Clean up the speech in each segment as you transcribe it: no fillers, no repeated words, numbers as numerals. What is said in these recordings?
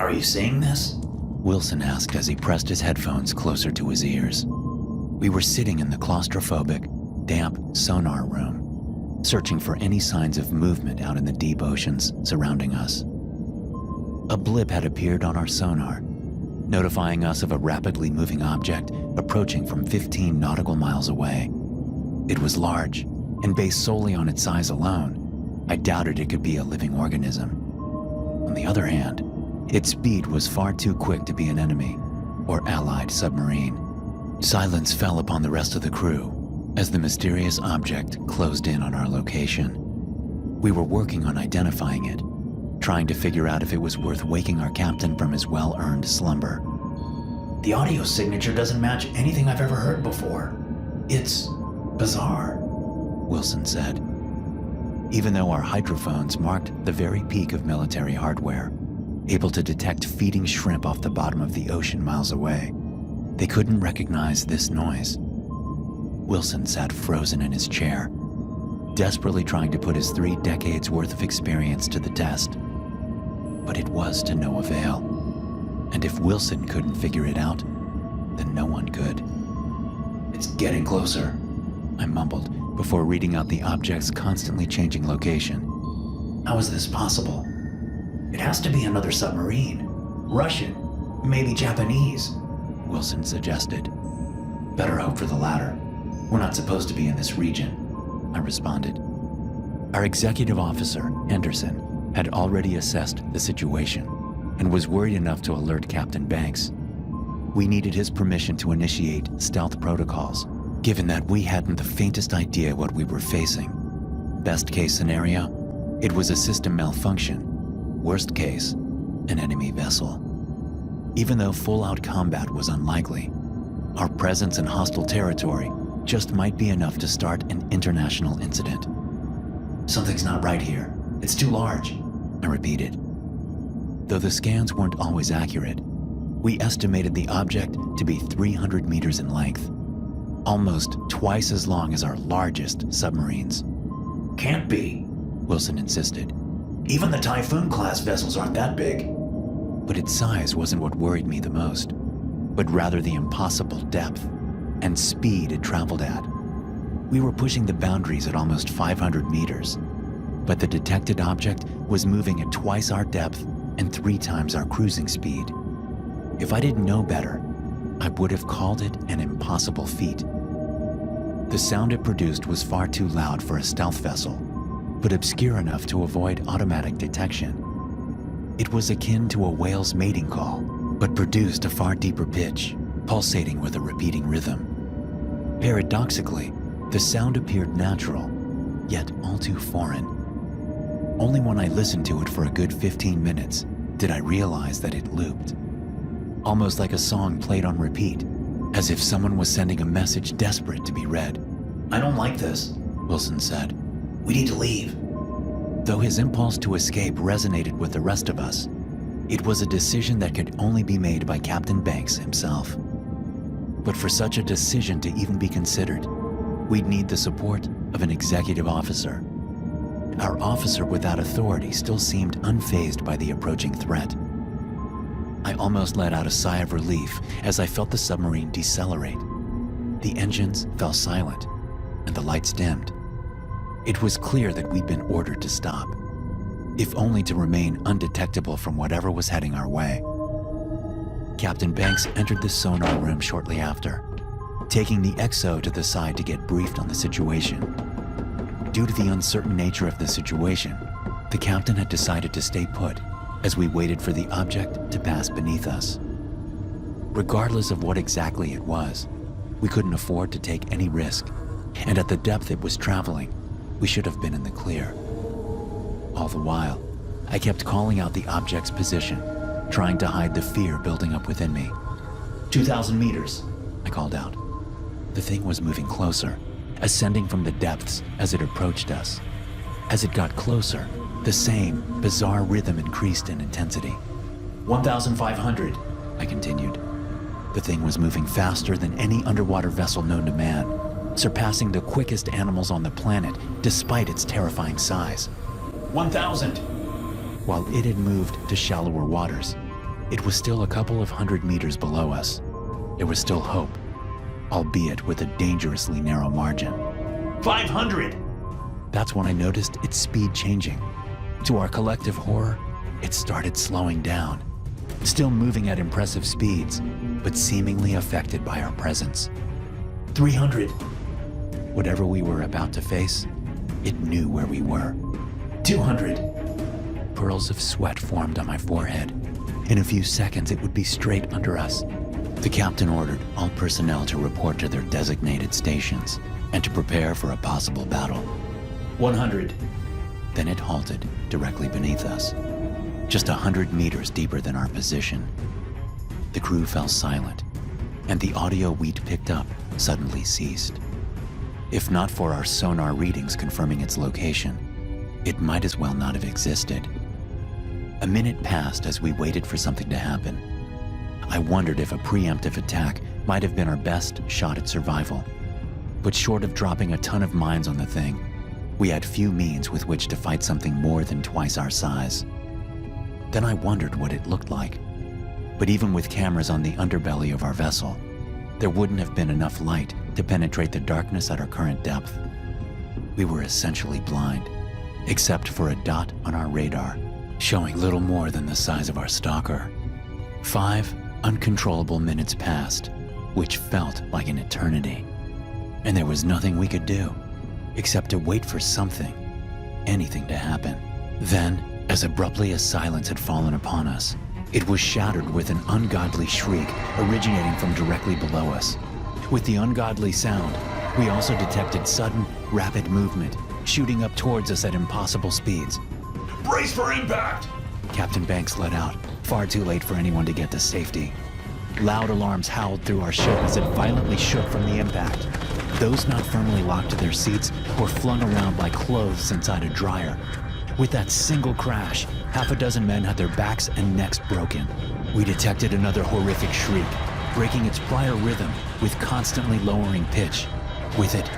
Are you seeing this? Wilson asked as he pressed his headphones closer to his ears. We were sitting in the claustrophobic, damp sonar room, searching for any signs of movement out in the deep oceans surrounding us. A blip had appeared on our sonar, notifying us of a rapidly moving object approaching from 15 nautical miles away. It was large, and based solely on its size alone, I doubted it could be a living organism. On the other hand, its speed was far too quick to be an enemy or allied submarine. Silence fell upon the rest of the crew as the mysterious object closed in on our location. We were working on identifying it, trying to figure out if it was worth waking our captain from his well-earned slumber. The audio signature doesn't match anything I've ever heard before. It's bizarre, Wilson said. Even though our hydrophones marked the very peak of military hardware, able to detect feeding shrimp off the bottom of the ocean miles away, they couldn't recognize this noise. Wilson sat frozen in his chair, desperately trying to put his 3 decades worth of experience to the test. But it was to no avail. And if Wilson couldn't figure it out, then no one could. It's getting closer, I mumbled before reading out the object's constantly changing location. How is this possible? It has to be another submarine. Russian, maybe Japanese, Wilson suggested. Better hope for the latter. We're not supposed to be in this region, I responded. Our executive officer, Henderson, had already assessed the situation and was worried enough to alert Captain Banks. We needed his permission to initiate stealth protocols, given that we hadn't the faintest idea what we were facing. Best case scenario, it was a system malfunction. Worst case, an enemy vessel. Even though full-out combat was unlikely, our presence in hostile territory just might be enough to start an international incident. Something's not right here. It's too large, I repeated. Though the scans weren't always accurate, we estimated the object to be 300 meters in length, almost twice as long as our largest submarines. Can't be, Wilson insisted. Even the Typhoon-class vessels aren't that big. But its size wasn't what worried me the most, but rather the impossible depth and speed it traveled at. We were pushing the boundaries at almost 500 meters, but the detected object was moving at twice our depth and 3 times our cruising speed. If I didn't know better, I would have called it an impossible feat. The sound it produced was far too loud for a stealth vessel, but obscure enough to avoid automatic detection. It was akin to a whale's mating call, but produced a far deeper pitch, pulsating with a repeating rhythm. Paradoxically, the sound appeared natural, yet all too foreign. Only when I listened to it for a good 15 minutes did I realize that it looped. Almost like a song played on repeat, as if someone was sending a message desperate to be read. I don't like this, Wilson said. We need to leave. Though his impulse to escape resonated with the rest of us, it was a decision that could only be made by Captain Banks himself. But for such a decision to even be considered, we'd need the support of an executive officer. Our officer without authority still seemed unfazed by the approaching threat. I almost let out a sigh of relief as I felt the submarine decelerate. The engines fell silent, and the lights dimmed. It was clear that we'd been ordered to stop, if only to remain undetectable from whatever was heading our way. Captain Banks entered the sonar room shortly after, taking the XO to the side to get briefed on the situation. Due to the uncertain nature of the situation, the captain had decided to stay put as we waited for the object to pass beneath us. Regardless of what exactly it was, we couldn't afford to take any risk, and at the depth it was traveling, we should have been in the clear. All the while, I kept calling out the object's position, trying to hide the fear building up within me. 2,000 meters, I called out. The thing was moving closer, ascending from the depths as it approached us. As it got closer, the same bizarre rhythm increased in intensity. 1,500, I continued. The thing was moving faster than any underwater vessel known to man, surpassing the quickest animals on the planet despite its terrifying size. 1,000. While it had moved to shallower waters, It was still a couple of 100 meters below us. There was still hope, albeit with a dangerously narrow margin. 500! That's when I noticed its speed changing. To our collective horror, it started slowing down, still moving at impressive speeds, but seemingly affected by our presence. 300. Whatever we were about to face, it knew where we were. 200. Pearls of sweat formed on my forehead. In a few seconds, it would be straight under us. The captain ordered all personnel to report to their designated stations and to prepare for a possible battle. 100. Then it halted directly beneath us, just 100 meters deeper than our position. The crew fell silent, and the audio we'd picked up suddenly ceased. If not for our sonar readings confirming its location, it might as well not have existed. A minute passed as we waited for something to happen. I wondered if a preemptive attack might have been our best shot at survival. But short of dropping a ton of mines on the thing, we had few means with which to fight something more than twice our size. Then I wondered what it looked like. But even with cameras on the underbelly of our vessel, there wouldn't have been enough light to penetrate the darkness at our current depth. We were essentially blind, except for a dot on our radar, showing little more than the size of our stalker. 5 uncontrollable minutes passed, which felt like an eternity. And there was nothing we could do, except to wait for something, anything to happen. Then, as abruptly as silence had fallen upon us, it was shattered with an ungodly shriek originating from directly below us. With the ungodly sound, we also detected sudden, rapid movement, shooting up towards us at impossible speeds. Brace for impact! Captain Banks let out, far too late for anyone to get to safety. Loud alarms howled through our ship as it violently shook from the impact. Those not firmly locked to their seats were flung around like clothes inside a dryer. With that single crash, half a dozen men had their backs and necks broken. We detected another horrific shriek, breaking its prior rhythm with constantly lowering pitch. With it,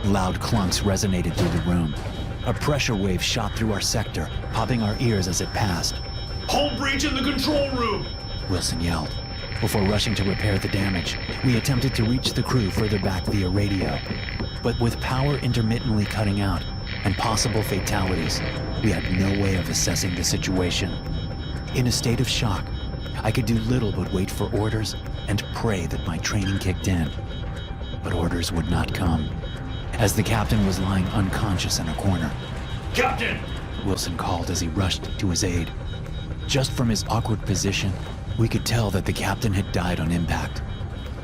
loud clunks resonated through the room. A pressure wave shot through our sector, popping our ears as it passed. Hull breach in the control room! Wilson yelled. Before rushing to repair the damage, we attempted to reach the crew further back via radio. But with power intermittently cutting out and possible fatalities, we had no way of assessing the situation. In a state of shock, I could do little but wait for orders and pray that my training kicked in. But orders would not come, as the captain was lying unconscious in a corner. Captain! Wilson called as he rushed to his aid. Just from his awkward position, we could tell that the captain had died on impact.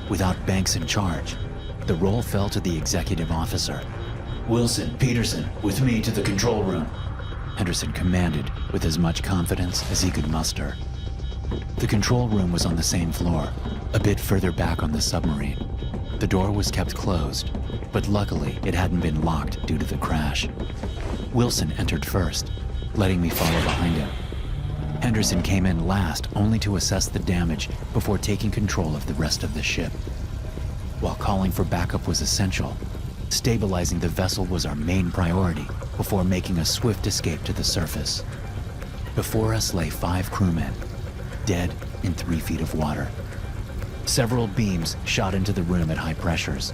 Without Banks in charge, the role fell to the executive officer. Wilson, Peterson, with me to the control room. Henderson commanded with as much confidence as he could muster. The control room was on the same floor, a bit further back on the submarine. The door was kept closed, but luckily it hadn't been locked due to the crash. Wilson entered first, letting me follow behind him. Henderson came in last only to assess the damage before taking control of the rest of the ship. While calling for backup was essential, stabilizing the vessel was our main priority before making a swift escape to the surface. Before us lay 5 crewmen, dead in 3 feet of water. Several beams shot into the room at high pressures,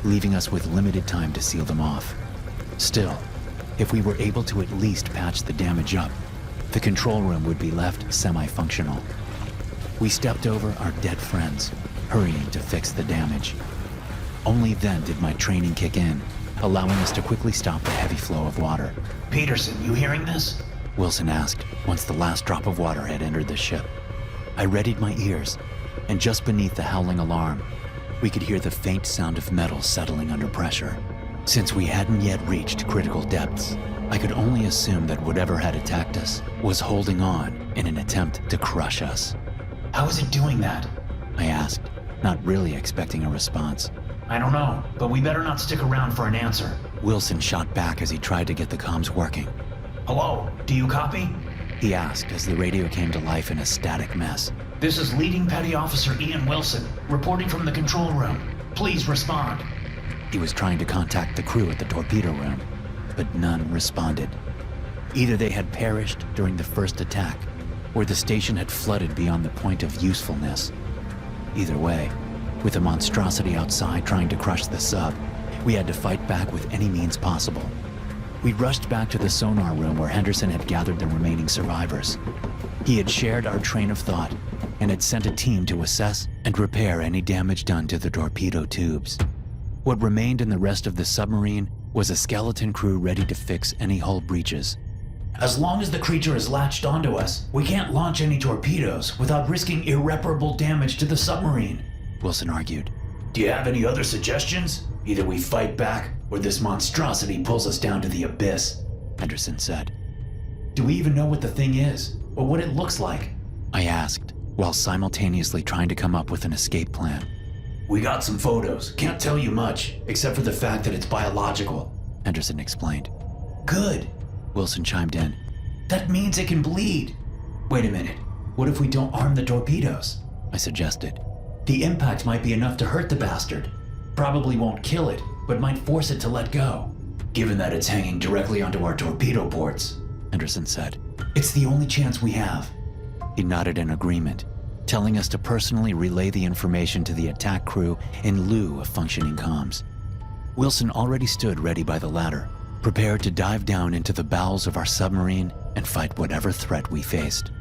leaving us with limited time to seal them off. Still, if we were able to at least patch the damage up, the control room would be left semi-functional. We stepped over our dead friends, hurrying to fix the damage. Only then did my training kick in, allowing us to quickly stop the heavy flow of water. Peterson, you hearing this? Wilson asked once the last drop of water had entered the ship. I readied my ears, and just beneath the howling alarm, we could hear the faint sound of metal settling under pressure. Since we hadn't yet reached critical depths, I could only assume that whatever had attacked us was holding on in an attempt to crush us. How is it doing that? I asked, not really expecting a response. I don't know, but we better not stick around for an answer. Wilson shot back as he tried to get the comms working. Hello, do you copy? He asked as the radio came to life in a static mess. This is Leading Petty Officer Ian Wilson, reporting from the control room. Please respond. He was trying to contact the crew at the torpedo room, but none responded. Either they had perished during the first attack, or the station had flooded beyond the point of usefulness. Either way, with the monstrosity outside trying to crush the sub, we had to fight back with any means possible. We rushed back to the sonar room where Henderson had gathered the remaining survivors. He had shared our train of thought and had sent a team to assess and repair any damage done to the torpedo tubes. What remained in the rest of the submarine was a skeleton crew ready to fix any hull breaches. As long as the creature is latched onto us, we can't launch any torpedoes without risking irreparable damage to the submarine, Wilson argued. Do you have any other suggestions? Either we fight back, or this monstrosity pulls us down to the abyss, Henderson said. Do we even know what the thing is, or what it looks like? I asked, while simultaneously trying to come up with an escape plan. We got some photos. Can't tell you much, except for the fact that it's biological, Henderson explained. Good, Wilson chimed in. That means it can bleed. Wait a minute. What if we don't arm the torpedoes? I suggested. The impact might be enough to hurt the bastard. Probably won't kill it, but might force it to let go. Given that it's hanging directly onto our torpedo ports, Henderson said. It's the only chance we have. He nodded in agreement, telling us to personally relay the information to the attack crew in lieu of functioning comms. Wilson already stood ready by the ladder, prepared to dive down into the bowels of our submarine and fight whatever threat we faced.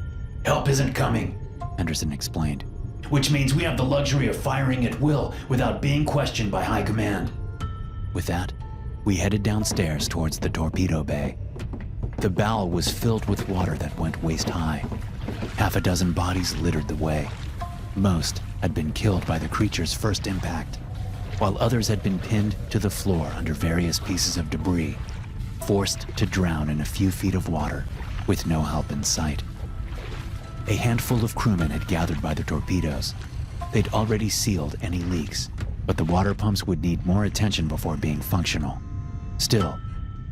Help isn't coming, Henderson explained. Which means we have the luxury of firing at will without being questioned by high command. With that, we headed downstairs towards the torpedo bay. The bow was filled with water that went waist high. Half a dozen bodies littered the way. Most had been killed by the creature's first impact, while others had been pinned to the floor under various pieces of debris, forced to drown in a few feet of water with no help in sight. A handful of crewmen had gathered by the torpedoes. They'd already sealed any leaks, but the water pumps would need more attention before being functional. Still,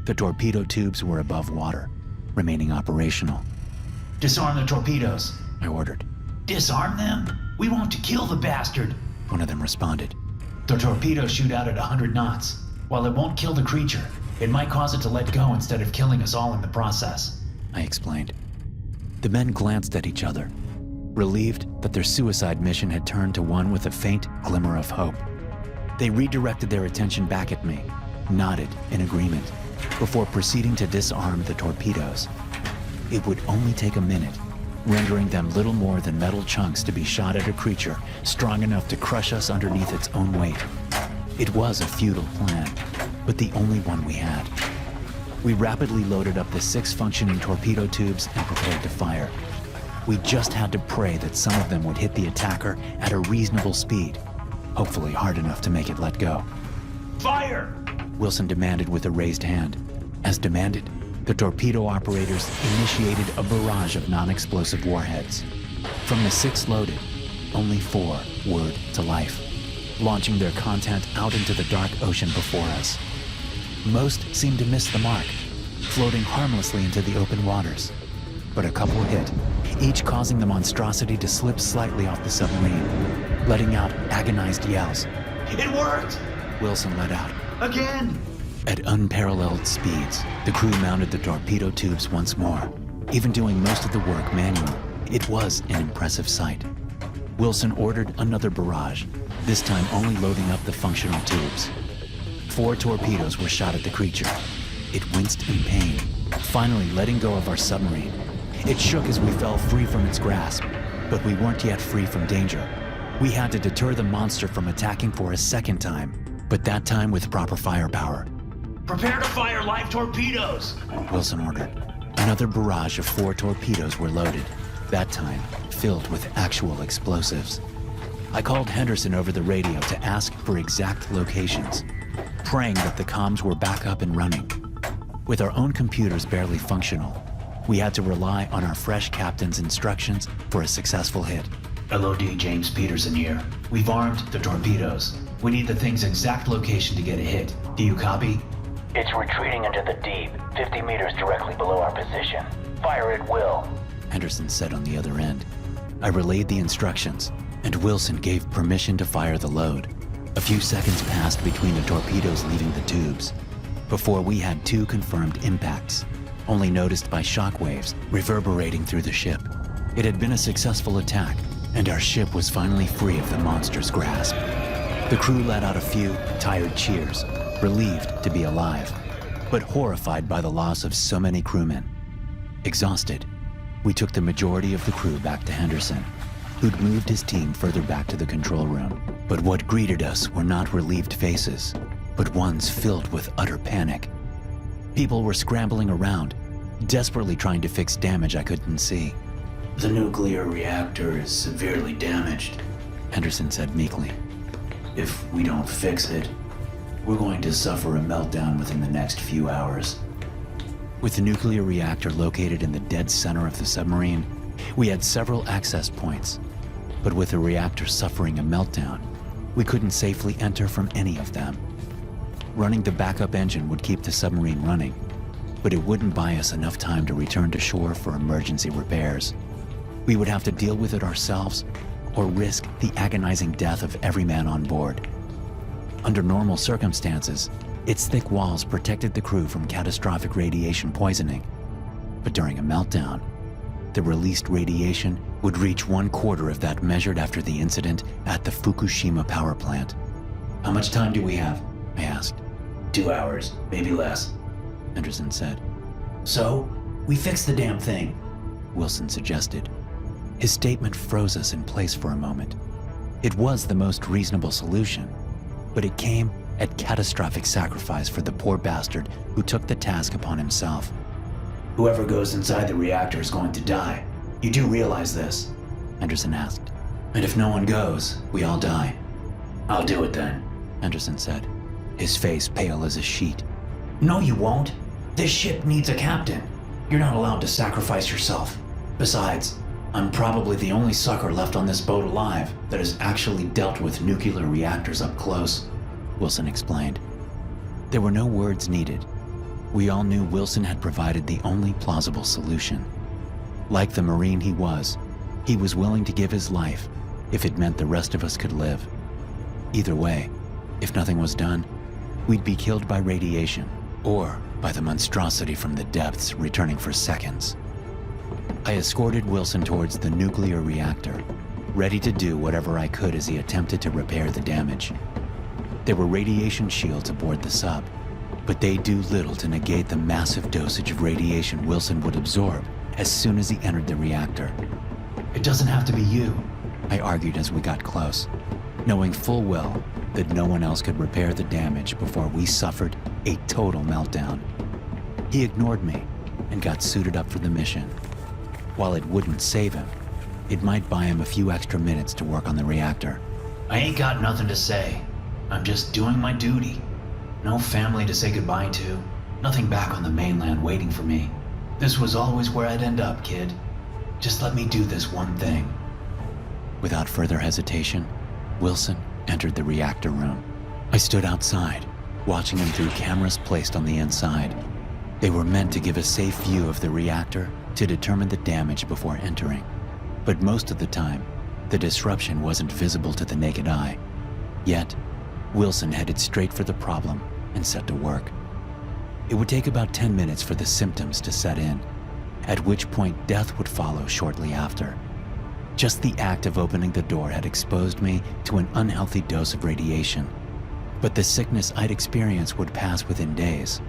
the torpedo tubes were above water, remaining operational. Disarm the torpedoes, I ordered. Disarm them? We want to kill the bastard, One of them responded. The torpedoes shoot out at 100 knots. While it won't kill the creature, it might cause it to let go instead of killing us all in the process, I explained. The men glanced at each other, relieved that their suicide mission had turned to one with a faint glimmer of hope. They redirected their attention back at me, nodded in agreement, before proceeding to disarm the torpedoes. It would only take a minute, rendering them little more than metal chunks to be shot at a creature strong enough to crush us underneath its own weight. It was a futile plan, but the only one we had. We rapidly loaded up the 6 functioning torpedo tubes and prepared to fire. We just had to pray that some of them would hit the attacker at a reasonable speed, hopefully hard enough to make it let go. Fire! Wilson demanded with a raised hand. As demanded, the torpedo operators initiated a barrage of non-explosive warheads. From the 6 loaded, only 4 whirred to life, launching their content out into the dark ocean before us. Most seemed to miss the mark, floating harmlessly into the open waters. But a couple hit, each causing the monstrosity to slip slightly off the submarine, letting out agonized yells. It worked! Wilson let out. Again! At unparalleled speeds, the crew mounted the torpedo tubes once more, even doing most of the work manually. It was an impressive sight. Wilson ordered another barrage, this time only loading up the functional tubes. 4 torpedoes were shot at the creature. It winced in pain, finally letting go of our submarine. It shook as we fell free from its grasp, but we weren't yet free from danger. We had to deter the monster from attacking for a second time, but that time with proper firepower. Prepare to fire live torpedoes! Wilson ordered. Another barrage of 4 torpedoes were loaded, that time filled with actual explosives. I called Henderson over the radio to ask for exact locations, praying that the comms were back up and running. With our own computers barely functional, we had to rely on our fresh captain's instructions for a successful hit. LOD James Peterson here. We've armed the torpedoes. We need the thing's exact location to get a hit. Do you copy? It's retreating into the deep, 50 meters directly below our position. Fire at will, Henderson said on the other end. I relayed the instructions, and Wilson gave permission to fire the load. A few seconds passed between the torpedoes leaving the tubes, before we had 2 confirmed impacts, only noticed by shock waves reverberating through the ship. It had been a successful attack, and our ship was finally free of the monster's grasp. The crew let out a few tired cheers, relieved to be alive, but horrified by the loss of so many crewmen. Exhausted, we took the majority of the crew back to Henderson, who'd moved his team further back to the control room. But what greeted us were not relieved faces, but ones filled with utter panic. People were scrambling around, desperately trying to fix damage I couldn't see. The nuclear reactor is severely damaged, Henderson said meekly. If we don't fix it, we're going to suffer a meltdown within the next few hours. With the nuclear reactor located in the dead center of the submarine, we had several access points. But with the reactor suffering a meltdown, we couldn't safely enter from any of them. Running the backup engine would keep the submarine running, but it wouldn't buy us enough time to return to shore for emergency repairs. We would have to deal with it ourselves or risk the agonizing death of every man on board. Under normal circumstances, its thick walls protected the crew from catastrophic radiation poisoning. But during a meltdown, the released radiation would reach 1/4 of that measured after the incident at the Fukushima power plant. How much time do we have? I asked. 2 hours, maybe less. Henderson said. So, we fix the damn thing. Wilson suggested. His statement froze us in place for a moment. It was the most reasonable solution, but it came at catastrophic sacrifice for the poor bastard who took the task upon himself. Whoever goes inside the reactor is going to die. You do realize this? Henderson asked. And if no one goes, we all die. I'll do it then, Henderson said, his face pale as a sheet. No, you won't. This ship needs a captain. You're not allowed to sacrifice yourself. Besides, I'm probably the only sucker left on this boat alive that has actually dealt with nuclear reactors up close, Wilson explained. There were no words needed. We all knew Wilson had provided the only plausible solution. Like the Marine he was willing to give his life if it meant the rest of us could live. Either way, if nothing was done, we'd be killed by radiation or by the monstrosity from the depths returning for seconds. I escorted Wilson towards the nuclear reactor, ready to do whatever I could as he attempted to repair the damage. There were radiation shields aboard the sub, but they do little to negate the massive dosage of radiation Wilson would absorb as soon as he entered the reactor. It doesn't have to be you, I argued as we got close, knowing full well that no one else could repair the damage before we suffered a total meltdown. He ignored me and got suited up for the mission. While it wouldn't save him, it might buy him a few extra minutes to work on the reactor. I ain't got nothing to say. I'm just doing my duty. No family to say goodbye to. Nothing back on the mainland waiting for me. This was always where I'd end up, kid. Just let me do this one thing. Without further hesitation, Wilson entered the reactor room. I stood outside, watching him through cameras placed on the inside. They were meant to give a safe view of the reactor to determine the damage before entering. But most of the time, the disruption wasn't visible to the naked eye. Yet, Wilson headed straight for the problem and set to work. It would take about 10 minutes for the symptoms to set in, at which point death would follow shortly after. Just the act of opening the door had exposed me to an unhealthy dose of radiation, but the sickness I'd experienced would pass within days,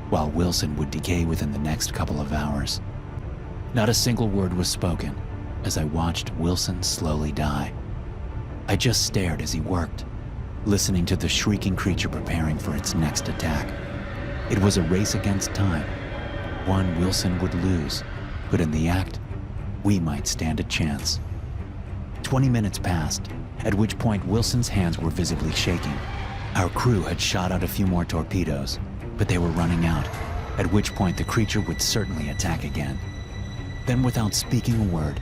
while Wilson would decay within the next couple of hours. Not a single word was spoken as I watched Wilson slowly die. I just stared as he worked, listening to the shrieking creature preparing for its next attack. It was a race against time, one Wilson would lose, but in the act, we might stand a chance. 20 minutes passed, at which point Wilson's hands were visibly shaking. Our crew had shot out a few more torpedoes, but they were running out, at which point the creature would certainly attack again. Then, without speaking a word,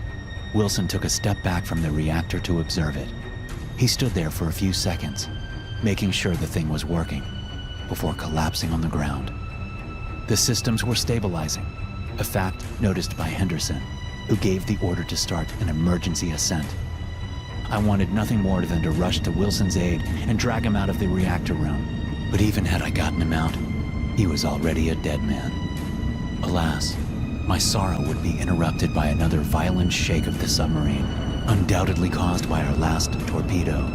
Wilson took a step back from the reactor to observe it. He stood there for a few seconds, making sure the thing was working, before collapsing on the ground. The systems were stabilizing, a fact noticed by Henderson, who gave the order to start an emergency ascent. I wanted nothing more than to rush to Wilson's aid and drag him out of the reactor room. But even had I gotten him out, he was already a dead man. Alas, my sorrow would be interrupted by another violent shake of the submarine, undoubtedly caused by our last torpedo.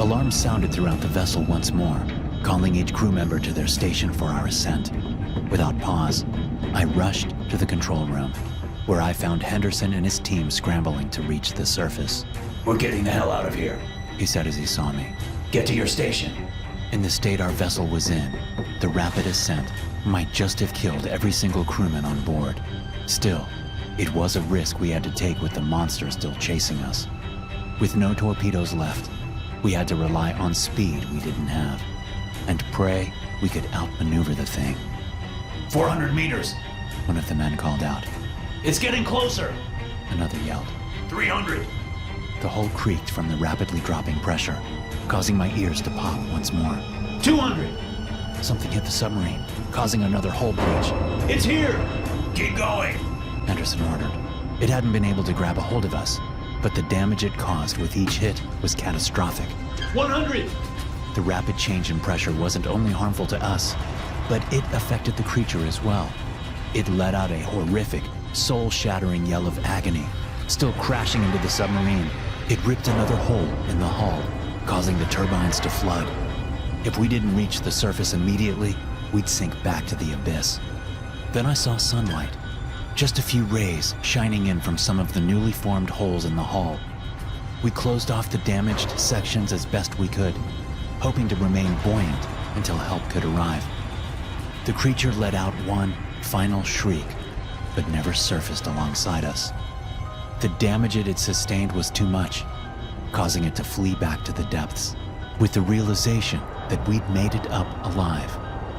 Alarms sounded throughout the vessel once more, calling each crew member to their station for our ascent. Without pause, I rushed to the control room, where I found Henderson and his team scrambling to reach the surface. "We're getting the hell out of here," He said as he saw me. "Get to your station." In the state our vessel was in, the rapid ascent might just have killed every single crewman on board. Still, it was a risk we had to take with the monster still chasing us. With no torpedoes left, we had to rely on speed we didn't have, and pray we could outmaneuver the thing. 400 meters. One of the men called out. It's getting closer. Another yelled. 300. The hull creaked from the rapidly dropping pressure, causing my ears to pop once more. 200. Something hit the submarine, causing another hull breach. It's here. Keep going. Henderson ordered. It hadn't been able to grab a hold of us, but the damage it caused with each hit was catastrophic. 100. The rapid change in pressure wasn't only harmful to us, but it affected the creature as well. It let out a horrific, soul-shattering yell of agony. Still crashing into the submarine, it ripped another hole in the hull, causing the turbines to flood. If we didn't reach the surface immediately, we'd sink back to the abyss. Then I saw sunlight, just a few rays shining in from some of the newly formed holes in the hull. We closed off the damaged sections as best we could, hoping to remain buoyant until help could arrive. The creature let out one final shriek, but never surfaced alongside us. The damage it had sustained was too much, causing it to flee back to the depths. With the realization that we'd made it up alive,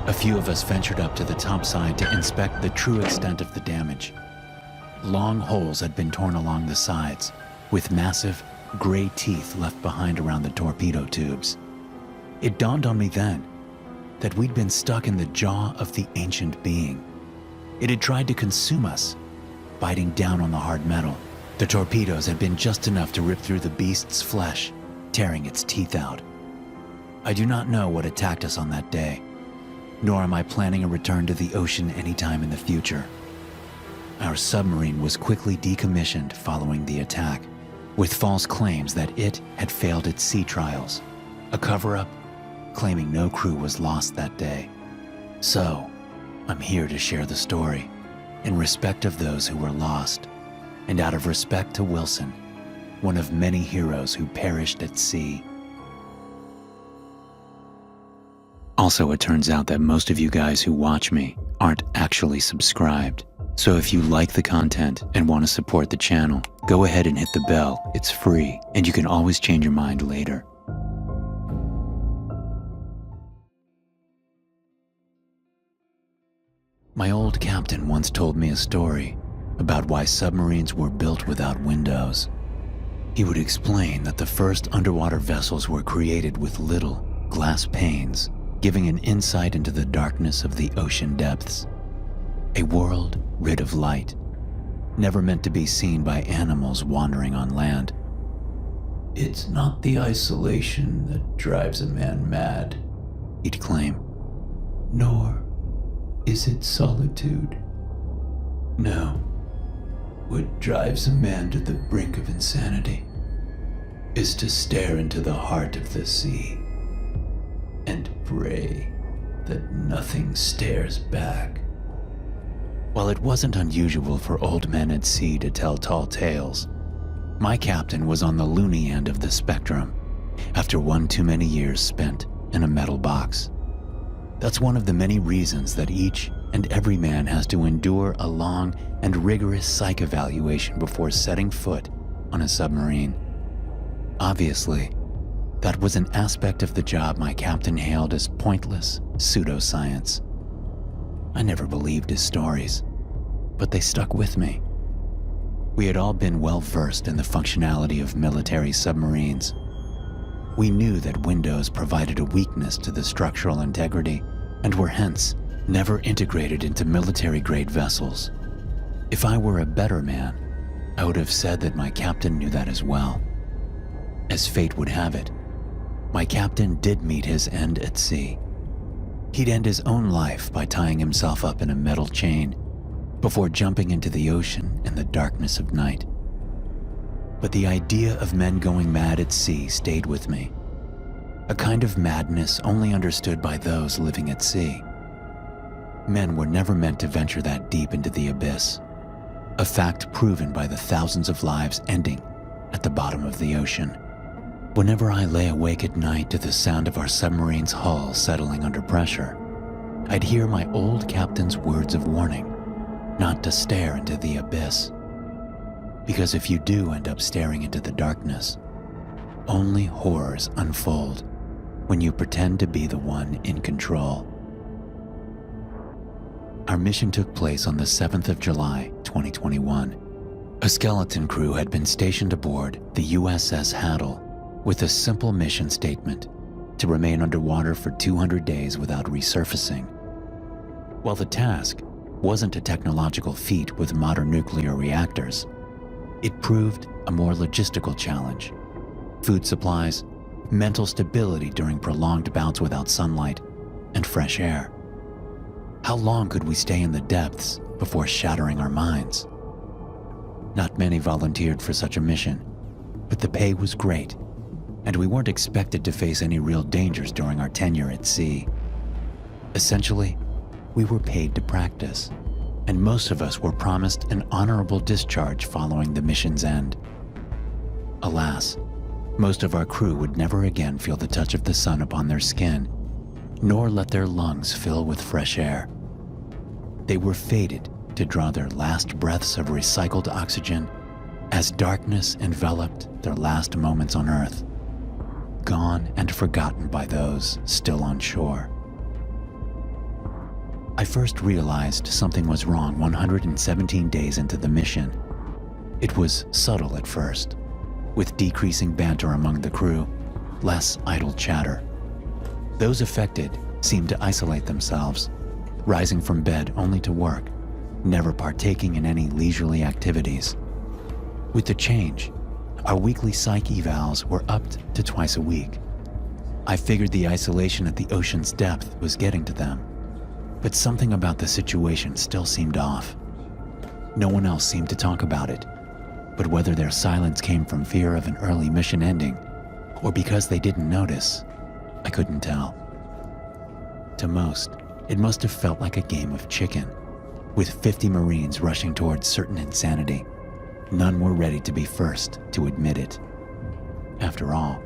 a few of us ventured up to the top side to inspect the true extent of the damage. Long holes had been torn along the sides, with massive, gray teeth left behind around the torpedo tubes. It dawned on me then that we'd been stuck in the jaw of the ancient being. It had tried to consume us, biting down on the hard metal. The torpedoes had been just enough to rip through the beast's flesh, tearing its teeth out. I do not know what attacked us on that day, nor am I planning a return to the ocean anytime in the future. Our submarine was quickly decommissioned following the attack, with false claims that it had failed its sea trials, a cover-up claiming no crew was lost that day. So, I'm here to share the story, in respect of those who were lost, and out of respect to Wilson, one of many heroes who perished at sea. Also, it turns out that most of you guys who watch me aren't actually subscribed. So if you like the content and want to support the channel, go ahead and hit the bell. It's free, and you can always change your mind later. My old captain once told me a story about why submarines were built without windows. He would explain that the first underwater vessels were created with little glass panes, giving an insight into the darkness of the ocean depths. A world rid of light, never meant to be seen by animals wandering on land. "It's not the isolation that drives a man mad," he'd claim. "Nor is it solitude. No, what drives a man to the brink of insanity is to stare into the heart of the sea and pray that nothing stares back." While it wasn't unusual for old men at sea to tell tall tales, my captain was on the loony end of the spectrum after one too many years spent in a metal box. That's one of the many reasons that each and every man has to endure a long and rigorous psych evaluation before setting foot on a submarine. Obviously, that was an aspect of the job my captain hailed as pointless pseudoscience. I never believed his stories, but they stuck with me. We had all been well versed in the functionality of military submarines. We knew that windows provided a weakness to the structural integrity and were hence never integrated into military-grade vessels. If I were a better man, I would have said that my captain knew that as well. As fate would have it, my captain did meet his end at sea. He'd end his own life by tying himself up in a metal chain, before jumping into the ocean in the darkness of night. But the idea of men going mad at sea stayed with me. A kind of madness only understood by those living at sea. Men were never meant to venture that deep into the abyss, a fact proven by the thousands of lives ending at the bottom of the ocean. Whenever I lay awake at night to the sound of our submarine's hull settling under pressure, I'd hear my old captain's words of warning, not to stare into the abyss. Because if you do end up staring into the darkness, only horrors unfold when you pretend to be the one in control. Our mission took place on the 7th of July, 2021. A skeleton crew had been stationed aboard the USS Hattle with a simple mission statement: to remain underwater for 200 days without resurfacing. While the task wasn't a technological feat with modern nuclear reactors, it proved a more logistical challenge. Food supplies, mental stability during prolonged bouts without sunlight, and fresh air. How long could we stay in the depths before shattering our minds? Not many volunteered for such a mission, but the pay was great, and we weren't expected to face any real dangers during our tenure at sea. Essentially, we were paid to practice, and most of us were promised an honorable discharge following the mission's end. Alas, most of our crew would never again feel the touch of the sun upon their skin, nor let their lungs fill with fresh air. They were fated to draw their last breaths of recycled oxygen as darkness enveloped their last moments on Earth, gone and forgotten by those still on shore. I first realized something was wrong 117 days into the mission. It was subtle at first, with decreasing banter among the crew, less idle chatter. Those affected seemed to isolate themselves, rising from bed only to work, never partaking in any leisurely activities. With the change, our weekly psych evals were upped to twice a week. I figured the isolation at the ocean's depth was getting to them, but something about the situation still seemed off. No one else seemed to talk about it, but whether their silence came from fear of an early mission ending or because they didn't notice, I couldn't tell. To most, it must have felt like a game of chicken, with 50 Marines rushing towards certain insanity. None were ready to be first to admit it. After all,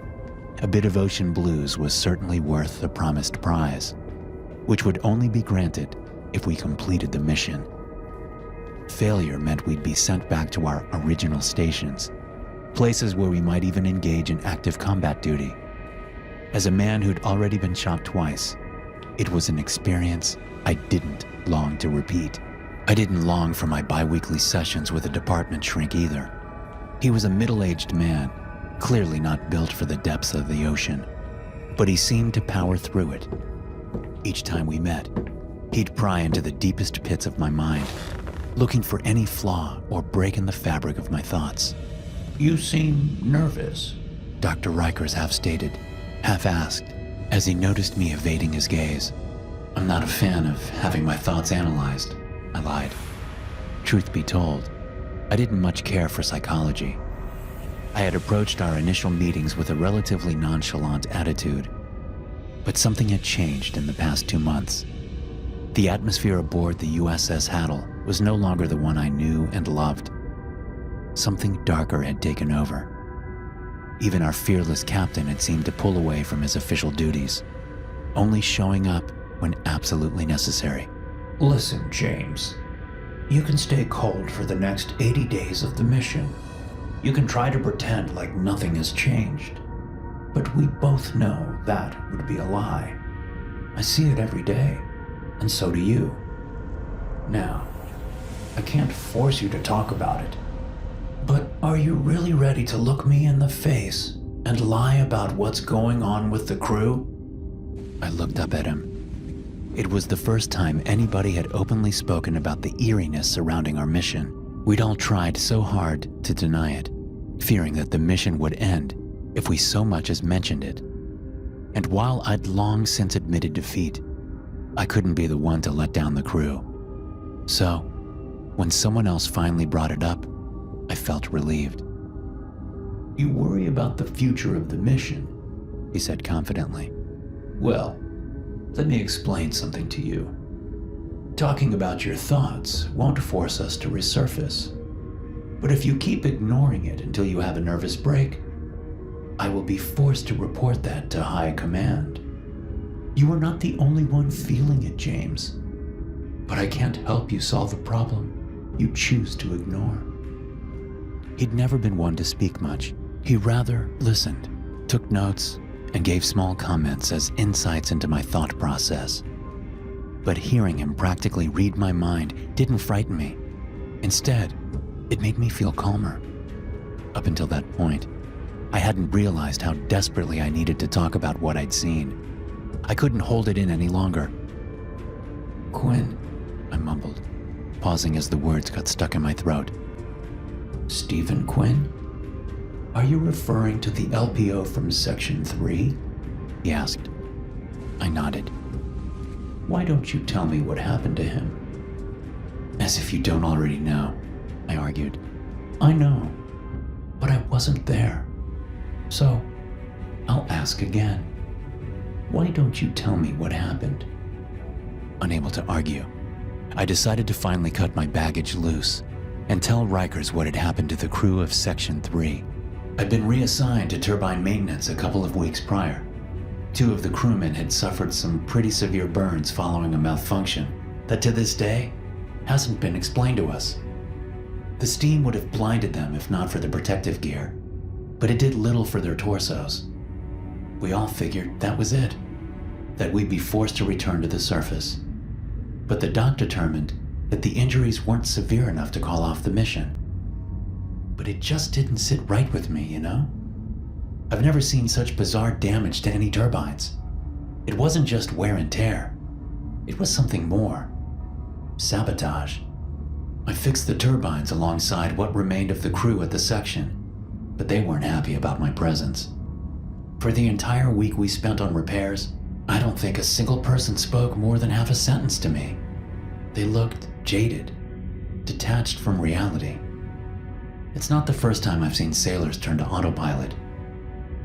a bit of ocean blues was certainly worth the promised prize, which would only be granted if we completed the mission. Failure meant we'd be sent back to our original stations, places where we might even engage in active combat duty. As a man who'd already been shot twice, it was an experience I didn't long to repeat. I didn't long for my bi-weekly sessions with a department shrink either. He was a middle-aged man, clearly not built for the depths of the ocean, but he seemed to power through it. Each time we met, he'd pry into the deepest pits of my mind, looking for any flaw or break in the fabric of my thoughts. You seem nervous. Dr. Rikers half-stated, half-asked, as he noticed me evading his gaze. I'm not a fan of having my thoughts analyzed, I lied. Truth be told, I didn't much care for psychology. I had approached our initial meetings with a relatively nonchalant attitude, but something had changed in the past 2 months. The atmosphere aboard the USS Hattle was no longer the one I knew and loved. Something darker had taken over. Even our fearless captain had seemed to pull away from his official duties, only showing up when absolutely necessary. Listen, James. You can stay cold for the next 80 days of the mission. You can try to pretend like nothing has changed. But we both know that would be a lie. I see it every day, and so do you. Now, I can't force you to talk about it, but are you really ready to look me in the face and lie about what's going on with the crew? I looked up at him. It was the first time anybody had openly spoken about the eeriness surrounding our mission. We'd all tried so hard to deny it, fearing that the mission would end if we so much as mentioned it. And while I'd long since admitted defeat, I couldn't be the one to let down the crew. So, When someone else finally brought it up, I felt relieved. You worry about the future of the mission, He said confidently. Well, let me explain something to you. Talking about your thoughts won't force us to resurface. But if you keep ignoring it until you have a nervous break, I will be forced to report that to High Command. You are not the only one feeling it, James. But I can't help you solve the problem you choose to ignore. He'd never been one to speak much. He rather listened, took notes, and gave small comments as insights into my thought process. But hearing him practically read my mind didn't frighten me. Instead, it made me feel calmer. Up until that point, I hadn't realized how desperately I needed to talk about what I'd seen. I couldn't hold it in any longer. Quinn, I mumbled, pausing as the words got stuck in my throat. Stephen Quinn? Are you referring to the LPO from Section 3? He asked. I nodded. Why don't you tell me what happened to him? As if you don't already know, I argued. I know, but I wasn't there. So, I'll ask again. Why don't you tell me what happened? Unable to argue, I decided to finally cut my baggage loose and tell Rikers what had happened to the crew of Section 3. I'd been reassigned to turbine maintenance a couple of weeks prior. 2 of the crewmen had suffered some pretty severe burns following a malfunction that to this day hasn't been explained to us. The steam would have blinded them if not for the protective gear, but it did little for their torsos. We all figured that was it, that we'd be forced to return to the surface. But the doc determined that the injuries weren't severe enough to call off the mission. But it just didn't sit right with me, you know? I've never seen such bizarre damage to any turbines. It wasn't just wear and tear. It was something more. Sabotage. I fixed the turbines alongside what remained of the crew at the section, but they weren't happy about my presence. For the entire week we spent on repairs, I don't think a single person spoke more than half a sentence to me. They looked jaded, detached from reality. It's not the first time I've seen sailors turn to autopilot,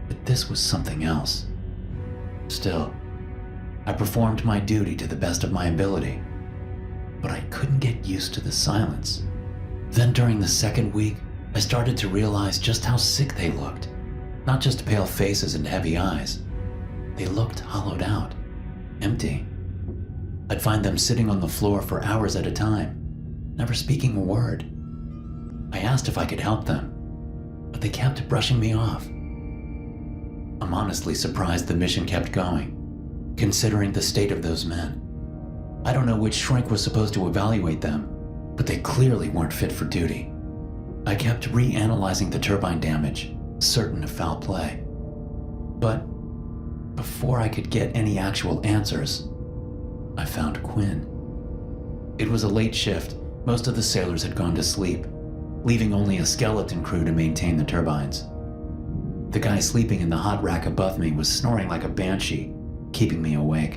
but this was something else. Still, I performed my duty to the best of my ability, but I couldn't get used to the silence. Then during the second week, I started to realize just how sick they looked. Not just pale faces and heavy eyes. They looked hollowed out, empty. I'd find them sitting on the floor for hours at a time, never speaking a word. I asked if I could help them, but they kept brushing me off. I'm honestly surprised the mission kept going, considering the state of those men. I don't know which shrink was supposed to evaluate them, but they clearly weren't fit for duty. I kept reanalyzing the turbine damage, certain of foul play. But before I could get any actual answers, I found Quinn. It was a late shift. Most of the sailors had gone to sleep, leaving only a skeleton crew to maintain the turbines. The guy sleeping in the hot rack above me was snoring like a banshee, keeping me awake.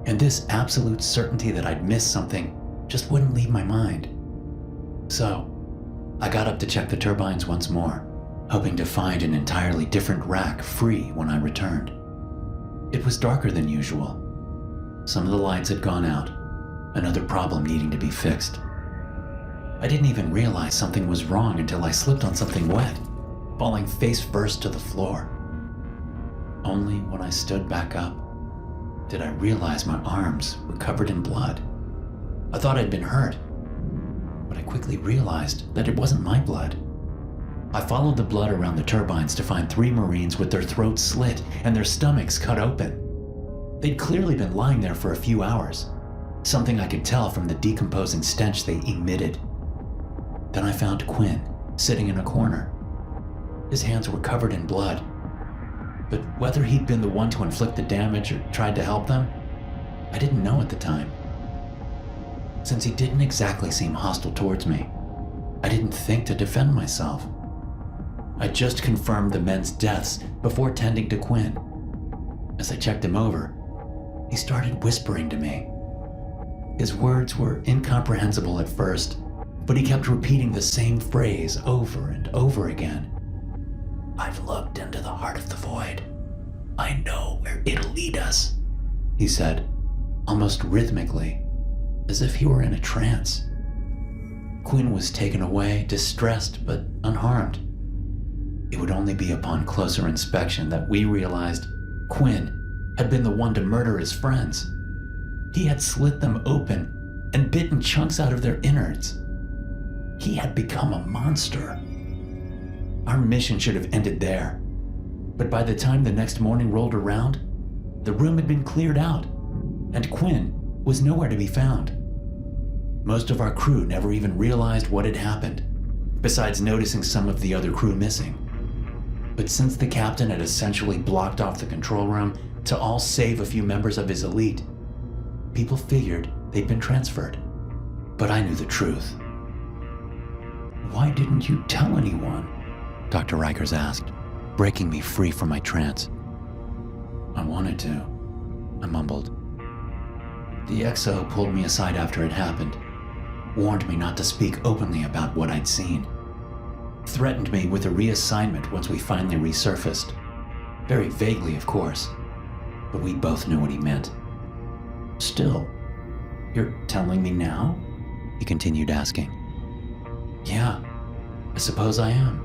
And this absolute certainty that I'd missed something just wouldn't leave my mind. So, I got up to check the turbines once more, hoping to find an entirely different rack free when I returned. It was darker than usual. Some of the lights had gone out, another problem needing to be fixed. I didn't even realize something was wrong until I slipped on something wet, falling face first to the floor. Only when I stood back up did I realize my arms were covered in blood. I thought I'd been hurt, but I quickly realized that it wasn't my blood. I followed the blood around the turbines to find 3 Marines with their throats slit and their stomachs cut open. They'd clearly been lying there for a few hours, something I could tell from the decomposing stench they emitted. Then I found Quinn, sitting in a corner. His hands were covered in blood, but whether he'd been the one to inflict the damage or tried to help them, I didn't know at the time. Since he didn't exactly seem hostile towards me, I didn't think to defend myself. I just confirmed the men's deaths before tending to Quinn. As I checked him over, he started whispering to me. His words were incomprehensible at first, but he kept repeating the same phrase over and over again. "I've looked into the heart of the void. I know where it'll lead us," he said, almost rhythmically, as if he were in a trance. Quinn was taken away, distressed but unharmed. It would only be upon closer inspection that we realized Quinn had been the one to murder his friends. He had slit them open and bitten chunks out of their innards. He had become a monster. Our mission should have ended there, but by the time the next morning rolled around, the room had been cleared out, and Quinn was nowhere to be found. Most of our crew never even realized what had happened, besides noticing some of the other crew missing. But since the captain had essentially blocked off the control room to all save a few members of his elite, people figured they'd been transferred. But I knew the truth. "Why didn't you tell anyone?" Dr. Rikers asked, breaking me free from my trance. "I wanted to," I mumbled. The XO pulled me aside after it happened, warned me not to speak openly about what I'd seen, threatened me with a reassignment once we finally resurfaced. Very vaguely, of course, but we both knew what he meant. "Still, you're telling me now?" he continued asking. "Yeah, I suppose I am."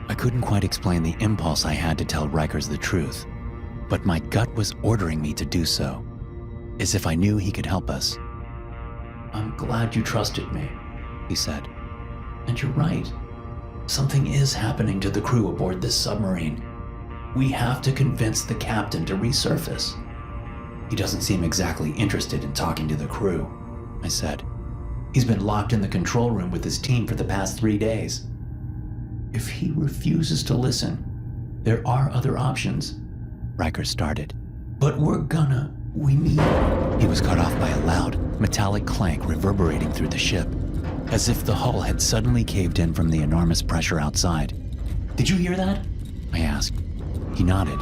I couldn't quite explain the impulse I had to tell Rikers the truth, but my gut was ordering me to do so, as if I knew he could help us. "I'm glad you trusted me," he said. "And you're right. Something is happening to the crew aboard this submarine. We have to convince the captain to resurface." "He doesn't seem exactly interested in talking to the crew," I said. "He's been locked in the control room with his team for the past 3 days." "If he refuses to listen, there are other options," Rikers started. "But we need..." He was cut off by a loud, metallic clank reverberating through the ship, as if the hull had suddenly caved in from the enormous pressure outside. "Did you hear that?" I asked. He nodded,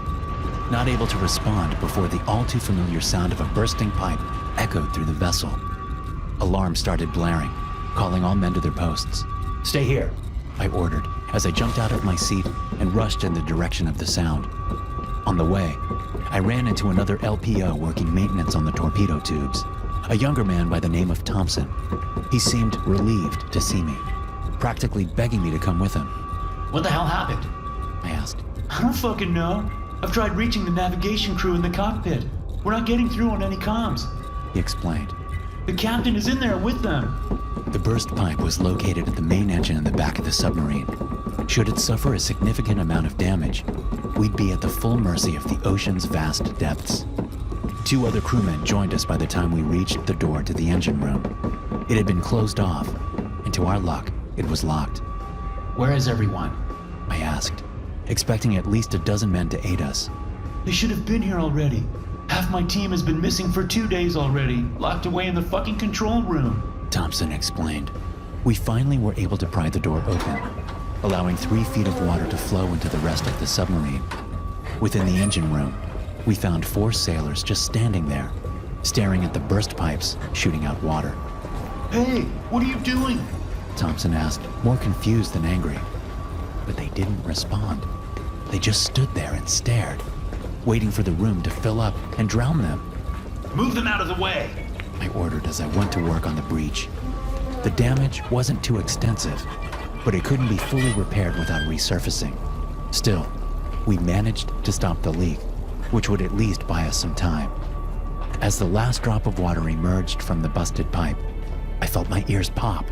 not able to respond before the all-too-familiar sound of a bursting pipe echoed through the vessel. Alarms started blaring, calling all men to their posts. "Stay here," I ordered as I jumped out of my seat and rushed in the direction of the sound. On the way, I ran into another LPO working maintenance on the torpedo tubes, a younger man by the name of Thompson. He seemed relieved to see me, practically begging me to come with him. What the hell happened? I asked. "I don't fucking know. I've tried reaching the navigation crew in the cockpit. We're not getting through on any comms," he explained. "The captain is in there with them." The burst pipe was located at the main engine in the back of the submarine. Should it suffer a significant amount of damage, we'd be at the full mercy of the ocean's vast depths. 2 other crewmen joined us by the time we reached the door to the engine room. It had been closed off, and to our luck, it was locked. "Where is everyone?" I asked, expecting at least a dozen men to aid us. "They should have been here already. Half my team has been missing for 2 days already, locked away in the fucking control room," Thompson explained. We finally were able to pry the door open, allowing 3 feet of water to flow into the rest of the submarine. Within the engine room, we found 4 sailors just standing there, staring at the burst pipes shooting out water. "Hey, what are you doing?" Thompson asked, more confused than angry. But they didn't respond. They just stood there and stared, waiting for the room to fill up and drown them. "Move them out of the way," I ordered as I went to work on the breach. The damage wasn't too extensive, but it couldn't be fully repaired without resurfacing. Still, we managed to stop the leak, which would at least buy us some time. As the last drop of water emerged from the busted pipe, I felt my ears pop.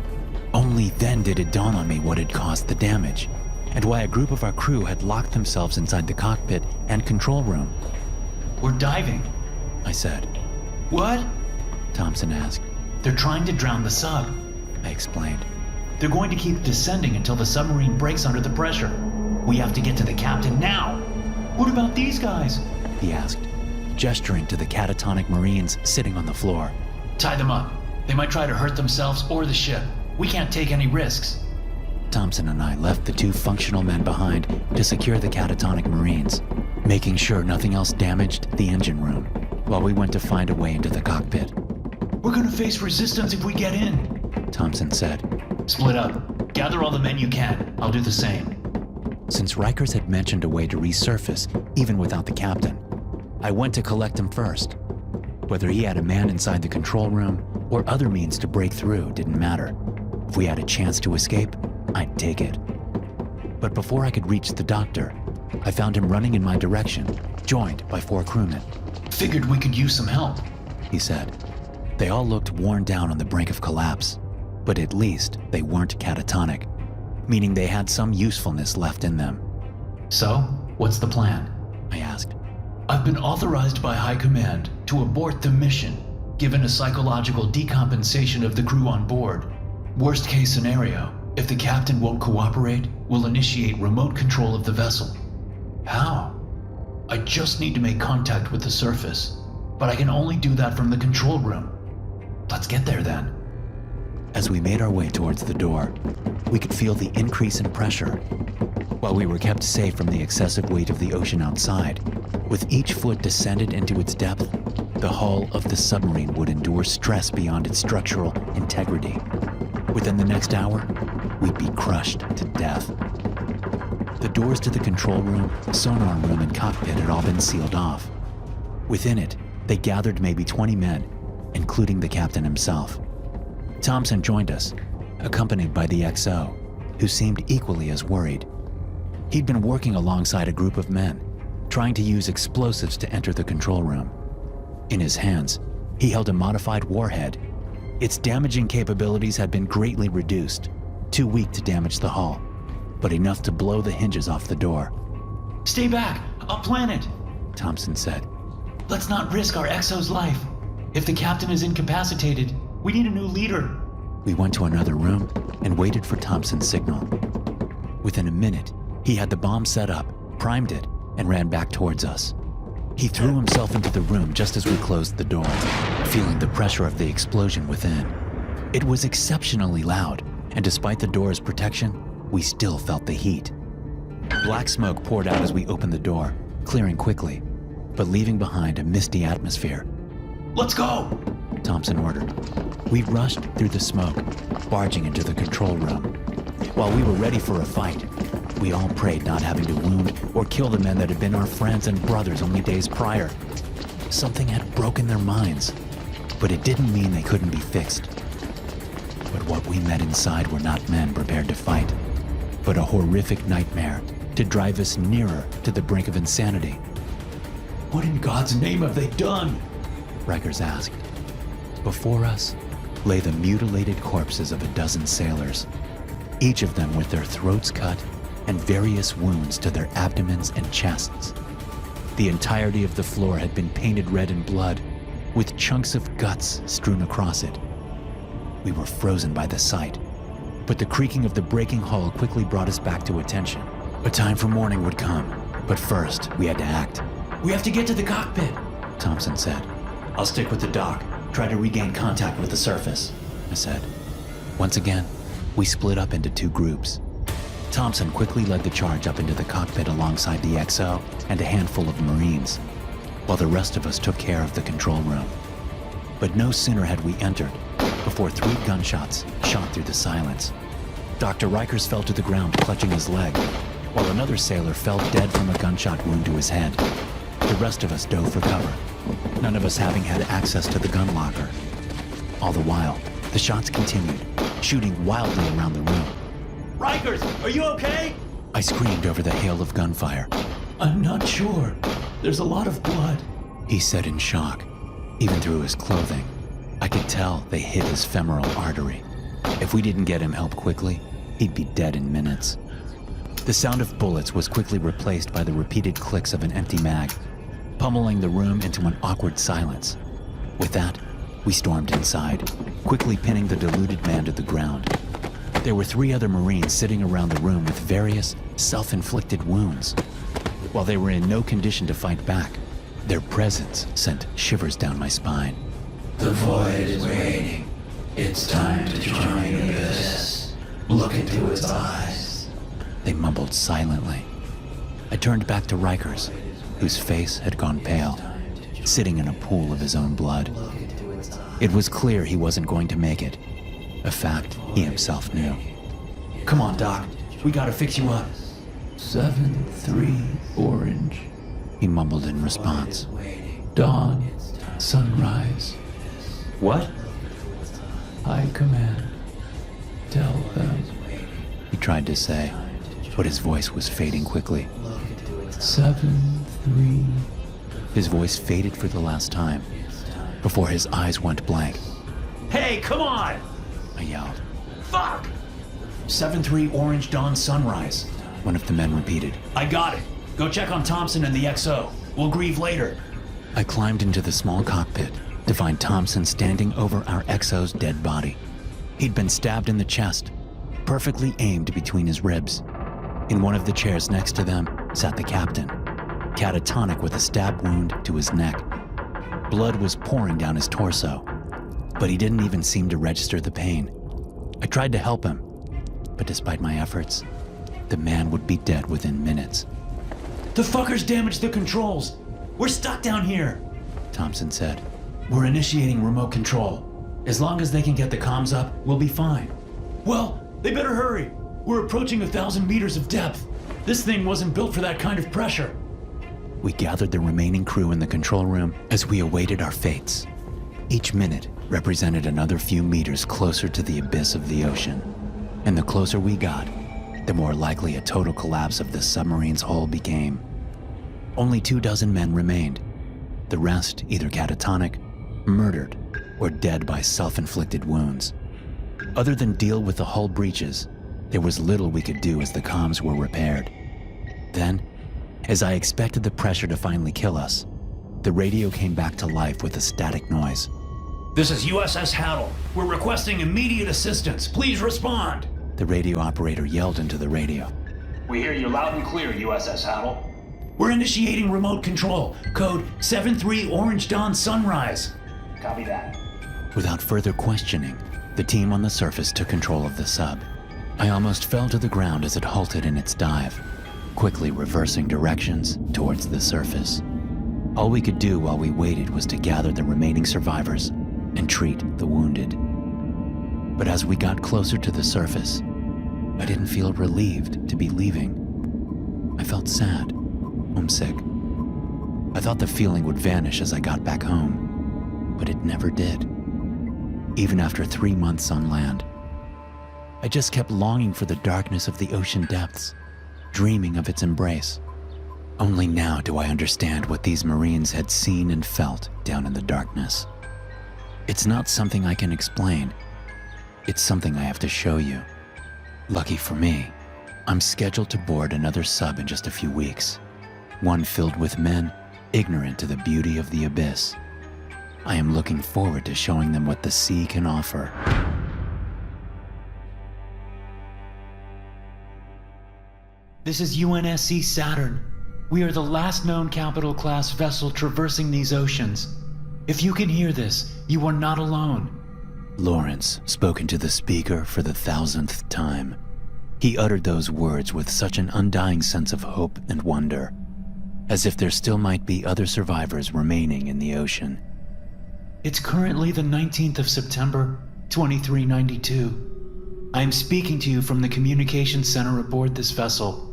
Only then did it dawn on me what had caused the damage, and why a group of our crew had locked themselves inside the cockpit and control room. "We're diving," I said. "What?" Thompson asked. "They're trying to drown the sub," I explained. "They're going to keep descending until the submarine breaks under the pressure. We have to get to the captain now." "What about these guys?" he asked, gesturing to the catatonic Marines sitting on the floor. "Tie them up. They might try to hurt themselves or the ship. We can't take any risks." Thompson and I left the 2 functional men behind to secure the catatonic Marines, making sure nothing else damaged the engine room, while we went to find a way into the cockpit. We're gonna face resistance if we get in, Thompson said. Split up. Gather all the men you can. I'll do the same. Since Rikers had mentioned a way to resurface, even without the captain, I went to collect him first. Whether he had a man inside the control room or other means to break through didn't matter. If we had a chance to escape, I'd take it. But before I could reach the doctor, I found him running in my direction, joined by 4 crewmen. Figured we could use some help, he said. They all looked worn down on the brink of collapse, but at least they weren't catatonic, meaning they had some usefulness left in them. So, what's the plan? I asked. I've been authorized by High Command to abort the mission, given a psychological decompensation of the crew on board. Worst case scenario, if the captain won't cooperate, we'll initiate remote control of the vessel. How? I just need to make contact with the surface, but I can only do that from the control room. Let's get there then. As we made our way towards the door, we could feel the increase in pressure. While we were kept safe from the excessive weight of the ocean outside, with each foot descended into its depth, the hull of the submarine would endure stress beyond its structural integrity. Within the next hour, we'd be crushed to death. The doors to the control room, sonar room, and cockpit had all been sealed off. Within it, they gathered maybe 20 men, including the captain himself. Thompson joined us, accompanied by the XO, who seemed equally as worried. He'd been working alongside a group of men, trying to use explosives to enter the control room. In his hands, he held a modified warhead. Its damaging capabilities had been greatly reduced, too weak to damage the hull, but enough to blow the hinges off the door. Stay back! I'll plan it! Thompson said. Let's not risk our XO's life. If the captain is incapacitated, we need a new leader. We went to another room and waited for Thompson's signal. Within a minute, he had the bomb set up, primed it, and ran back towards us. He threw himself into the room just as we closed the door, feeling the pressure of the explosion within. It was exceptionally loud, and despite the door's protection, we still felt the heat. Black smoke poured out as we opened the door, clearing quickly, but leaving behind a misty atmosphere. Let's go! Thompson ordered. We rushed through the smoke, barging into the control room. While we were ready for a fight, we all prayed not having to wound or kill the men that had been our friends and brothers only days prior. Something had broken their minds, but it didn't mean they couldn't be fixed. But what we met inside were not men prepared to fight, but a horrific nightmare to drive us nearer to the brink of insanity. What in God's name have they done? Rikers asked. Before us lay the mutilated corpses of a dozen sailors, each of them with their throats cut and various wounds to their abdomens and chests. The entirety of the floor had been painted red in blood, with chunks of guts strewn across it. We were frozen by the sight, but the creaking of the breaking hull quickly brought us back to attention. A time for morning would come, but first we had to act. We have to get to the cockpit, Thompson said. I'll stick with the dock. Try to regain contact with the surface, I said. Once again, we split up into 2 groups. Thompson quickly led the charge up into the cockpit alongside the XO and a handful of Marines, while the rest of us took care of the control room. But no sooner had we entered before 3 gunshots shot through the silence. Dr. Rikers fell to the ground clutching his leg, while another sailor fell dead from a gunshot wound to his head. The rest of us dove for cover, none of us having had access to the gun locker. All the while, the shots continued, shooting wildly around the room. Rikers, are you okay? I screamed over the hail of gunfire. I'm not sure. There's a lot of blood, He said in shock. Even through his clothing, I could tell they hit his femoral artery. If we didn't get him help quickly, he'd be dead in minutes. The sound of bullets was quickly replaced by the repeated clicks of an empty mag, pummeling the room into an awkward silence. With that, we stormed inside, quickly pinning the deluded man to the ground. There were 3 other Marines sitting around the room with various self-inflicted wounds. While they were in no condition to fight back, their presence sent shivers down my spine. The void is waiting. It's time to join the abyss. Look into its eyes. They mumbled silently. I turned back to Rikers, whose face had gone pale, sitting in a pool of his own blood. Look into its eyes. It was clear he wasn't going to make it, a fact he himself knew. Come on, Doc. We gotta fix you up. 7-3 Orange. He mumbled in response. Dawn. Sunrise. What? High command. Tell them. He tried to say, but his voice was fading quickly. 7-3. His voice faded for the last time, before his eyes went blank. Hey, come on! I yelled. Fuck! 7-3 Orange Dawn Sunrise. One of the men repeated. I got it. Go check on Thompson and the XO. We'll grieve later. I climbed into the small cockpit to find Thompson standing over our XO's dead body. He'd been stabbed in the chest, perfectly aimed between his ribs. In one of the chairs next to them sat the captain, catatonic with a stab wound to his neck. Blood was pouring down his torso, but he didn't even seem to register the pain. I tried to help him, but despite my efforts, the man would be dead within minutes. The fuckers damaged the controls. We're stuck down here, Thompson said. We're initiating remote control. As long as they can get the comms up, we'll be fine. Well, they better hurry. We're approaching 1,000 meters of depth. This thing wasn't built for that kind of pressure. We gathered the remaining crew in the control room as we awaited our fates. Each minute represented another few meters closer to the abyss of the ocean. And the closer we got, the more likely a total collapse of the submarine's hull became. Only 24 men remained. The rest either catatonic, murdered, or dead by self-inflicted wounds. Other than deal with the hull breaches, there was little we could do as the comms were repaired. Then, as I expected the pressure to finally kill us, the radio came back to life with a static noise. This is USS Hattle. We're requesting immediate assistance. Please respond. The radio operator yelled into the radio. We hear you loud and clear, USS Hattle. We're initiating remote control. Code 7-3 Orange Dawn Sunrise. Copy that. Without further questioning, the team on the surface took control of the sub. I almost fell to the ground as it halted in its dive, quickly reversing directions towards the surface. All we could do while we waited was to gather the remaining survivors and treat the wounded. But as we got closer to the surface, I didn't feel relieved to be leaving. I felt sad, homesick. I thought the feeling would vanish as I got back home, but it never did. Even after 3 months on land, I just kept longing for the darkness of the ocean depths, dreaming of its embrace. Only now do I understand what these Marines had seen and felt down in the darkness. It's not something I can explain. It's something I have to show you. Lucky for me, I'm scheduled to board another sub in just a few weeks. One filled with men ignorant to the beauty of the abyss. I am looking forward to showing them what the sea can offer. This is UNSC Saturn. We are the last known capital-class vessel traversing these oceans. If you can hear this, you are not alone. Lawrence spoke into the speaker for the 1,000th time. He uttered those words with such an undying sense of hope and wonder, as if there still might be other survivors remaining in the ocean. It's currently the 19th of September, 2392. I am speaking to you from the communications center aboard this vessel.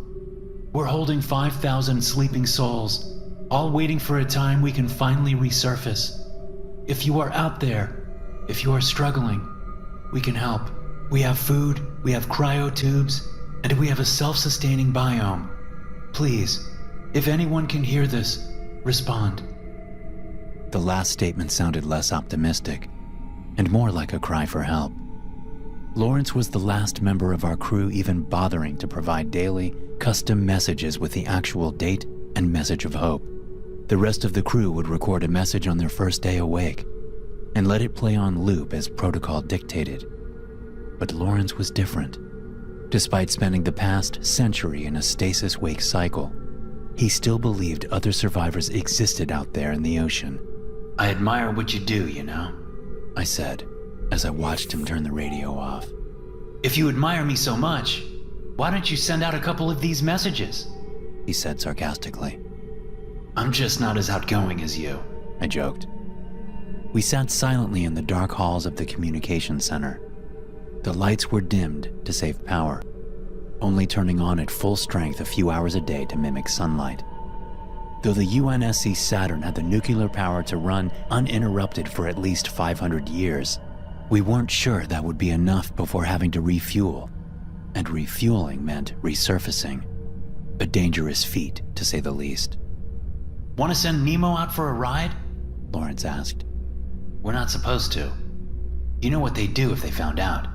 We're holding 5,000 sleeping souls, all waiting for a time we can finally resurface. If you are out there, if you are struggling, we can help. We have food, we have cryo tubes, and we have a self-sustaining biome. Please, if anyone can hear this, respond. The last statement sounded less optimistic, and more like a cry for help. Lawrence was the last member of our crew even bothering to provide daily, custom messages with the actual date and message of hope. The rest of the crew would record a message on their first day awake, and let it play on loop as protocol dictated. But Lawrence was different. Despite spending the past century in a stasis wake cycle, he still believed other survivors existed out there in the ocean. I admire what you do, you know, I said as I watched him turn the radio off. If you admire me so much, why don't you send out a couple of these messages? He said sarcastically. I'm just not as outgoing as you. I joked. We sat silently in the dark halls of the communications center. The lights were dimmed to save power, only turning on at full strength a few hours a day to mimic sunlight. Though the UNSC Saturn had the nuclear power to run uninterrupted for at least 500 years, we weren't sure that would be enough before having to refuel. And refueling meant resurfacing. A dangerous feat, to say the least. Want to send Nemo out for a ride? Lawrence asked. We're not supposed to. You know what they'd do if they found out.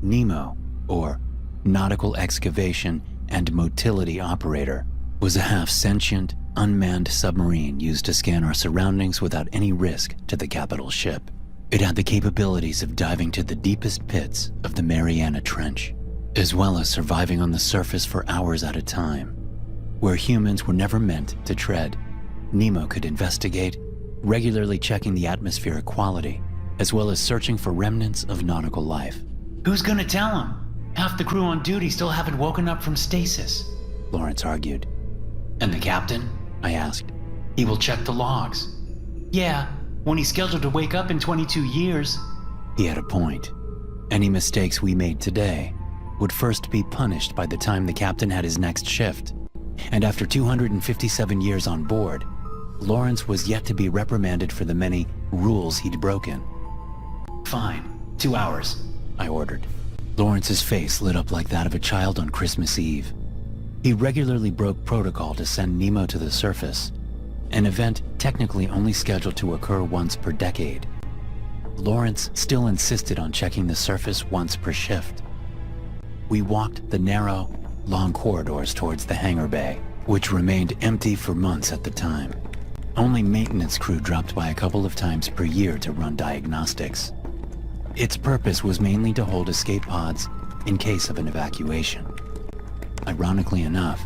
Nemo, or Nautical Excavation and Motility Operator, was a half-sentient, unmanned submarine used to scan our surroundings without any risk to the capital ship. It had the capabilities of diving to the deepest pits of the Mariana Trench, as well as surviving on the surface for hours at a time. Where humans were never meant to tread, Nemo could investigate, regularly checking the atmospheric quality, as well as searching for remnants of nautical life. Who's gonna tell him? Half the crew on duty still haven't woken up from stasis. Lawrence argued. And the captain? I asked. He will check the logs. Yeah, when he's scheduled to wake up in 22 years. He had a point. Any mistakes we made today would first be punished by the time the captain had his next shift. And after 257 years on board, Lawrence was yet to be reprimanded for the many rules he'd broken. Fine, 2 hours, I ordered. Lawrence's face lit up like that of a child on Christmas Eve. He regularly broke protocol to send Nemo to the surface, an event technically only scheduled to occur once per decade. Lawrence still insisted on checking the surface once per shift. We walked the narrow, long corridors towards the hangar bay, which remained empty for months at the time. Only maintenance crew dropped by a couple of times per year to run diagnostics. Its purpose was mainly to hold escape pods in case of an evacuation. Ironically enough,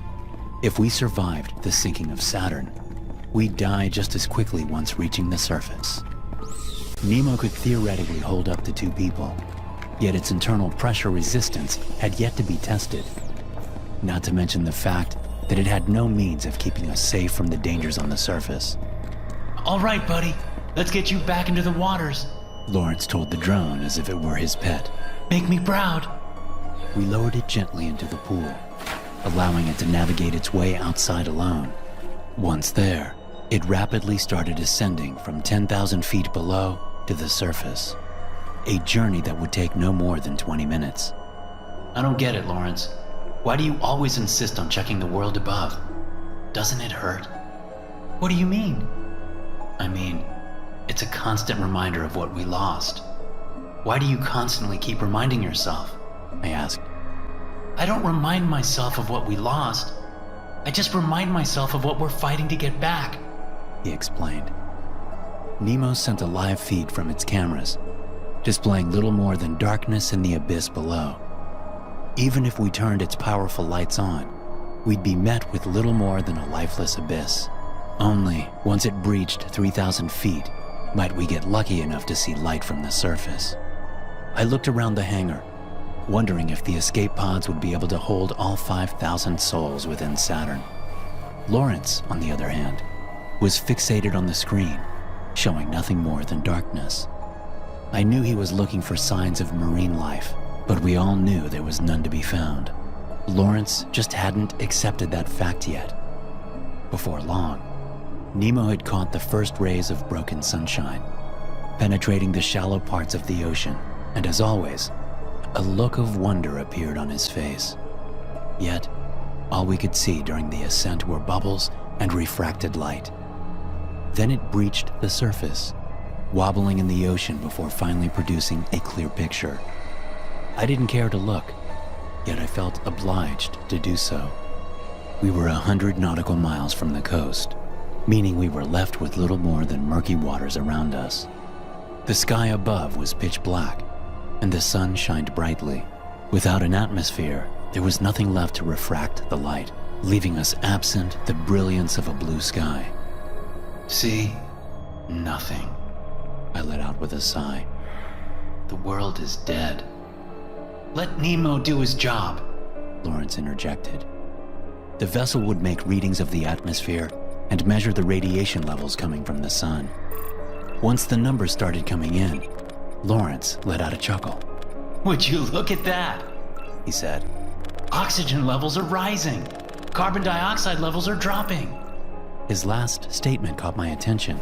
if we survived the sinking of Saturn, we'd die just as quickly once reaching the surface. Nemo could theoretically hold up to 2 people, yet its internal pressure resistance had yet to be tested. Not to mention the fact that it had no means of keeping us safe from the dangers on the surface. All right, buddy. Let's get you back into the waters. Lawrence told the drone as if it were his pet. Make me proud. We lowered it gently into the pool, allowing it to navigate its way outside alone. Once there, it rapidly started ascending from 10,000 feet below to the surface. A journey that would take no more than 20 minutes. I don't get it, Lawrence. Why do you always insist on checking the world above? Doesn't it hurt? What do you mean? I mean, it's a constant reminder of what we lost. Why do you constantly keep reminding yourself? I asked. I don't remind myself of what we lost. I just remind myself of what we're fighting to get back, he explained. Nemo sent a live feed from its cameras, displaying little more than darkness in the abyss below. Even if we turned its powerful lights on, we'd be met with little more than a lifeless abyss. Only once it breached 3,000 feet might we get lucky enough to see light from the surface. I looked around the hangar, wondering if the escape pods would be able to hold all 5,000 souls within Saturn. Lawrence, on the other hand, was fixated on the screen, showing nothing more than darkness. I knew he was looking for signs of marine life, but we all knew there was none to be found. Lawrence just hadn't accepted that fact yet. Before long, Nemo had caught the first rays of broken sunshine, penetrating the shallow parts of the ocean, and as always, a look of wonder appeared on his face. Yet, all we could see during the ascent were bubbles and refracted light. Then it breached the surface, wobbling in the ocean before finally producing a clear picture. I didn't care to look, yet I felt obliged to do so. We were 100 nautical miles from the coast, meaning we were left with little more than murky waters around us. The sky above was pitch black, and the sun shined brightly. Without an atmosphere, there was nothing left to refract the light, leaving us absent the brilliance of a blue sky. See? Nothing. I let out with a sigh. The world is dead. Let Nemo do his job, Lawrence interjected. The vessel would make readings of the atmosphere and measure the radiation levels coming from the sun. Once the numbers started coming in, Lawrence let out a chuckle. Would you look at that? He said, Oxygen levels are rising. Carbon dioxide levels are dropping. His last statement caught my attention.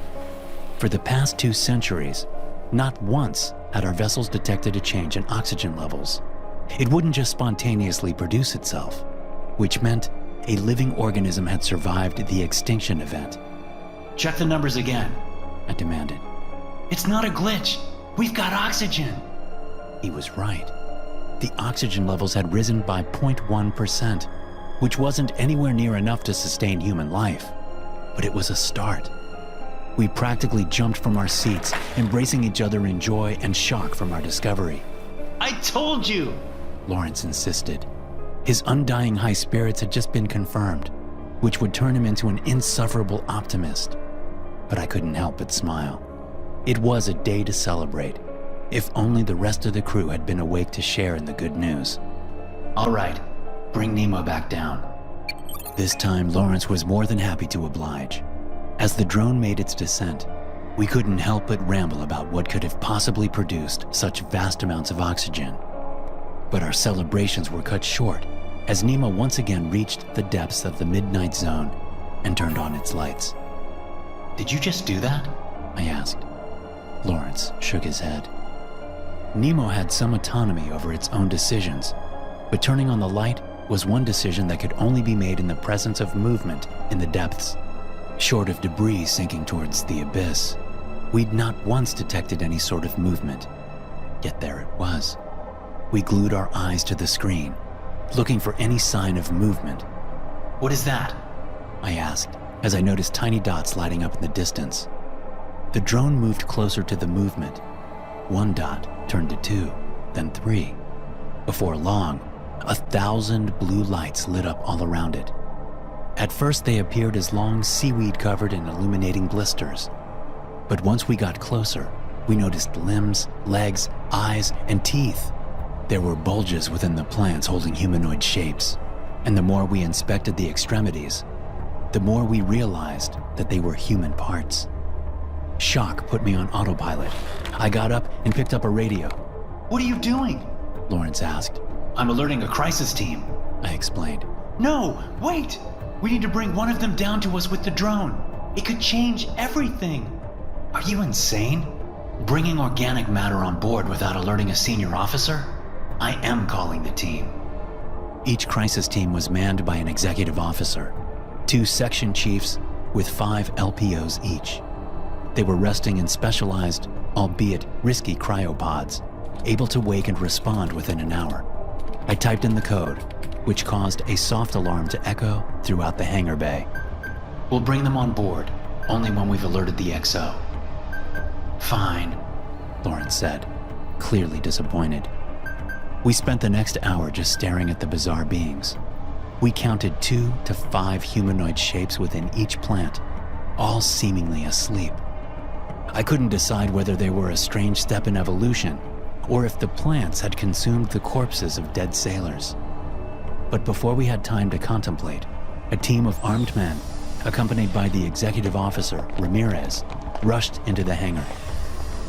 For the past 2 centuries, not once had our vessels detected a change in oxygen levels. It wouldn't just spontaneously produce itself, which meant a living organism had survived the extinction event. Check the numbers again. I demanded. It's not a glitch. We've got oxygen. He was right. The oxygen levels had risen by 0.1%, which wasn't anywhere near enough to sustain human life, but it was a start. We practically jumped from our seats, embracing each other in joy and shock from our discovery. I told you! Lawrence insisted. His undying high spirits had just been confirmed, which would turn him into an insufferable optimist. But I couldn't help but smile. It was a day to celebrate, if only the rest of the crew had been awake to share in the good news. All right, bring Nemo back down. This time, Lawrence was more than happy to oblige. As the drone made its descent, we couldn't help but ramble about what could have possibly produced such vast amounts of oxygen. But our celebrations were cut short as Nemo once again reached the depths of the midnight zone and turned on its lights. Did you just do that? I asked. Lawrence shook his head. Nemo had some autonomy over its own decisions, but turning on the light was one decision that could only be made in the presence of movement in the depths. Short of debris sinking towards the abyss, we'd not once detected any sort of movement. Yet there it was. We glued our eyes to the screen, looking for any sign of movement. What is that? I asked, as I noticed tiny dots lighting up in the distance. The drone moved closer to the movement. 1 dot turned to 2, then 3. Before long, 1,000 blue lights lit up all around it. At first, they appeared as long seaweed-covered and illuminating blisters. But once we got closer, we noticed limbs, legs, eyes, and teeth. There were bulges within the plants holding humanoid shapes, and the more we inspected the extremities, the more we realized that they were human parts. Shock put me on autopilot. I got up and picked up a radio. What are you doing? Lawrence asked. I'm alerting a crisis team. I explained. No, wait! We need to bring one of them down to us with the drone. It could change everything. Are you insane? Bringing organic matter on board without alerting a senior officer? I am calling the team. Each crisis team was manned by an executive officer, 2 section chiefs with 5 LPOs each. They were resting in specialized, albeit risky cryopods, able to wake and respond within an hour. I typed in the code, which caused a soft alarm to echo throughout the hangar bay. We'll bring them on board, only when we've alerted the XO. Fine, Lawrence said, clearly disappointed. We spent the next hour just staring at the bizarre beings. We counted 2 to 5 humanoid shapes within each plant, all seemingly asleep. I couldn't decide whether they were a strange step in evolution or if the plants had consumed the corpses of dead sailors. But before we had time to contemplate, a team of armed men, accompanied by the executive officer, Ramirez, rushed into the hangar.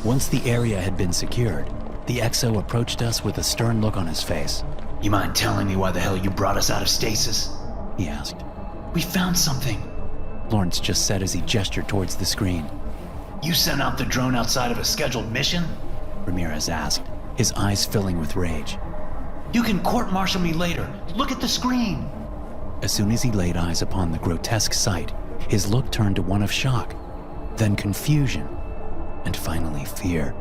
Once the area had been secured, the XO approached us with a stern look on his face. You mind telling me why the hell you brought us out of stasis? He asked. We found something, Lawrence just said as he gestured towards the screen. You sent out the drone outside of a scheduled mission? Ramirez asked, his eyes filling with rage. You can court-martial me later. Look at the screen. As soon as he laid eyes upon the grotesque sight, his look turned to one of shock, then confusion, and finally fear.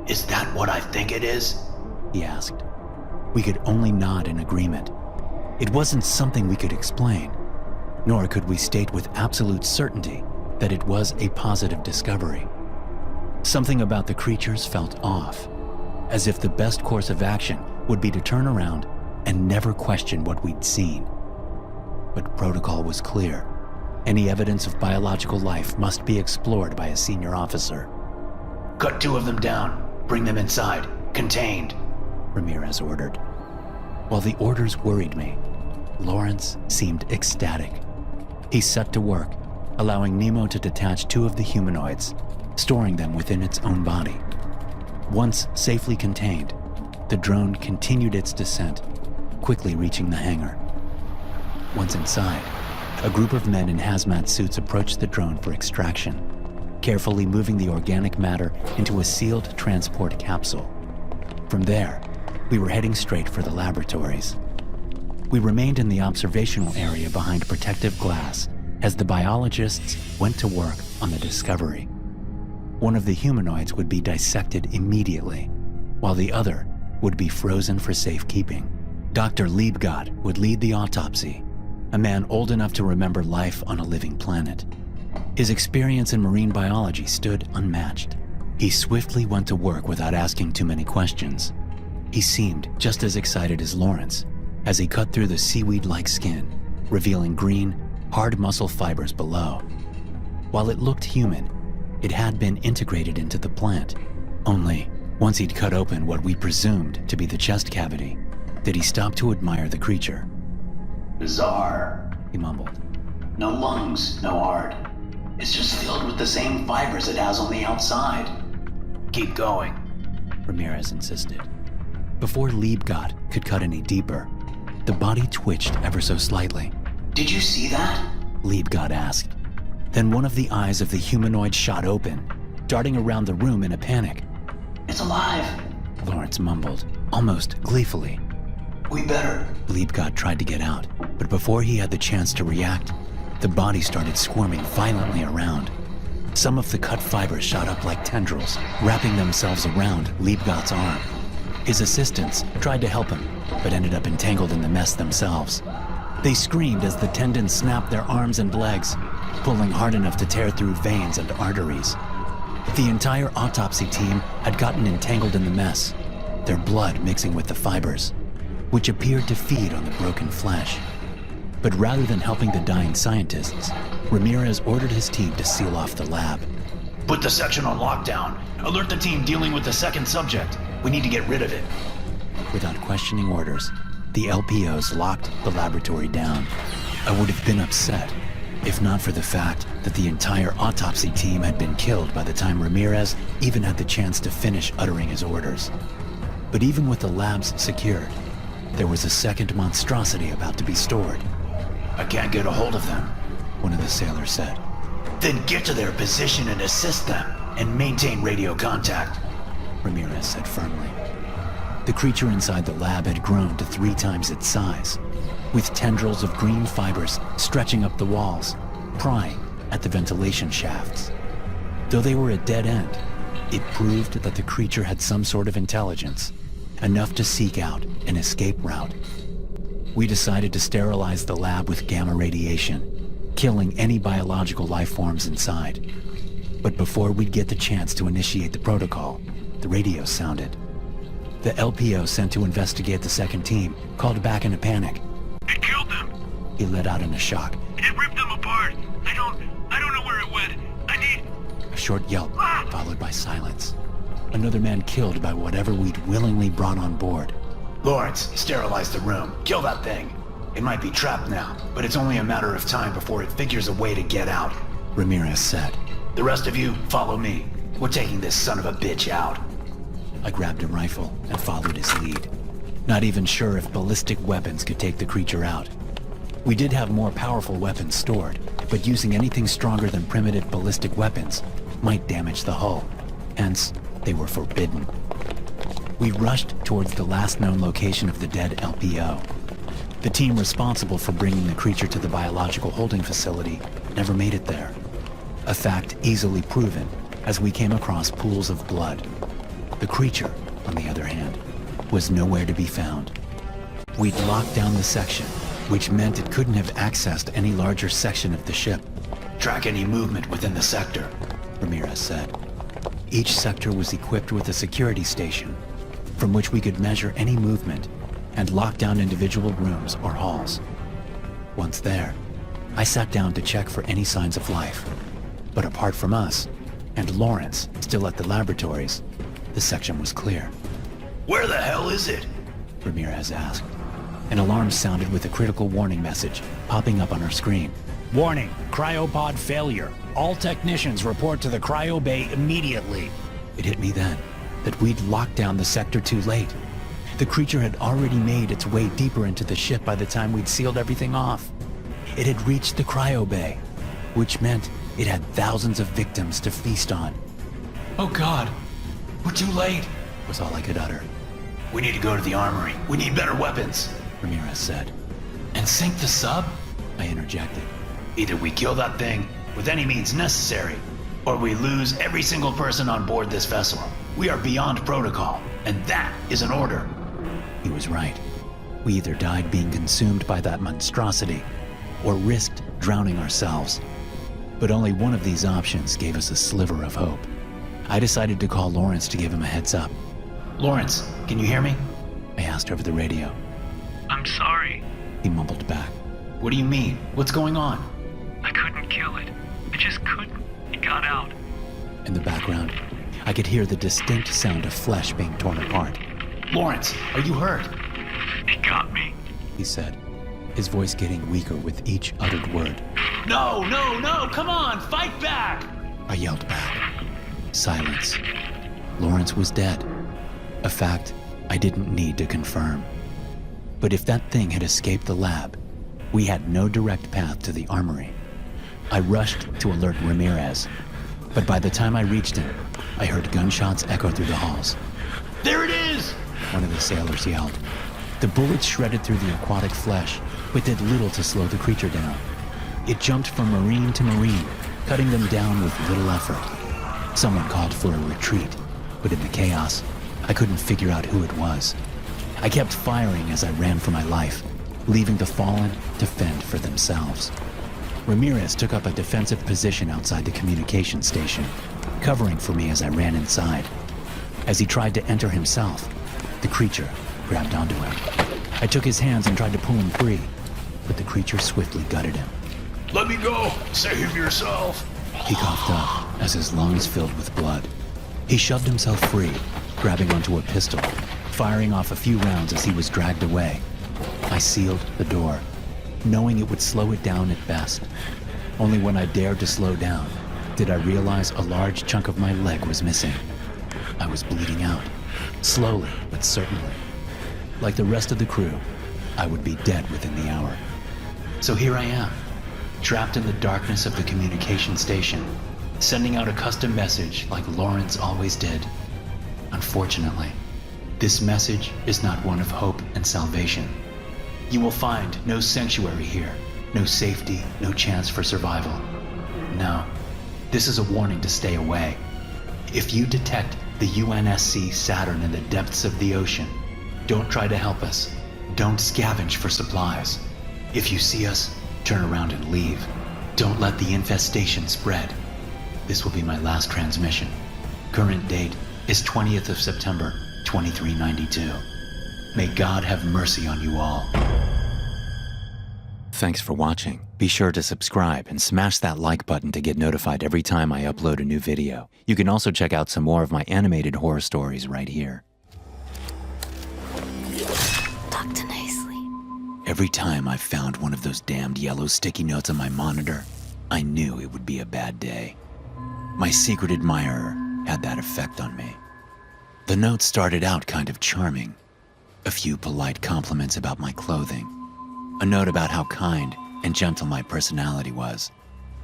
Is that what I think it is? He asked. We could only nod in agreement. It wasn't something we could explain, nor could we state with absolute certainty that it was a positive discovery. Something about the creatures felt off, as if the best course of action would be to turn around and never question what we'd seen. But protocol was clear. Any evidence of biological life must be explored by a senior officer. Cut 2 of them down. Bring them inside. Contained, Ramirez ordered. While the orders worried me, Lawrence seemed ecstatic. He set to work, allowing Nemo to detach 2 of the humanoids, storing them within its own body. Once safely contained, the drone continued its descent, quickly reaching the hangar. Once inside, a group of men in hazmat suits approached the drone for extraction, carefully moving the organic matter into a sealed transport capsule. From there, we were heading straight for the laboratories. We remained in the observational area behind protective glass as the biologists went to work on the discovery. One of the humanoids would be dissected immediately, while the other would be frozen for safekeeping. Dr. Liebgott would lead the autopsy, a man old enough to remember life on a living planet. His experience in marine biology stood unmatched. He swiftly went to work without asking too many questions. He seemed just as excited as Lawrence as he cut through the seaweed-like skin, revealing green, hard muscle fibers below. While it looked human, it had been integrated into the plant. Only, once he'd cut open what we presumed to be the chest cavity, did he stop to admire the creature. Bizarre. He mumbled. No lungs, no heart. It's just filled with the same fibers it has on the outside. Keep going, Ramirez insisted. Before Liebgott could cut any deeper, the body twitched ever so slightly. Did you see that? Liebgott asked. Then one of the eyes of the humanoid shot open, darting around the room in a panic. It's alive. Lawrence mumbled, almost gleefully. We better. Liebgott tried to get out, but before he had the chance to react, the body started squirming violently around. Some of the cut fibers shot up like tendrils, wrapping themselves around Liebgott's arm. His assistants tried to help him, but ended up entangled in the mess themselves. They screamed as the tendons snapped their arms and legs, pulling hard enough to tear through veins and arteries. The entire autopsy team had gotten entangled in the mess, their blood mixing with the fibers, which appeared to feed on the broken flesh. But rather than helping the dying scientists, Ramirez ordered his team to seal off the lab. Put the section on lockdown. Alert the team dealing with the second subject. We need to get rid of it. Without questioning orders, the LPOs locked the laboratory down. I would have been upset, if not for the fact that the entire autopsy team had been killed by the time Ramirez even had the chance to finish uttering his orders. But even with the labs secured, there was a second monstrosity about to be stored. I can't get a hold of them, one of the sailors said. Then get to their position and assist them, and maintain radio contact, Ramirez said firmly. The creature inside the lab had grown to 3 times its size, with tendrils of green fibers stretching up the walls, prying at the ventilation shafts. Though they were a dead end, it proved that the creature had some sort of intelligence, enough to seek out an escape route. We decided to sterilize the lab with gamma radiation, killing any biological life forms inside. But before we'd get the chance to initiate the protocol, the radio sounded. The LPO sent to investigate the second team called back in a panic. It killed them. He let out in a shock. It ripped them apart. I don't know where it went. I need... A short yelp, followed by silence. Another man killed by whatever we'd willingly brought on board. Lawrence, sterilize the room. Kill that thing. It might be trapped now, but it's only a matter of time before it figures a way to get out, Ramirez said. The rest of you, follow me. We're taking this son of a bitch out. I grabbed a rifle and followed his lead, not even sure if ballistic weapons could take the creature out. We did have more powerful weapons stored, but using anything stronger than primitive ballistic weapons might damage the hull. Hence, they were forbidden. We rushed towards the last known location of the dead LPO. The team responsible for bringing the creature to the biological holding facility never made it there. A fact easily proven as we came across pools of blood. The creature, on the other hand, was nowhere to be found. We'd locked down the section, which meant it couldn't have accessed any larger section of the ship. Track any movement within the sector, Ramirez said. Each sector was equipped with a security station, from which we could measure any movement and lock down individual rooms or halls. Once there, I sat down to check for any signs of life. But apart from us, and Lawrence still at the laboratories, the section was clear. Where the hell is it? Ramirez asked. An alarm sounded with a critical warning message popping up on our screen. Warning, cryopod failure. All technicians report to the cryo bay immediately. It hit me then that we'd locked down the sector too late. The creature had already made its way deeper into the ship by the time we'd sealed everything off. It had reached the cryo bay, which meant it had thousands of victims to feast on. Oh God, we're too late. Was all I could utter. We need to go to the armory. We need better weapons. Ramirez said. And sink the sub? I interjected. Either we kill that thing with any means necessary, or we lose every single person on board this vessel. We are beyond protocol, and that is an order. He was right. We either died being consumed by that monstrosity, or risked drowning ourselves. But only one of these options gave us a sliver of hope. I decided to call Lawrence to give him a heads up. Lawrence, can you hear me? I asked over the radio. I'm sorry. He mumbled back. What do you mean? What's going on? I couldn't kill it. I just couldn't. It got out. In the background, I could hear the distinct sound of flesh being torn apart. Lawrence, are you hurt? It got me. He said, his voice getting weaker with each uttered word. No, come on, fight back! I yelled back. Silence. Lawrence was dead. A fact I didn't need to confirm. But if that thing had escaped the lab, we had no direct path to the armory. I rushed to alert Ramirez, but by the time I reached him, I heard gunshots echo through the halls. There it is! One of the sailors yelled. The bullets shredded through the aquatic flesh, but did little to slow the creature down. It jumped from marine to marine, cutting them down with little effort. Someone called for a retreat, but in the chaos, I couldn't figure out who it was. I kept firing as I ran for my life, leaving the fallen to fend for themselves. Ramirez took up a defensive position outside the communication station, covering for me as I ran inside. As he tried to enter himself, the creature grabbed onto him. I took his hands and tried to pull him free, but the creature swiftly gutted him. Let me go! Save yourself! He coughed up as his lungs filled with blood. He shoved himself free, grabbing onto a pistol, firing off a few rounds as he was dragged away. I sealed the door, knowing it would slow it down at best. Only when I dared to slow down did I realize a large chunk of my leg was missing. I was bleeding out, slowly but certainly. Like the rest of the crew, I would be dead within the hour. So here I am, trapped in the darkness of the communication station, sending out a custom message like Lawrence always did. Unfortunately, this message is not one of hope and salvation. You will find no sanctuary here, no safety, no chance for survival. No, this is a warning to stay away. If you detect the UNSC Saturn in the depths of the ocean, don't try to help us. Don't scavenge for supplies. If you see us, turn around and leave. Don't let the infestation spread. This will be my last transmission. Current date is 20th of September, 2392. May God have mercy on you all. Thanks for watching. Be sure to subscribe and smash that like button to get notified every time I upload a new video. You can also check out some more of my animated horror stories right here. Talk to nicely. Every time I found one of those damned yellow sticky notes on my monitor, I knew it would be a bad day. My secret admirer had that effect on me. The note started out kind of charming. A few polite compliments about my clothing. A note about how kind and gentle my personality was.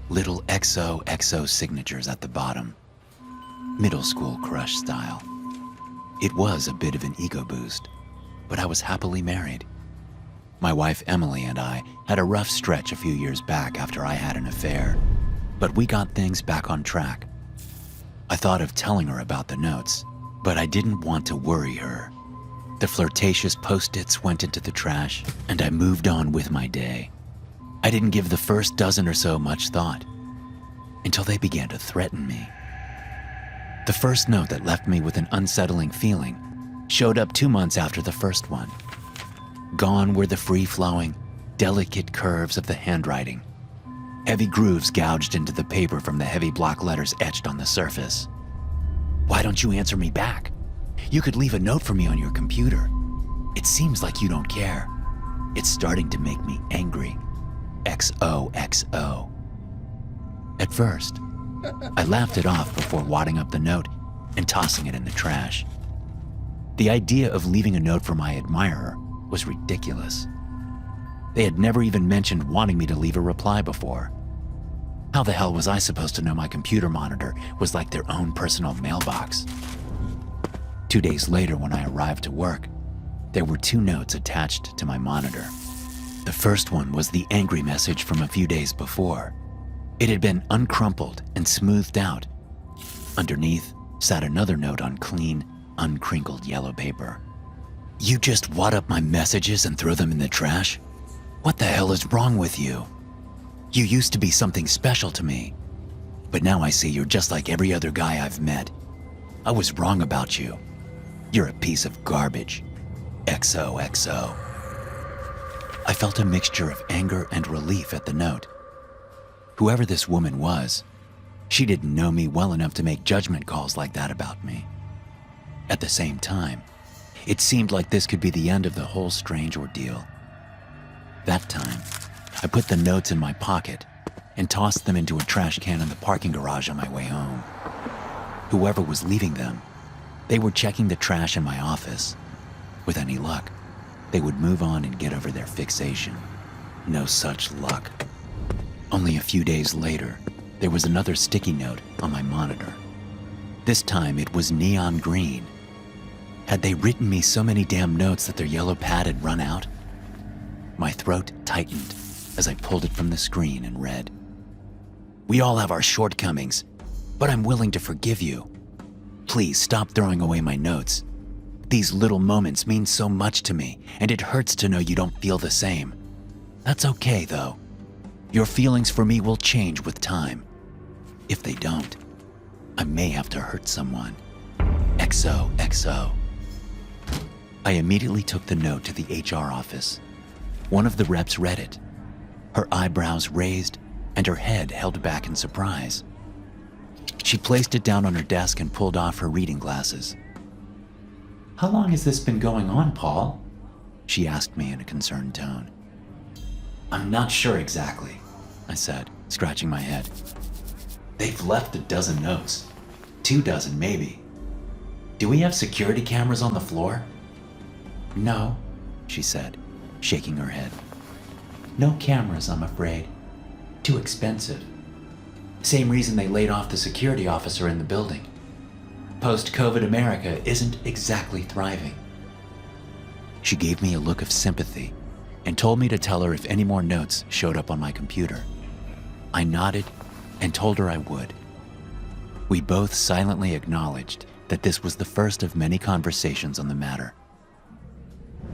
Little XOXO signatures at the bottom. Middle school crush style. It was a bit of an ego boost, but I was happily married. My wife Emily and I had a rough stretch a few years back after I had an affair, but we got things back on track. I thought of telling her about the notes, but I didn't want to worry her. The flirtatious post-its went into the trash, and I moved on with my day. I didn't give the first dozen or so much thought, until they began to threaten me. The first note that left me with an unsettling feeling showed up 2 months after the first one. Gone were the free-flowing, delicate curves of the handwriting. Heavy grooves gouged into the paper from the heavy block letters etched on the surface. Why don't you answer me back? You could leave a note for me on your computer. It seems like you don't care. It's starting to make me angry. XOXO. At first, I laughed it off before wadding up the note and tossing it in the trash. The idea of leaving a note for my admirer was ridiculous. They had never even mentioned wanting me to leave a reply before. How the hell was I supposed to know my computer monitor was like their own personal mailbox? 2 days later, when I arrived to work, there were 2 notes attached to my monitor. The first one was the angry message from a few days before. It had been uncrumpled and smoothed out. Underneath sat another note on clean, uncrinkled yellow paper. "You just wad up my messages and throw them in the trash? What the hell is wrong with you? You used to be something special to me, but now I see you're just like every other guy I've met. I was wrong about you. You're a piece of garbage. XOXO." I felt a mixture of anger and relief at the note. Whoever this woman was, she didn't know me well enough to make judgment calls like that about me. At the same time, it seemed like this could be the end of the whole strange ordeal. That time, I put the notes in my pocket and tossed them into a trash can in the parking garage on my way home. Whoever was leaving them, they were checking the trash in my office. With any luck, they would move on and get over their fixation. No such luck. Only a few days later, there was another sticky note on my monitor. This time it was neon green. Had they written me so many damn notes that their yellow pad had run out? My throat tightened as I pulled it from the screen and read, "We all have our shortcomings, but I'm willing to forgive you. Please stop throwing away my notes. These little moments mean so much to me, and it hurts to know you don't feel the same. That's okay, though. Your feelings for me will change with time. If they don't, I may have to hurt someone. XOXO." I immediately took the note to the HR office. One of the reps read it, her eyebrows raised and her head held back in surprise. She placed it down on her desk and pulled off her reading glasses. How long has this been going on, Paul? She asked me in a concerned tone. I'm not sure exactly, I said, scratching my head. They've left a dozen notes. 2 dozen, maybe. Do we have security cameras on the floor? No, she said, shaking her head. No cameras, I'm afraid. Too expensive. Same reason they laid off the security officer in the building. Post-COVID America isn't exactly thriving. She gave me a look of sympathy and told me to tell her if any more notes showed up on my computer. I nodded and told her I would. We both silently acknowledged that this was the first of many conversations on the matter.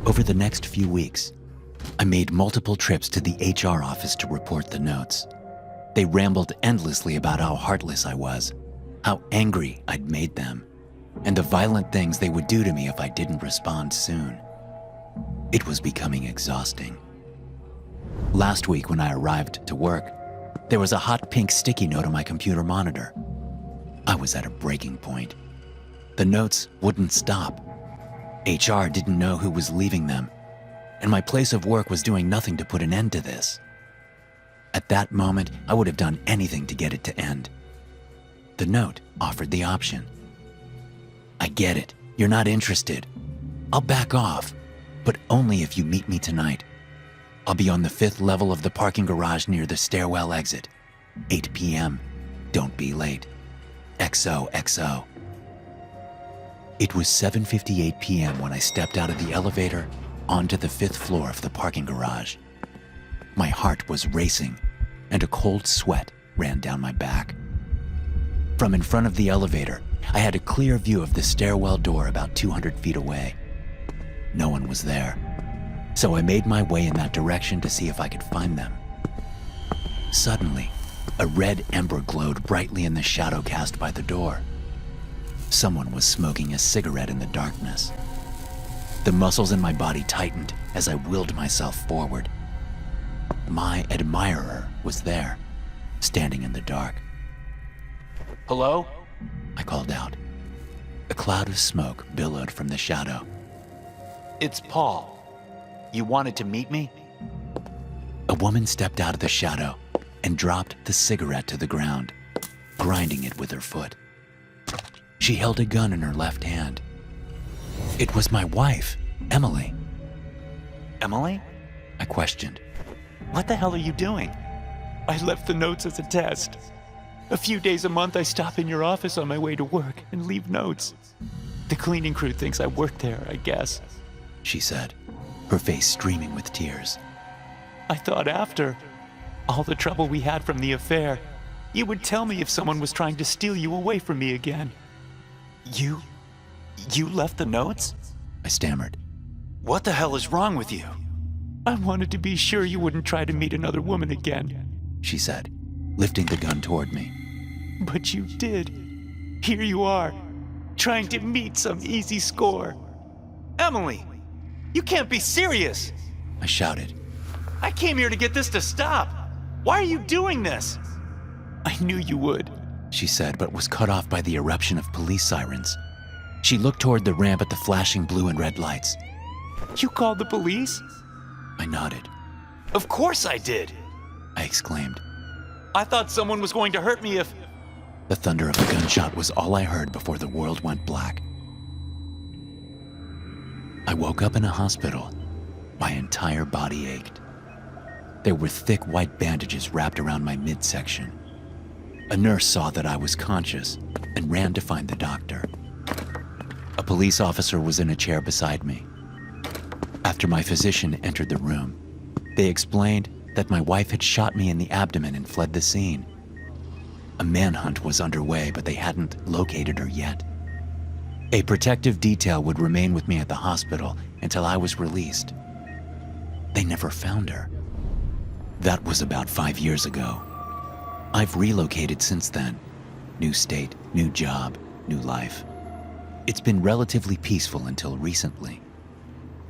Over the next few weeks, I made multiple trips to the HR office to report the notes. They rambled endlessly about how heartless I was, how angry I'd made them, and the violent things they would do to me if I didn't respond soon. It was becoming exhausting. Last week when I arrived to work, there was a hot pink sticky note on my computer monitor. I was at a breaking point. The notes wouldn't stop. HR didn't know who was leaving them, and my place of work was doing nothing to put an end to this. At that moment, I would have done anything to get it to end. The note offered the option. "I get it. You're not interested. I'll back off, but only if you meet me tonight. I'll be on the 5th level of the parking garage near the stairwell exit. 8 p.m. Don't be late. XOXO." It was 7:58 p.m. when I stepped out of the elevator onto the 5th floor of the parking garage. My heart was racing, and a cold sweat ran down my back. From in front of the elevator, I had a clear view of the stairwell door about 200 feet away. No one was there, so I made my way in that direction to see if I could find them. Suddenly, a red ember glowed brightly in the shadow cast by the door. Someone was smoking a cigarette in the darkness. The muscles in my body tightened as I willed myself forward. My admirer was there, standing in the dark. "Hello?" I called out. A cloud of smoke billowed from the shadow. "It's Paul. You wanted to meet me?" A woman stepped out of the shadow and dropped the cigarette to the ground, grinding it with her foot. She held a gun in her left hand. It was my wife, Emily. Emily? I questioned. What the hell are you doing? I left the notes as a test. A few days a month I stop in your office on my way to work and leave notes. The cleaning crew thinks I work there, I guess. She said, her face streaming with tears. I thought after all the trouble we had from the affair, you would tell me if someone was trying to steal you away from me again. You left the notes? I stammered. What the hell is wrong with you? I wanted to be sure you wouldn't try to meet another woman again. She said, lifting the gun toward me. But you did. Here you are, trying to meet some easy score. Emily, you can't be serious. I shouted. I came here to get this to stop. Why are you doing this? I knew you would, she said, but was cut off by the eruption of police sirens. She looked toward the ramp at the flashing blue and red lights. You called the police? I nodded. Of course I did, I exclaimed. I thought someone was going to hurt me if... The thunder of a gunshot was all I heard before the world went black. I woke up in a hospital. My entire body ached. There were thick white bandages wrapped around my midsection. A nurse saw that I was conscious and ran to find the doctor. A police officer was in a chair beside me. After my physician entered the room, they explained that my wife had shot me in the abdomen and fled the scene. A manhunt was underway, but they hadn't located her yet. A protective detail would remain with me at the hospital until I was released. They never found her. That was about 5 years ago. I've relocated since then. New state, new job, new life. It's been relatively peaceful until recently.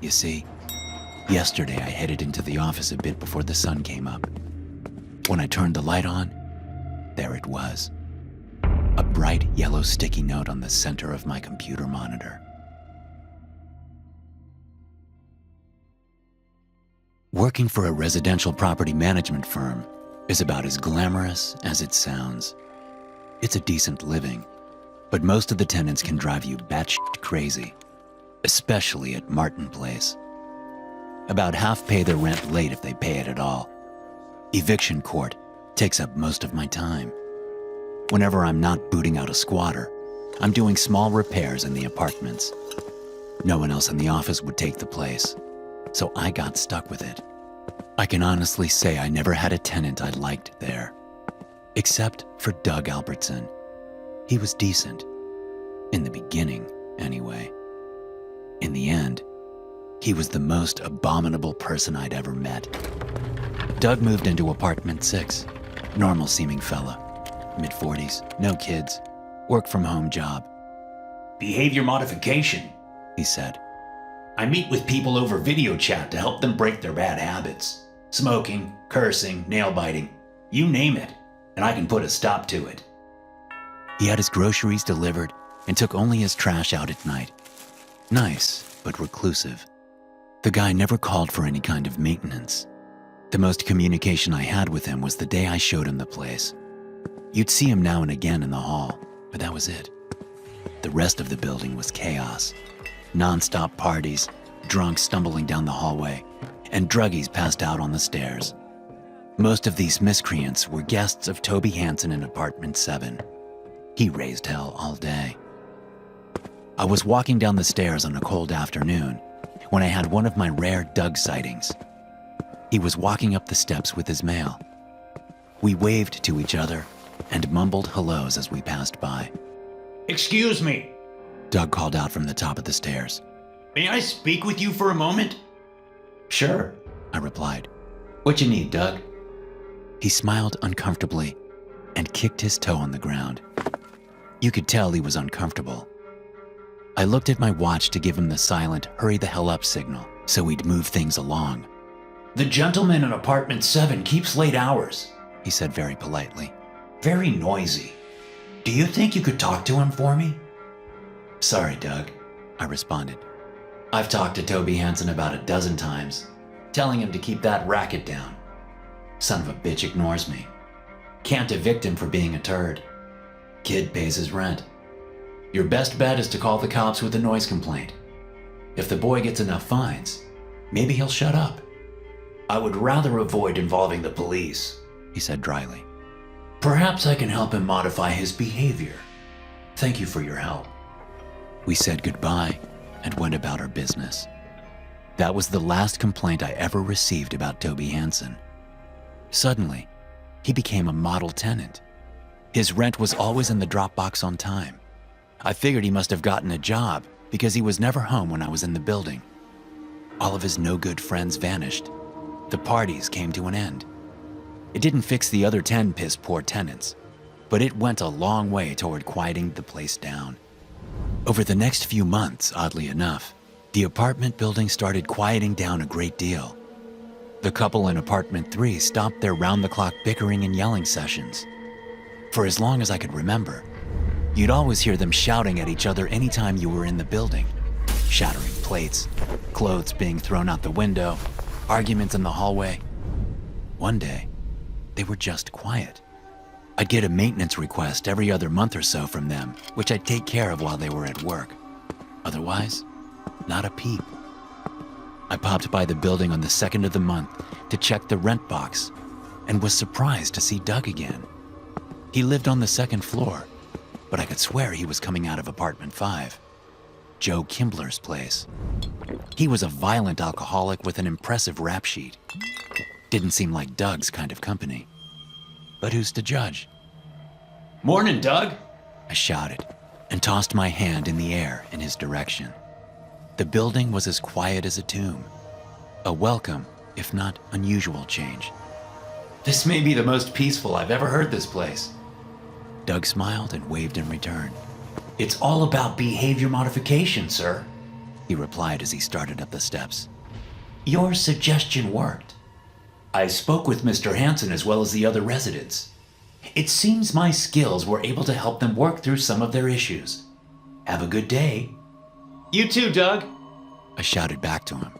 You see, yesterday I headed into the office a bit before the sun came up. When I turned the light on, there it was. A bright yellow sticky note on the center of my computer monitor. Working for a residential property management firm is about as glamorous as it sounds. It's a decent living, but most of the tenants can drive you batshit crazy, especially at Martin Place. About half pay their rent late if they pay it at all. Eviction court takes up most of my time. Whenever I'm not booting out a squatter, I'm doing small repairs in the apartments. No one else in the office would take the place, so I got stuck with it. I can honestly say I never had a tenant I liked there, except for Doug Albertson. He was decent. In the beginning, anyway. In the end, he was the most abominable person I'd ever met. Doug moved into apartment 6, normal-seeming fella. Mid-40s, no kids, work-from-home job. Behavior modification, He said. I meet with people over video chat to help them break their bad habits. Smoking, cursing, nail biting, you name it, and I can put a stop to it. He had his groceries delivered and took only his trash out at night. Nice, but reclusive. The guy never called for any kind of maintenance. The most communication I had with him was the day I showed him the place. You'd see him now and again in the hall, but that was it. The rest of the building was chaos. Non-stop parties, drunks stumbling down the hallway, and druggies passed out on the stairs. Most of these miscreants were guests of Toby Hansen in apartment 7. He raised hell all day. I was walking down the stairs on a cold afternoon when I had one of my rare Doug sightings. He was walking up the steps with his mail. We waved to each other and mumbled hellos as we passed by. Excuse me, Doug called out from the top of the stairs. may I speak with you for a moment? Sure, I replied. what you need, Doug? He smiled uncomfortably and kicked his toe on the ground. You could tell he was uncomfortable. I looked at my watch to give him the silent, hurry the hell up signal so we'd move things along. The gentleman in apartment 7 keeps late hours, He said very politely. very noisy. Do you think you could talk to him for me? Sorry, Doug, I responded. I've talked to Toby Hansen about a dozen times, telling him to keep that racket down. Son of a bitch ignores me. Can't evict him for being a turd. Kid pays his rent. Your best bet is to call the cops with a noise complaint. If the boy gets enough fines, maybe he'll shut up. I would rather avoid involving the police, he said dryly. Perhaps I can help him modify his behavior. Thank you for your help. We said goodbye and went about our business. That was the last complaint I ever received about Toby Hansen. Suddenly, he became a model tenant. His rent was always in the drop box on time. I figured he must have gotten a job because he was never home when I was in the building. All of his no-good friends vanished. The parties came to an end. It didn't fix the other 10 piss-poor tenants, but it went a long way toward quieting the place down. Over the next few months, oddly enough, the apartment building started quieting down a great deal. The couple in apartment 3 stopped their round-the-clock bickering and yelling sessions. For as long as I could remember, you'd always hear them shouting at each other anytime you were in the building. Shattering plates, clothes being thrown out the window, arguments in the hallway. One day, they were just quiet. I'd get a maintenance request every other month or so from them, which I'd take care of while they were at work. Otherwise, not a peep. I popped by the building on the 2nd of the month to check the rent box and was surprised to see Doug again. He lived on the 2nd floor, but I could swear he was coming out of apartment 5, Joe Kimbler's place. He was a violent alcoholic with an impressive rap sheet. Didn't seem like Doug's kind of company. But who's to judge? Morning, Doug, I shouted and tossed my hand in the air in his direction. The building was as quiet as a tomb. A welcome, if not unusual, change. This may be the most peaceful I've ever heard this place. Doug smiled and waved in return. It's all about behavior modification, sir, he replied as he started up the steps. Your suggestion worked. I spoke with Mr. Hansen as well as the other residents. It seems my skills were able to help them work through some of their issues. Have a good day. You too, Doug, I shouted back to him.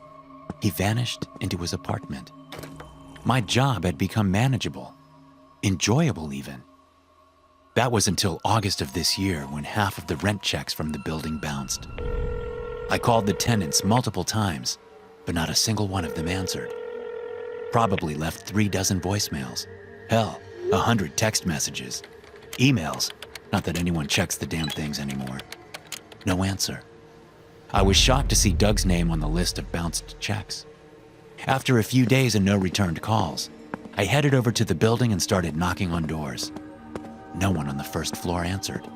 He vanished into his apartment. My job had become manageable, enjoyable even. That was until August of this year when half of the rent checks from the building bounced. I called the tenants multiple times, but not a single one of them answered. Probably left 3 dozen voicemails. Hell, 100 text messages. Emails, not that anyone checks the damn things anymore. No answer. I was shocked to see Doug's name on the list of bounced checks. After a few days and no returned calls, I headed over to the building and started knocking on doors. No one on the 1st floor answered.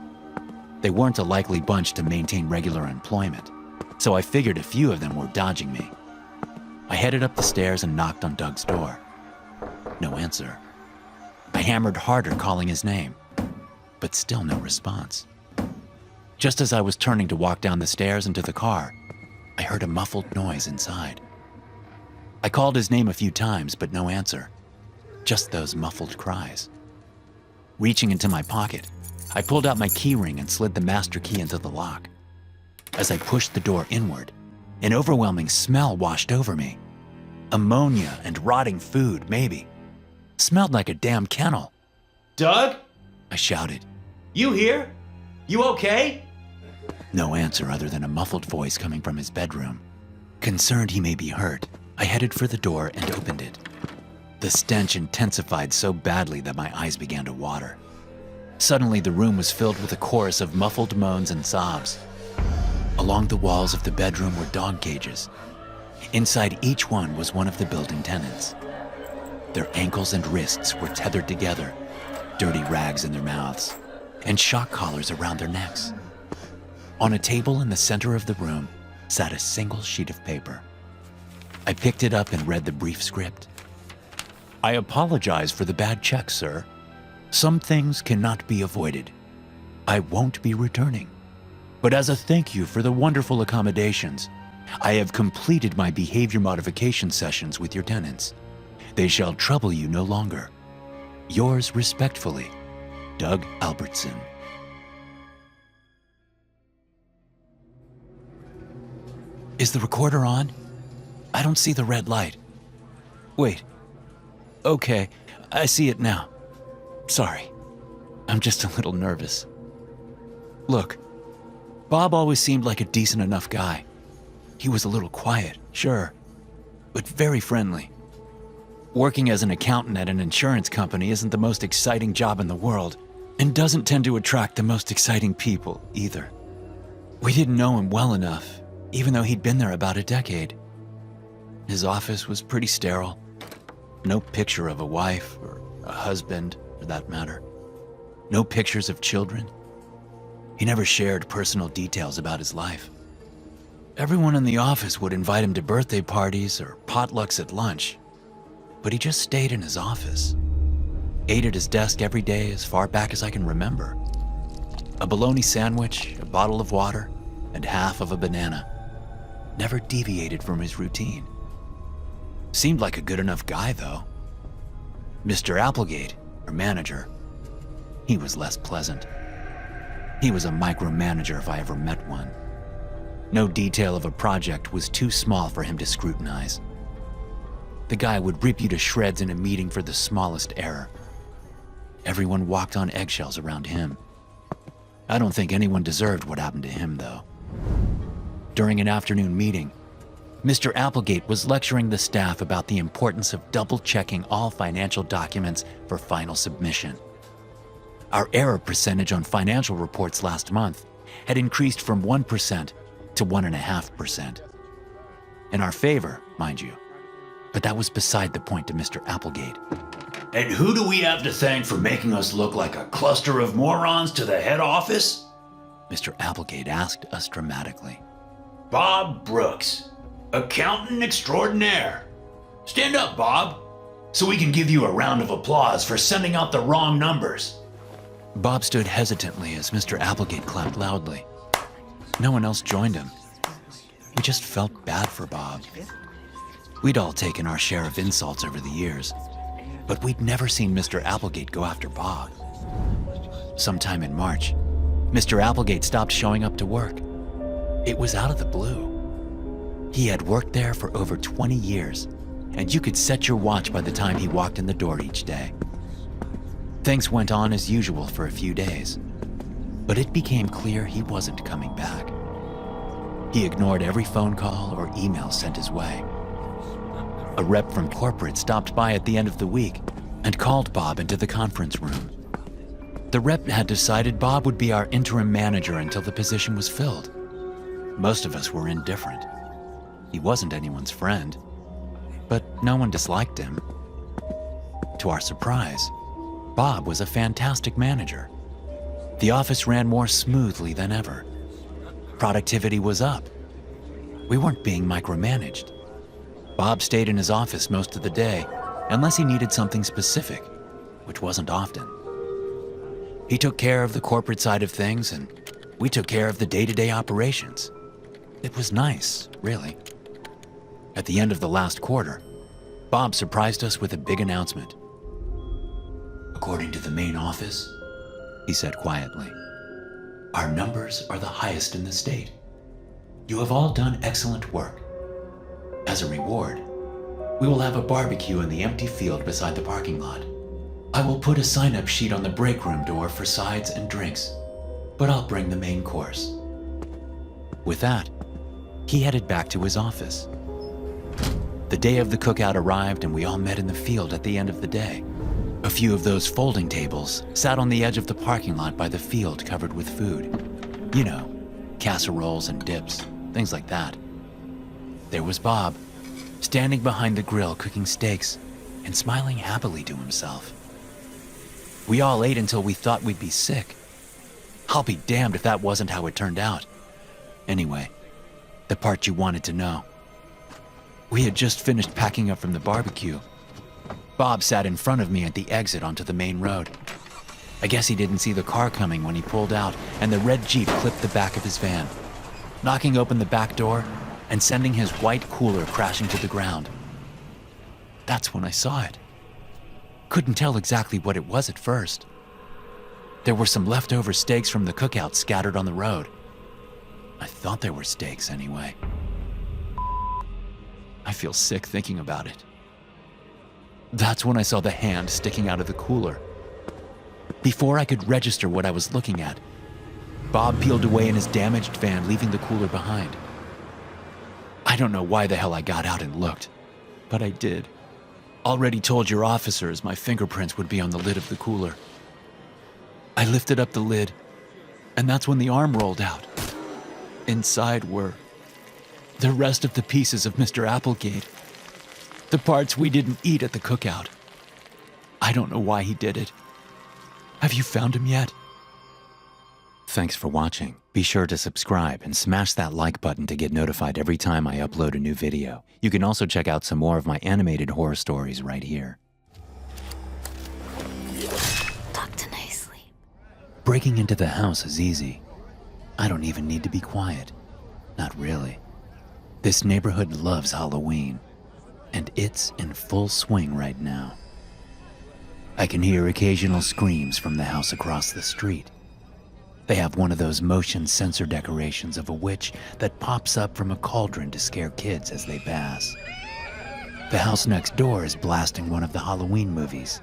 They weren't a likely bunch to maintain regular employment, so I figured a few of them were dodging me. I headed up the stairs and knocked on Doug's door. No answer. I hammered harder, calling his name, but still no response. Just as I was turning to walk down the stairs into the car, I heard a muffled noise inside. I called his name a few times, but no answer. Just those muffled cries. Reaching into my pocket, I pulled out my key ring and slid the master key into the lock. As I pushed the door inward, an overwhelming smell washed over me. Ammonia and rotting food, maybe. Smelled like a damn kennel. Doug? I shouted. You here? You okay? No answer other than a muffled voice coming from his bedroom. Concerned he may be hurt, I headed for the door and opened it. The stench intensified so badly that my eyes began to water. Suddenly, the room was filled with a chorus of muffled moans and sobs. Along the walls of the bedroom were dog cages. Inside each one was one of the building tenants. Their ankles and wrists were tethered together, dirty rags in their mouths, and shock collars around their necks. On a table in the center of the room sat a single sheet of paper. I picked it up and read the brief script. I apologize for the bad check, sir. Some things cannot be avoided. I won't be returning. But as a thank you for the wonderful accommodations, I have completed my behavior modification sessions with your tenants. They shall trouble you no longer. Yours respectfully, Doug Albertson. Is the recorder on? I don't see the red light. Wait. Okay, I see it now. Sorry. I'm just a little nervous. Look, Bob always seemed like a decent enough guy. He was a little quiet, sure, but very friendly. Working as an accountant at an insurance company isn't the most exciting job in the world, and doesn't tend to attract the most exciting people either. We didn't know him well enough, even though he'd been there about a decade. His office was pretty sterile. No picture of a wife or a husband, for that matter. No pictures of children. He never shared personal details about his life. Everyone in the office would invite him to birthday parties or potlucks at lunch, but he just stayed in his office. Ate at his desk every day as far back as I can remember. A bologna sandwich, a bottle of water, and half of a banana. Never deviated from his routine. Seemed like a good enough guy, though. Mr. Applegate, our manager, he was less pleasant. He was a micromanager if I ever met one. No detail of a project was too small for him to scrutinize. The guy would rip you to shreds in a meeting for the smallest error. Everyone walked on eggshells around him. I don't think anyone deserved what happened to him, though. During an afternoon meeting, Mr. Applegate was lecturing the staff about the importance of double-checking all financial documents for final submission. Our error percentage on financial reports last month had increased from 1% to 1.5%. In our favor, mind you. But that was beside the point to Mr. Applegate. And who do we have to thank for making us look like a cluster of morons to the head office? Mr. Applegate asked us dramatically. Bob Brooks, accountant extraordinaire. Stand up, Bob, so we can give you a round of applause for sending out the wrong numbers. Bob stood hesitantly as Mr. Applegate clapped loudly. No one else joined him. We just felt bad for Bob. We'd all taken our share of insults over the years, but we'd never seen Mr. Applegate go after Bob. Sometime in March, Mr. Applegate stopped showing up to work. It was out of the blue. He had worked there for over 20 years, and you could set your watch by the time he walked in the door each day. Things went on as usual for a few days, but it became clear he wasn't coming back. He ignored every phone call or email sent his way. A rep from corporate stopped by at the end of the week and called Bob into the conference room. The rep had decided Bob would be our interim manager until the position was filled. Most of us were indifferent. He wasn't anyone's friend, but no one disliked him. To our surprise, Bob was a fantastic manager. The office ran more smoothly than ever. Productivity was up. We weren't being micromanaged. Bob stayed in his office most of the day, unless he needed something specific, which wasn't often. He took care of the corporate side of things, and we took care of the day-to-day operations. It was nice, really. At the end of the last quarter, Bob surprised us with a big announcement. According to the main office, he said quietly, our numbers are the highest in the state. You have all done excellent work. As a reward, we will have a barbecue in the empty field beside the parking lot. I will put a sign-up sheet on the break room door for sides and drinks, but I'll bring the main course. With that, he headed back to his office. The day of the cookout arrived and we all met in the field at the end of the day. A few of those folding tables sat on the edge of the parking lot by the field covered with food. You know, casseroles and dips, things like that. There was Bob, standing behind the grill cooking steaks and smiling happily to himself. We all ate until we thought we'd be sick. I'll be damned if that wasn't how it turned out. Anyway, the part you wanted to know. We had just finished packing up from the barbecue. Bob sat in front of me at the exit onto the main road. I guess he didn't see the car coming when he pulled out, and the red Jeep clipped the back of his van, knocking open the back door and sending his white cooler crashing to the ground. That's when I saw it. Couldn't tell exactly what it was at first. There were some leftover steaks from the cookout scattered on the road. I thought they were steaks anyway. I feel sick thinking about it. That's when I saw the hand sticking out of the cooler. Before I could register what I was looking at, Bob peeled away in his damaged van, leaving the cooler behind. I don't know why the hell I got out and looked, but I did. Already told your officers my fingerprints would be on the lid of the cooler. I lifted up the lid, and that's when the arm rolled out. Inside were the rest of the pieces of Mr. Applegate, the parts we didn't eat at the cookout. I don't know why he did it. Have you found him yet? Thanks for watching. Be sure to subscribe and smash that like button to get notified every time I upload a new video. You can also check out some more of my animated horror stories right here. Doctor nicely. Breaking into the house is easy. I don't even need to be quiet. Not really. This neighborhood loves Halloween, and it's in full swing right now. I can hear occasional screams from the house across the street. They have one of those motion sensor decorations of a witch that pops up from a cauldron to scare kids as they pass. The house next door is blasting one of the Halloween movies.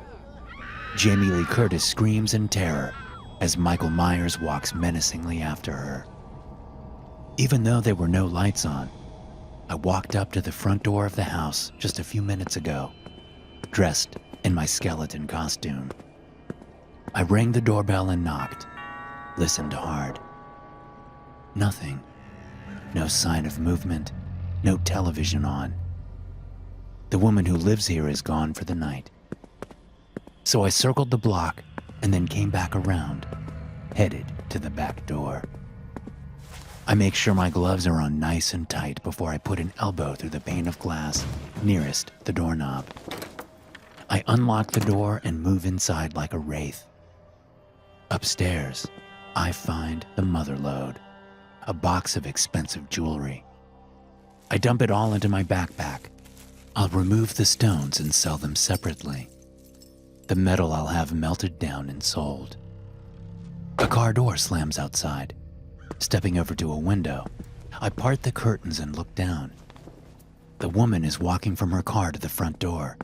Jamie Lee Curtis screams in terror as Michael Myers walks menacingly after her. Even though there were no lights on, I walked up to the front door of the house just a few minutes ago, dressed in my skeleton costume. I rang the doorbell and knocked. Listened hard. Nothing. No sign of movement. No television on. The woman who lives here is gone for the night. So I circled the block and then came back around, headed to the back door. I make sure my gloves are on nice and tight before I put an elbow through the pane of glass nearest the doorknob. I unlock the door and move inside like a wraith. Upstairs, I find the mother lode, a box of expensive jewelry. I dump it all into my backpack. I'll remove the stones and sell them separately. The metal I'll have melted down and sold. A car door slams outside. Stepping over to a window, I part the curtains and look down. The woman is walking from her car to the front door.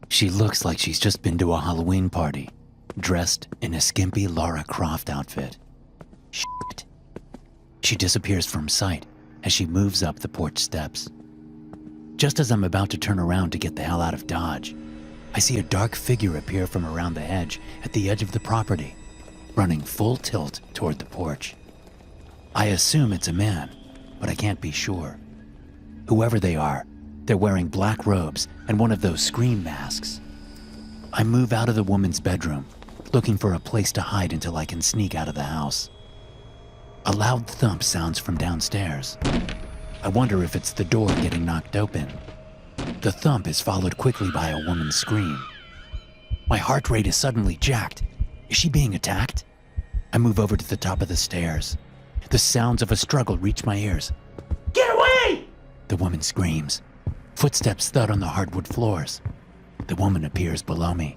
She looks like she's just been to a Halloween party, dressed in a skimpy Lara Croft outfit. Shit. She disappears from sight as she moves up the porch steps. Just as I'm about to turn around to get the hell out of Dodge, I see a dark figure appear from around the hedge at the edge of the property, running full tilt toward the porch. I assume it's a man, but I can't be sure. Whoever they are, they're wearing black robes and one of those scream masks. I move out of the woman's bedroom, looking for a place to hide until I can sneak out of the house. A loud thump sounds from downstairs. I wonder if it's the door getting knocked open. The thump is followed quickly by a woman's scream. My heart rate is suddenly jacked. Is she being attacked? I move over to the top of the stairs. The sounds of a struggle reach my ears. "Get away!" the woman screams. Footsteps thud on the hardwood floors. The woman appears below me,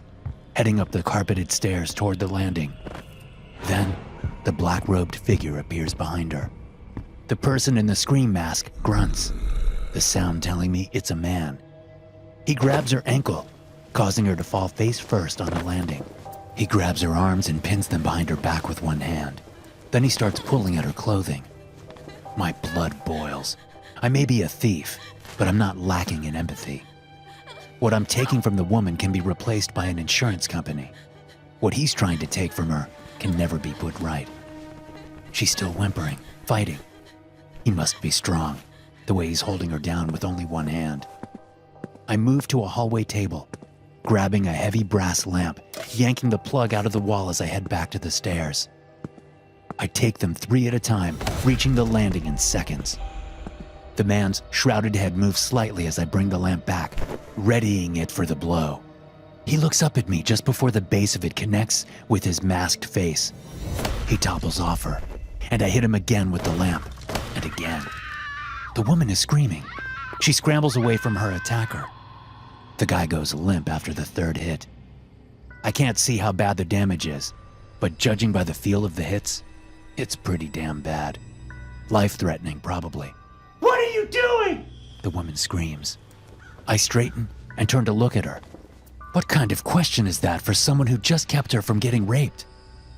heading up the carpeted stairs toward the landing. Then, the black-robed figure appears behind her. The person in the scream mask grunts, the sound telling me it's a man. He grabs her ankle, causing her to fall face first on the landing. He grabs her arms and pins them behind her back with one hand. Then he starts pulling at her clothing. My blood boils. I may be a thief, but I'm not lacking in empathy. What I'm taking from the woman can be replaced by an insurance company. What he's trying to take from her can never be put right. She's still whimpering, fighting. He must be strong, the way he's holding her down with only one hand. I move to a hallway table, grabbing a heavy brass lamp, yanking the plug out of the wall as I head back to the stairs. I take them 3 at a time, reaching the landing in seconds. The man's shrouded head moves slightly as I bring the lamp back, readying it for the blow. He looks up at me just before the base of it connects with his masked face. He topples off her, and I hit him again with the lamp, and again. The woman is screaming. She scrambles away from her attacker. The guy goes limp after the 3rd hit. I can't see how bad the damage is, but judging by the feel of the hits, it's pretty damn bad. Life-threatening, probably. "What are you doing?" the woman screams. I straighten and turn to look at her. What kind of question is that for someone who just kept her from getting raped?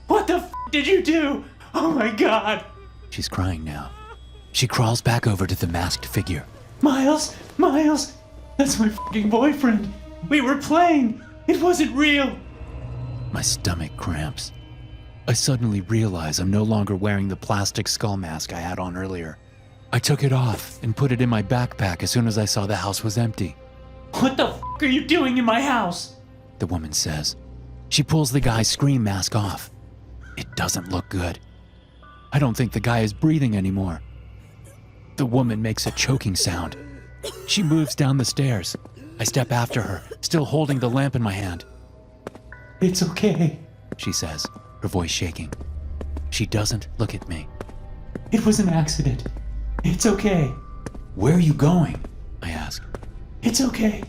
What the did you do? Oh my God! She's crying now. She crawls back over to the masked figure. Miles! That's my fucking boyfriend! We were playing! It wasn't real! My stomach cramps. I suddenly realize I'm no longer wearing the plastic skull mask I had on earlier. I took it off and put it in my backpack as soon as I saw the house was empty. What the are you doing in my house? The woman says. She pulls the guy's scream mask off. It doesn't look good. I don't think the guy is breathing anymore. The woman makes a choking sound. She moves down the stairs. I step after her, still holding the lamp in my hand. It's okay, she says, her voice shaking. She doesn't look at me. It was an accident. It's okay. Where are you going? I ask. It's okay.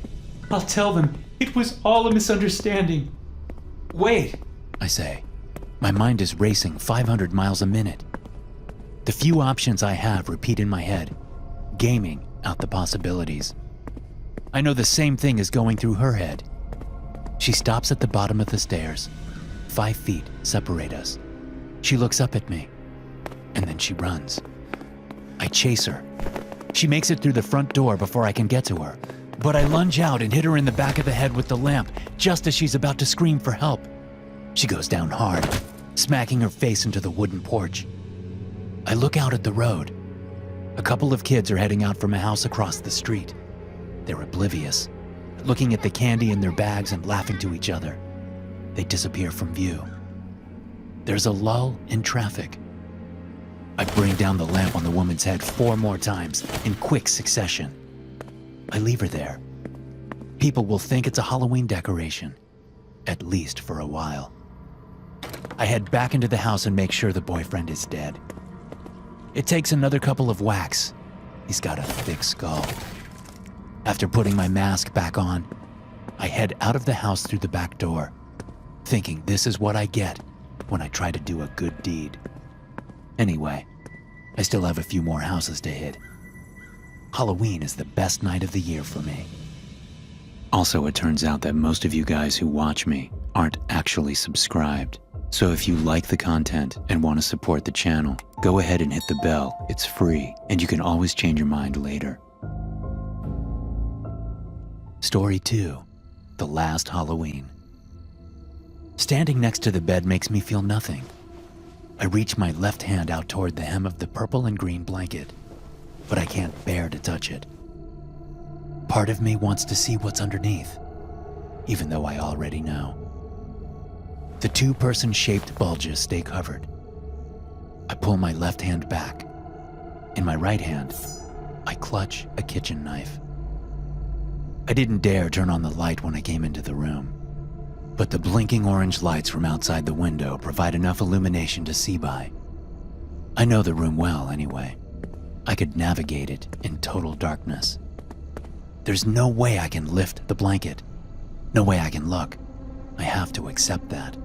I'll tell them. It was all a misunderstanding. Wait, I say. My mind is racing 500 miles a minute. The few options I have repeat in my head, gaming out the possibilities. I know the same thing is going through her head. She stops at the bottom of the stairs. 5 feet separate us. She looks up at me, and then she runs. I chase her. She makes it through the front door before I can get to her, but I lunge out and hit her in the back of the head with the lamp just as she's about to scream for help. She goes down hard, smacking her face into the wooden porch. I look out at the road. A couple of kids are heading out from a house across the street. They're oblivious, looking at the candy in their bags and laughing to each other. They disappear from view. There's a lull in traffic. I bring down the lamp on the woman's head 4 more times in quick succession. I leave her there. People will think it's a Halloween decoration, at least for a while. I head back into the house and make sure the boyfriend is dead. It takes another couple of whacks. He's got a thick skull. After putting my mask back on, I head out of the house through the back door, thinking this is what I get when I try to do a good deed. Anyway, I still have a few more houses to hit. Halloween is the best night of the year for me. Also, it turns out that most of you guys who watch me aren't actually subscribed. So if you like the content and want to support the channel, go ahead and hit the bell. It's free, and you can always change your mind later. Story 2, The Last Halloween. Standing next to the bed makes me feel nothing. I reach my left hand out toward the hem of the purple and green blanket, but I can't bear to touch it. Part of me wants to see what's underneath, even though I already know. The 2-person shaped bulges stay covered. I pull my left hand back. In my right hand, I clutch a kitchen knife. I didn't dare turn on the light when I came into the room, but the blinking orange lights from outside the window provide enough illumination to see by. I know the room well anyway. I could navigate it in total darkness. There's no way I can lift the blanket. No way I can look. I have to accept that.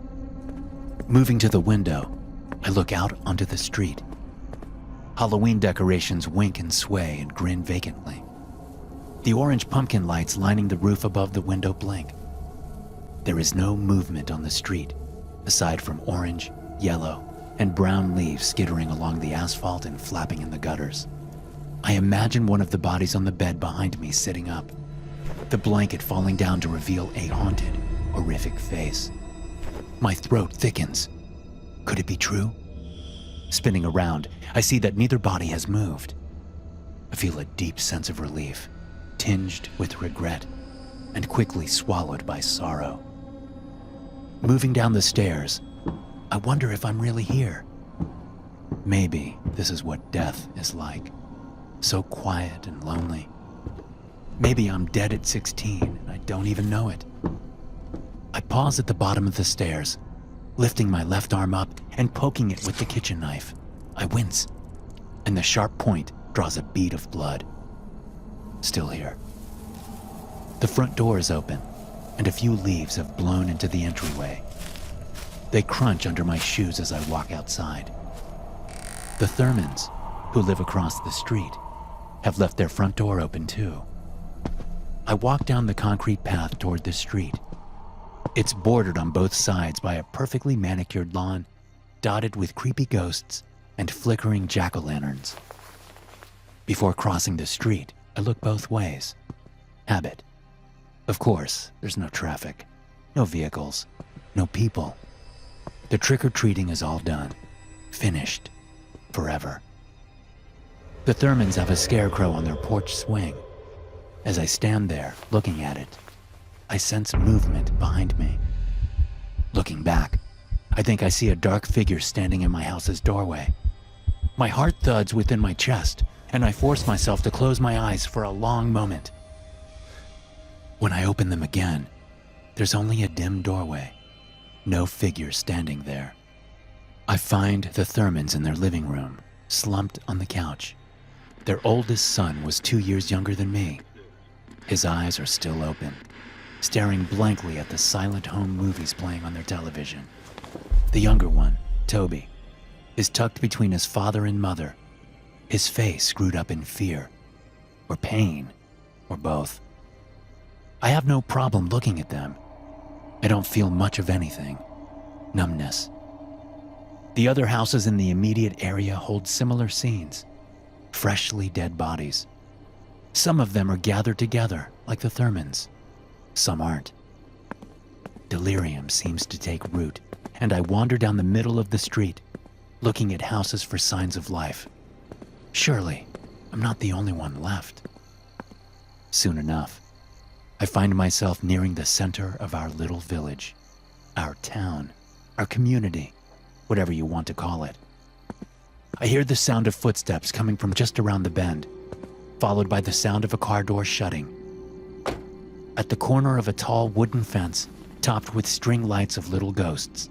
Moving to the window, I look out onto the street. Halloween decorations wink and sway and grin vacantly. The orange pumpkin lights lining the roof above the window blink. There is no movement on the street, aside from orange, yellow, and brown leaves skittering along the asphalt and flapping in the gutters. I imagine one of the bodies on the bed behind me sitting up, the blanket falling down to reveal a haunted, horrific face. My throat thickens. Could it be true? Spinning around, I see that neither body has moved. I feel a deep sense of relief, tinged with regret, and quickly swallowed by sorrow. Moving down the stairs, I wonder if I'm really here. Maybe this is what death is like, so quiet and lonely. Maybe I'm dead at 16 and I don't even know it. I pause at the bottom of the stairs, lifting my left arm up and poking it with the kitchen knife. I wince, and the sharp point draws a bead of blood. Still here. The front door is open, and a few leaves have blown into the entryway. They crunch under my shoes as I walk outside. The Thurmans, who live across the street, have left their front door open too. I walk down the concrete path toward the street. It's bordered on both sides by a perfectly manicured lawn dotted with creepy ghosts and flickering jack-o'-lanterns. Before crossing the street, I look both ways. Habit. Of course, there's no traffic, no vehicles, no people. The trick-or-treating is all done. Finished. Forever. The Thurmans have a scarecrow on their porch swing. As I stand there, looking at it, I sense movement behind me. Looking back, I think I see a dark figure standing in my house's doorway. My heart thuds within my chest, and I force myself to close my eyes for a long moment. When I open them again, there's only a dim doorway. No figure standing there. I find the Thurmans in their living room, slumped on the couch. Their oldest son was 2 years younger than me. His eyes are still open, staring blankly at the silent home movies playing on their television. The younger one, Toby, is tucked between his father and mother, his face screwed up in fear, or pain, or both. I have no problem looking at them. I don't feel much of anything. Numbness. The other houses in the immediate area hold similar scenes. Freshly dead bodies. Some of them are gathered together, like the Thurmans. Some aren't. Delirium seems to take root, and I wander down the middle of the street, looking at houses for signs of life. Surely, I'm not the only one left. Soon enough, I find myself nearing the center of our little village, our town, our community, whatever you want to call it. I hear the sound of footsteps coming from just around the bend, followed by the sound of a car door shutting. At the corner of a tall wooden fence, topped with string lights of little ghosts,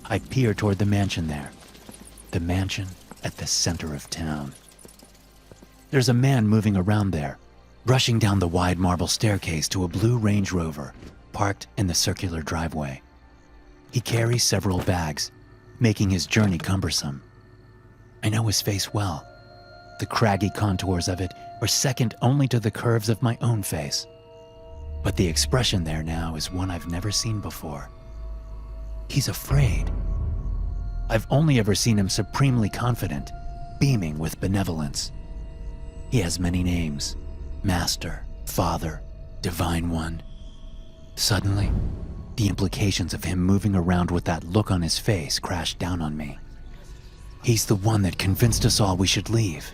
I peer toward the mansion there. The mansion at the center of town. There's a man moving around there, rushing down the wide marble staircase to a blue Range Rover, parked in the circular driveway. He carries several bags, making his journey cumbersome. I know his face well. The craggy contours of it are second only to the curves of my own face. But the expression there now is one I've never seen before. He's afraid. I've only ever seen him supremely confident, beaming with benevolence. He has many names: Master, Father, Divine One. Suddenly, the implications of him moving around with that look on his face crashed down on me. He's the one that convinced us all we should leave.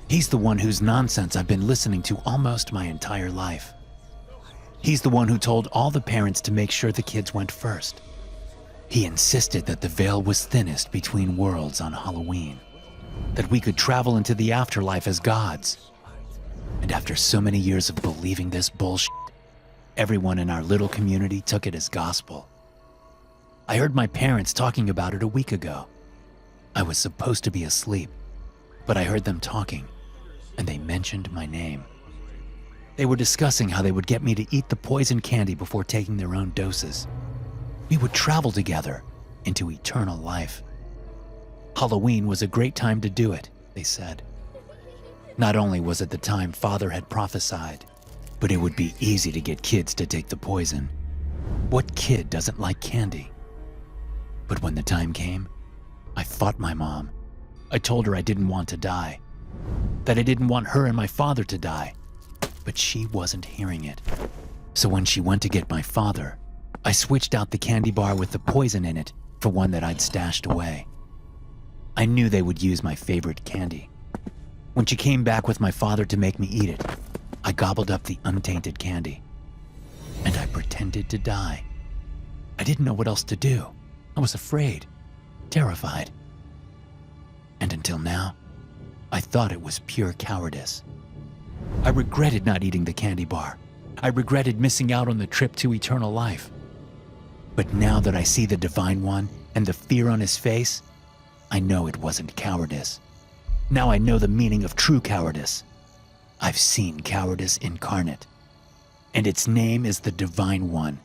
He's the one whose nonsense I've been listening to almost my entire life. He's the one who told all the parents to make sure the kids went first. He insisted that the veil was thinnest between worlds on Halloween, that we could travel into the afterlife as gods. And after so many years of believing this bullshit, everyone in our little community took it as gospel. I heard my parents talking about it a week ago. I was supposed to be asleep, but I heard them talking, and they mentioned my name. They were discussing how they would get me to eat the poison candy before taking their own doses. We would travel together into eternal life. Halloween was a great time to do it, they said. Not only was it the time Father had prophesied, but it would be easy to get kids to take the poison. What kid doesn't like candy? But when the time came, I fought my mom. I told her I didn't want to die, that I didn't want her and my father to die. But she wasn't hearing it. So when she went to get my father, I switched out the candy bar with the poison in it for one that I'd stashed away. I knew they would use my favorite candy. When she came back with my father to make me eat it, I gobbled up the untainted candy. And I pretended to die. I didn't know what else to do. I was afraid, terrified. And until now, I thought it was pure cowardice. I regretted not eating the candy bar. I regretted missing out on the trip to eternal life. But now that I see the Divine One and the fear on his face, I know it wasn't cowardice. Now I know the meaning of true cowardice. I've seen cowardice incarnate. And its name is the Divine One.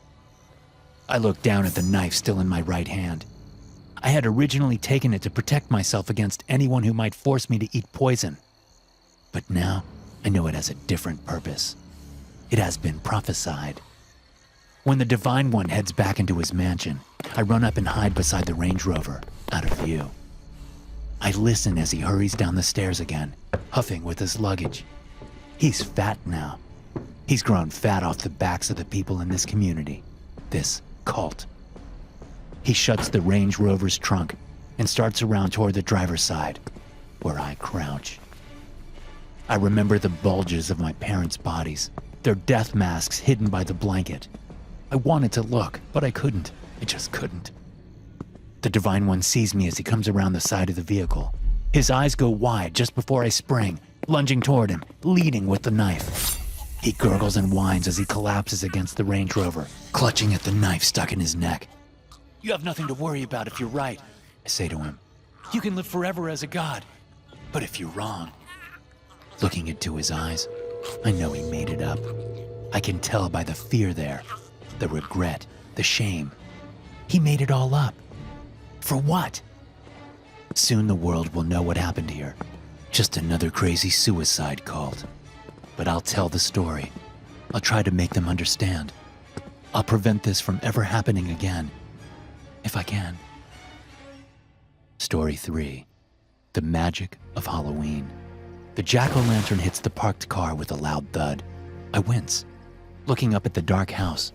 I looked down at the knife still in my right hand. I had originally taken it to protect myself against anyone who might force me to eat poison. But now, I know it has a different purpose. It has been prophesied. When the Divine One heads back into his mansion, I run up and hide beside the Range Rover, out of view. I listen as he hurries down the stairs again, huffing with his luggage. He's fat now. He's grown fat off the backs of the people in this community, this cult. He shuts the Range Rover's trunk and starts around toward the driver's side, where I crouch. I remember the bulges of my parents' bodies, their death masks hidden by the blanket. I wanted to look, but I couldn't. I just couldn't. The Divine One sees me as he comes around the side of the vehicle. His eyes go wide just before I spring, lunging toward him, leading with the knife. He gurgles and whines as he collapses against the Range Rover, clutching at the knife stuck in his neck. "You have nothing to worry about if you're right," I say to him. "You can live forever as a god. But if you're wrong..." Looking into his eyes, I know he made it up. I can tell by the fear there, the regret, the shame. He made it all up. For what? Soon the world will know what happened here. Just another crazy suicide cult. But I'll tell the story. I'll try to make them understand. I'll prevent this from ever happening again, if I can. Story 3. The Magic of Halloween. The jack-o'-lantern hits the parked car with a loud thud. I wince, looking up at the dark house,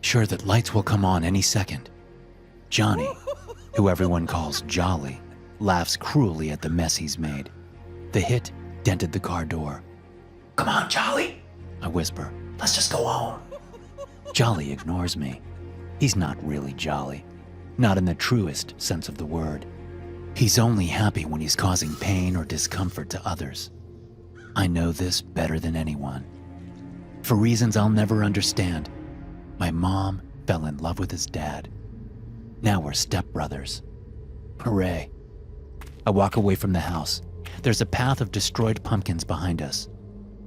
sure that lights will come on any second. Johnny, who everyone calls Jolly, laughs cruelly at the mess he's made. The hit dented the car door. "Come on, Jolly," I whisper. "Let's just go home." Jolly ignores me. He's not really jolly, not in the truest sense of the word. He's only happy when he's causing pain or discomfort to others. I know this better than anyone. For reasons I'll never understand, my mom fell in love with his dad. Now we're stepbrothers. Hooray. I walk away from the house. There's a path of destroyed pumpkins behind us,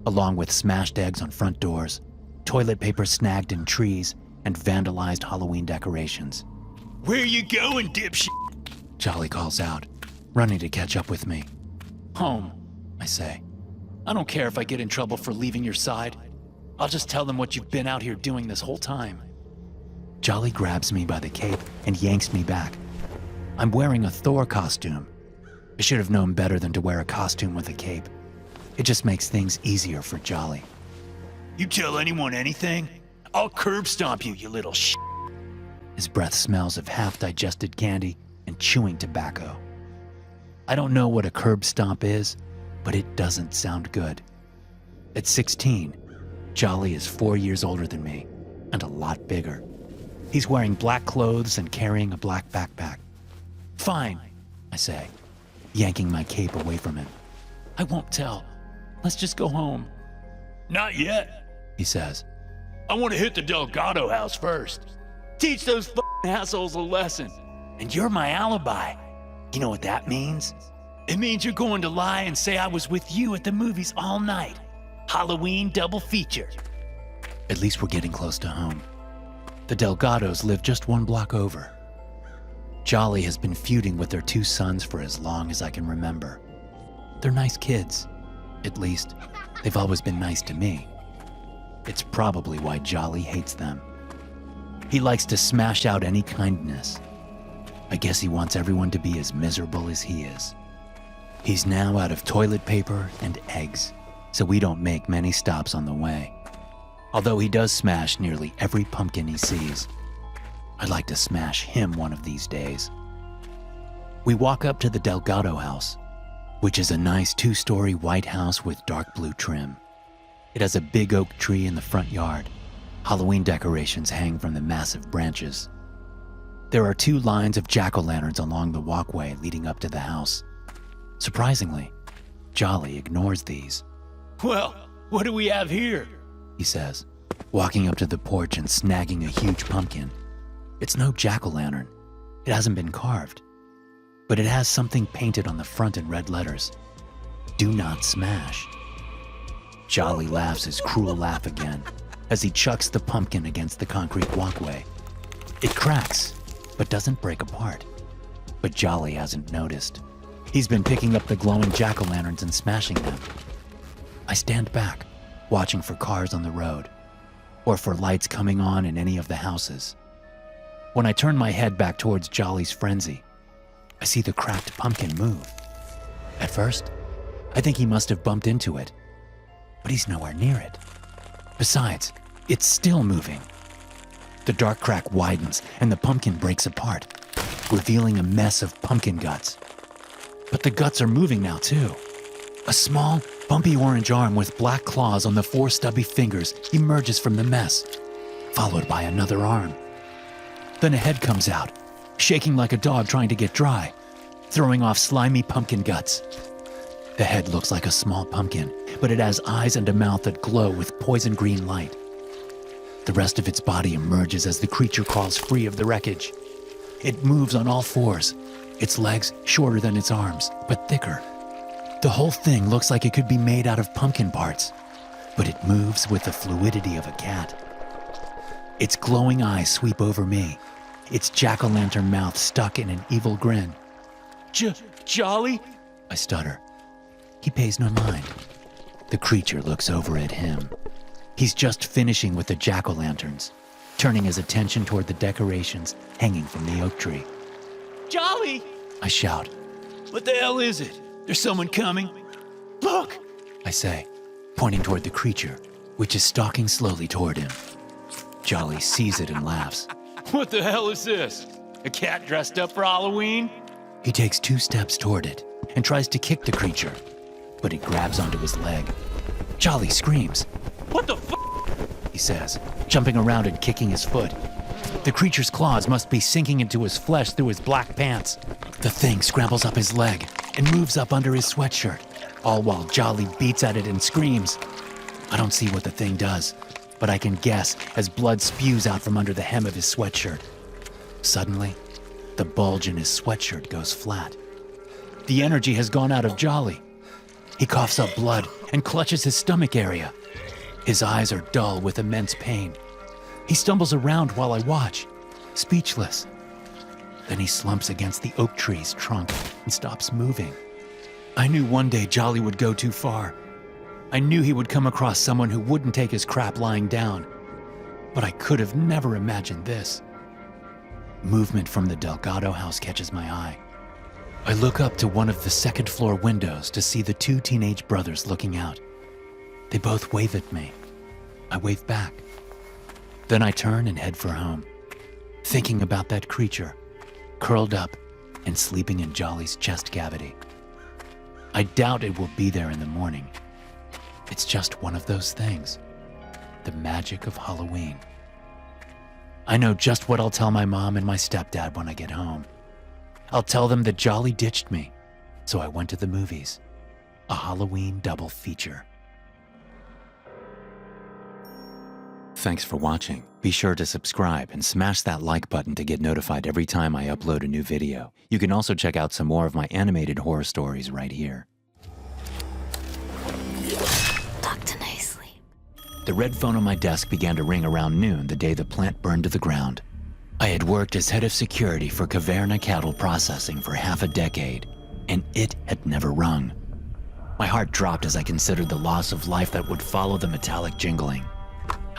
along with smashed eggs on front doors, toilet paper snagged in trees, and vandalized Halloween decorations. Where you going, dipshit? Jolly calls out, running to catch up with me. "Home," I say. "I don't care if I get in trouble for leaving your side. I'll just tell them what you've been out here doing this whole time." Jolly grabs me by the cape and yanks me back. I'm wearing a Thor costume. I should have known better than to wear a costume with a cape. It just makes things easier for Jolly. "You tell anyone anything, I'll curb stomp you, you little sh*." His breath smells of half-digested candy and chewing tobacco. I don't know what a curb stomp is, but it doesn't sound good. At 16, Jolly is 4 years older than me, and a lot bigger. He's wearing black clothes and carrying a black backpack. "Fine," I say, yanking my cape away from him. "I won't tell. Let's just go home." "Not yet," he says. "I want to hit the Delgado house first. Teach those f***ing assholes a lesson. And you're my alibi. You know what that means? It means you're going to lie and say I was with you at the movies all night. Halloween double feature." At least we're getting close to home. The Delgados live just 1 block over. Jolly has been feuding with their 2 sons for as long as I can remember. They're nice kids. At least, they've always been nice to me. It's probably why Jolly hates them. He likes to smash out any kindness. I guess he wants everyone to be as miserable as he is. He's now out of toilet paper and eggs, so we don't make many stops on the way. Although he does smash nearly every pumpkin he sees. I'd like to smash him one of these days. We walk up to the Delgado house, which is a nice 2-story white house with dark blue trim. It has a big oak tree in the front yard. Halloween decorations hang from the massive branches. There are 2 lines of jack-o'-lanterns along the walkway leading up to the house. Surprisingly, Jolly ignores these. "Well, what do we have here?" he says, walking up to the porch and snagging a huge pumpkin. It's no jack-o'-lantern. It hasn't been carved. But it has something painted on the front in red letters. "Do not smash." Jolly laughs his cruel laugh again as he chucks the pumpkin against the concrete walkway. It cracks, but doesn't break apart. But Jolly hasn't noticed. He's been picking up the glowing jack-o'-lanterns and smashing them. I stand back, watching for cars on the road. or for lights coming on in any of the houses. When I turn my head back towards Jolly's frenzy, I see the cracked pumpkin move. At first, I think he must have bumped into it, but he's nowhere near it. Besides, it's still moving. The dark crack widens and the pumpkin breaks apart, revealing a mess of pumpkin guts. But the guts are moving now too. A small, bumpy orange arm with black claws on the 4 stubby fingers emerges from the mess, followed by another arm. Then a head comes out, shaking like a dog trying to get dry, throwing off slimy pumpkin guts. The head looks like a small pumpkin, but it has eyes and a mouth that glow with poison green light. The rest of its body emerges as the creature crawls free of the wreckage. It moves on all 4s, its legs shorter than its arms, but thicker. The whole thing looks like it could be made out of pumpkin parts, but it moves with the fluidity of a cat. Its glowing eyes sweep over me, its jack-o'-lantern mouth stuck in an evil grin. Jolly? I stutter. He pays no mind. The creature looks over at him. He's just finishing with the jack-o'-lanterns, turning his attention toward the decorations hanging from the oak tree. Jolly! I shout. What the hell is it? There's someone coming. Look! I say, pointing toward the creature, which is stalking slowly toward him. Jolly sees it and laughs. What the hell is this? A cat dressed up for Halloween? He takes 2 steps toward it and tries to kick the creature, but it grabs onto his leg. Jolly screams. What the f***? He says, jumping around and kicking his foot. The creature's claws must be sinking into his flesh through his black pants. The thing scrambles up his leg and moves up under his sweatshirt, all while Jolly beats at it and screams. I don't see what the thing does, but I can guess as blood spews out from under the hem of his sweatshirt. Suddenly, the bulge in his sweatshirt goes flat. The energy has gone out of Jolly. He coughs up blood and clutches his stomach area. His eyes are dull with immense pain. He stumbles around while I watch, speechless. Then he slumps against the oak tree's trunk and stops moving. I knew one day Jolly would go too far. I knew he would come across someone who wouldn't take his crap lying down. But I could have never imagined this. Movement from the Delgado house catches my eye. I look up to one of the second-floor windows to see the 2 teenage brothers looking out. They both wave at me. I wave back. Then I turn and head for home, thinking about that creature, curled up and sleeping in Jolly's chest cavity. I doubt it will be there in the morning. It's just one of those things. The magic of Halloween. I know just what I'll tell my mom and my stepdad when I get home. I'll tell them that Jolly ditched me, so I went to the movies. A Halloween double feature. Thanks for watching. Be sure to subscribe and smash that like button to get notified every time I upload a new video. You can also check out some more of my animated horror stories right here. Doctor Nicely. The red phone on my desk began to ring around noon the day the plant burned to the ground. I had worked as head of security for Caverna Cattle Processing for half a decade, and it had never rung. My heart dropped as I considered the loss of life that would follow the metallic jingling.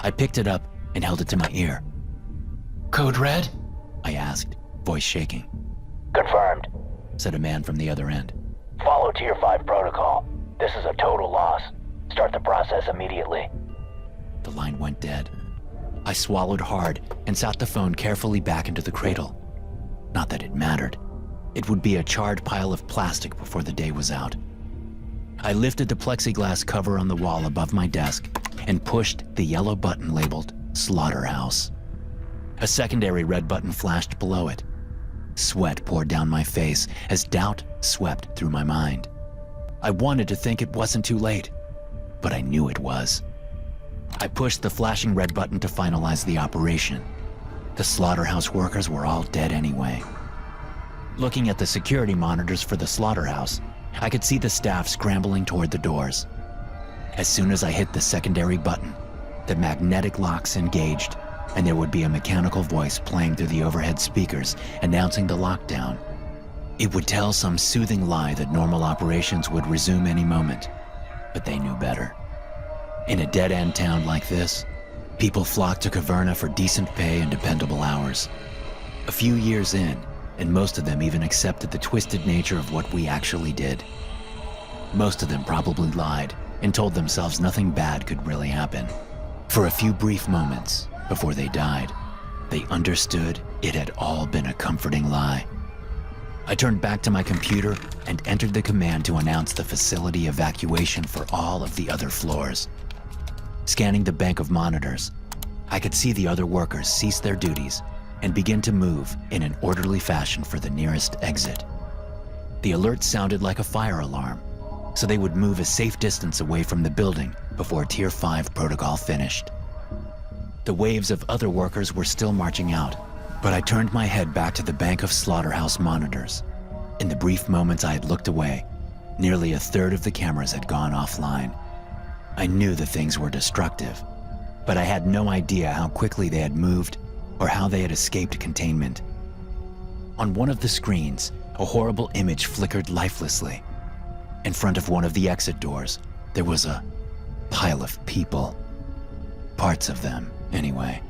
I picked it up and held it to my ear. "Code red?" I asked, voice shaking. Confirmed. Said a man from the other end. Follow Tier 5 protocol. This is a total loss. Start the process immediately. The line went dead. I swallowed hard and sat the phone carefully back into the cradle. Not that it mattered. It would be a charred pile of plastic before the day was out. I lifted the plexiglass cover on the wall above my desk and pushed the yellow button labeled Slaughterhouse. A secondary red button flashed below it. Sweat poured down my face as doubt swept through my mind. I wanted to think it wasn't too late, but I knew it was. I pushed the flashing red button to finalize the operation. The slaughterhouse workers were all dead anyway. Looking at the security monitors for the slaughterhouse, I could see the staff scrambling toward the doors. As soon as I hit the secondary button, the magnetic locks engaged, and there would be a mechanical voice playing through the overhead speakers announcing the lockdown. It would tell some soothing lie that normal operations would resume any moment, but they knew better. In a dead-end town like this, People flocked to Caverna for decent pay and dependable hours. A few years in, and most of them even accepted the twisted nature of what we actually did. Most of them probably lied and told themselves nothing bad could really happen. For a few brief moments before they died, they understood it had all been a comforting lie. I turned back to my computer and entered the command to announce the facility evacuation for all of the other floors. Scanning the bank of monitors, I could see the other workers cease their duties and begin to move in an orderly fashion for the nearest exit. The alert sounded like a fire alarm, so they would move a safe distance away from the building before Tier 5 protocol finished. The waves of other workers were still marching out, but I turned my head back to the bank of slaughterhouse monitors. In the brief moments I had looked away, nearly a third of the cameras had gone offline. I knew the things were destructive, but I had no idea how quickly they had moved or how they had escaped containment. On one of the screens, a horrible image flickered lifelessly. In front of one of the exit doors, there was a pile of people. Parts of them, anyway.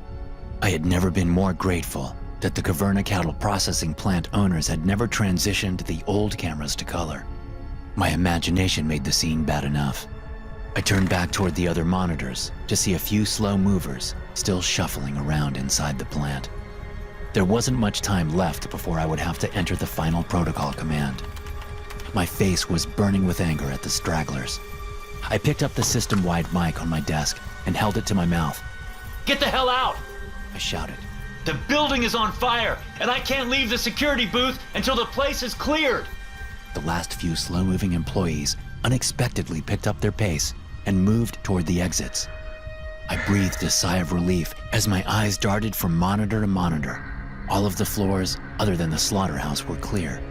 I had never been more grateful that the Caverna cattle processing plant owners had never transitioned the old cameras to color. My imagination made the scene bad enough. I turned back toward the other monitors to see a few slow movers still shuffling around inside the plant. There wasn't much time left before I would have to enter the final protocol command. My face was burning with anger at the stragglers. I picked up the system-wide mic on my desk and held it to my mouth. Get the hell out! I shouted. The building is on fire, and I can't leave the security booth until the place is cleared! The last few slow-moving employees unexpectedly picked up their pace and moved toward the exits. I breathed a sigh of relief as my eyes darted from monitor to monitor. All of the floors, other than the slaughterhouse, were clear.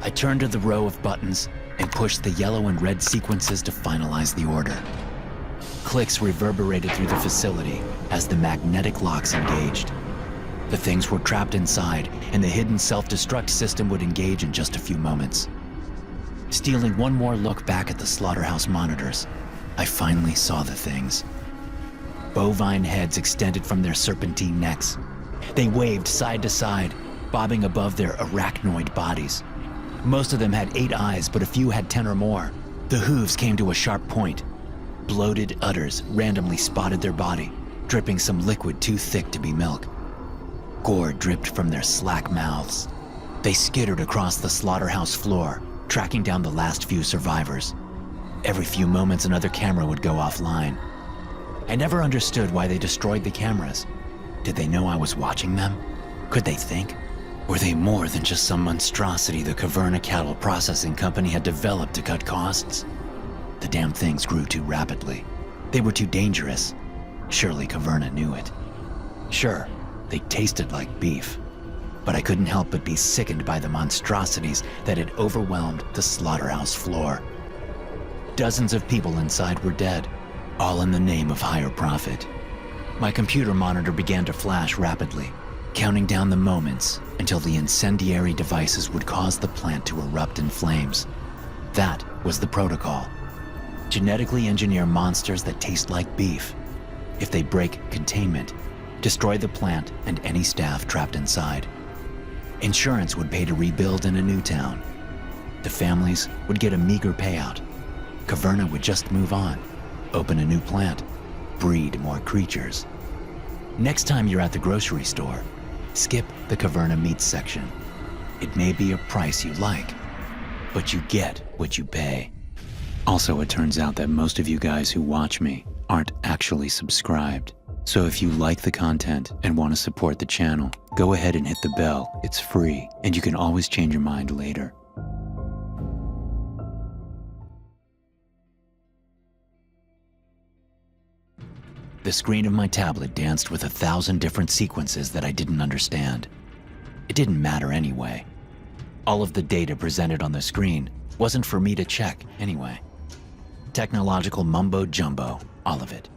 I turned to the row of buttons and pushed the yellow and red sequences to finalize the order. Clicks reverberated through the facility as the magnetic locks engaged. The things were trapped inside, and the hidden self-destruct system would engage in just a few moments. Stealing one more look back at the slaughterhouse monitors, I finally saw the things. Bovine heads extended from their serpentine necks. They waved side to side, bobbing above their arachnoid bodies. Most of them had 8 eyes, but a few had 10 or more. The hooves came to a sharp point. Bloated udders randomly spotted their body, dripping some liquid too thick to be milk. Gore dripped from their slack mouths. They skittered across the slaughterhouse floor, tracking down the last few survivors. Every few moments another camera would go offline. I never understood why they destroyed the cameras. Did they know I was watching them? Could they think? Were they more than just some monstrosity the Caverna Cattle Processing Company had developed to cut costs? The damn things grew too rapidly. They were too dangerous. Surely Caverna knew it. Sure, they tasted like beef, but I couldn't help but be sickened by the monstrosities that had overwhelmed the slaughterhouse floor. Dozens of people inside were dead, all in the name of higher profit. My computer monitor began to flash rapidly, counting down the moments until the incendiary devices would cause the plant to erupt in flames. That was the protocol. Genetically engineer monsters that taste like beef. If they break containment, destroy the plant and any staff trapped inside. Insurance would pay to rebuild in a new town. The families would get a meager payout. Caverna would just move on, open a new plant, breed more creatures. Next time you're at the grocery store, skip the Caverna meats section. It may be a price you like, but you get what you pay. Also, it turns out that most of you guys who watch me aren't actually subscribed. So if you like the content and want to support the channel, go ahead and hit the bell. It's free, and you can always change your mind later. The screen of my tablet danced with 1,000 different sequences that I didn't understand. It didn't matter anyway. All of the data presented on the screen wasn't for me to check anyway. Technological mumbo-jumbo, all of it.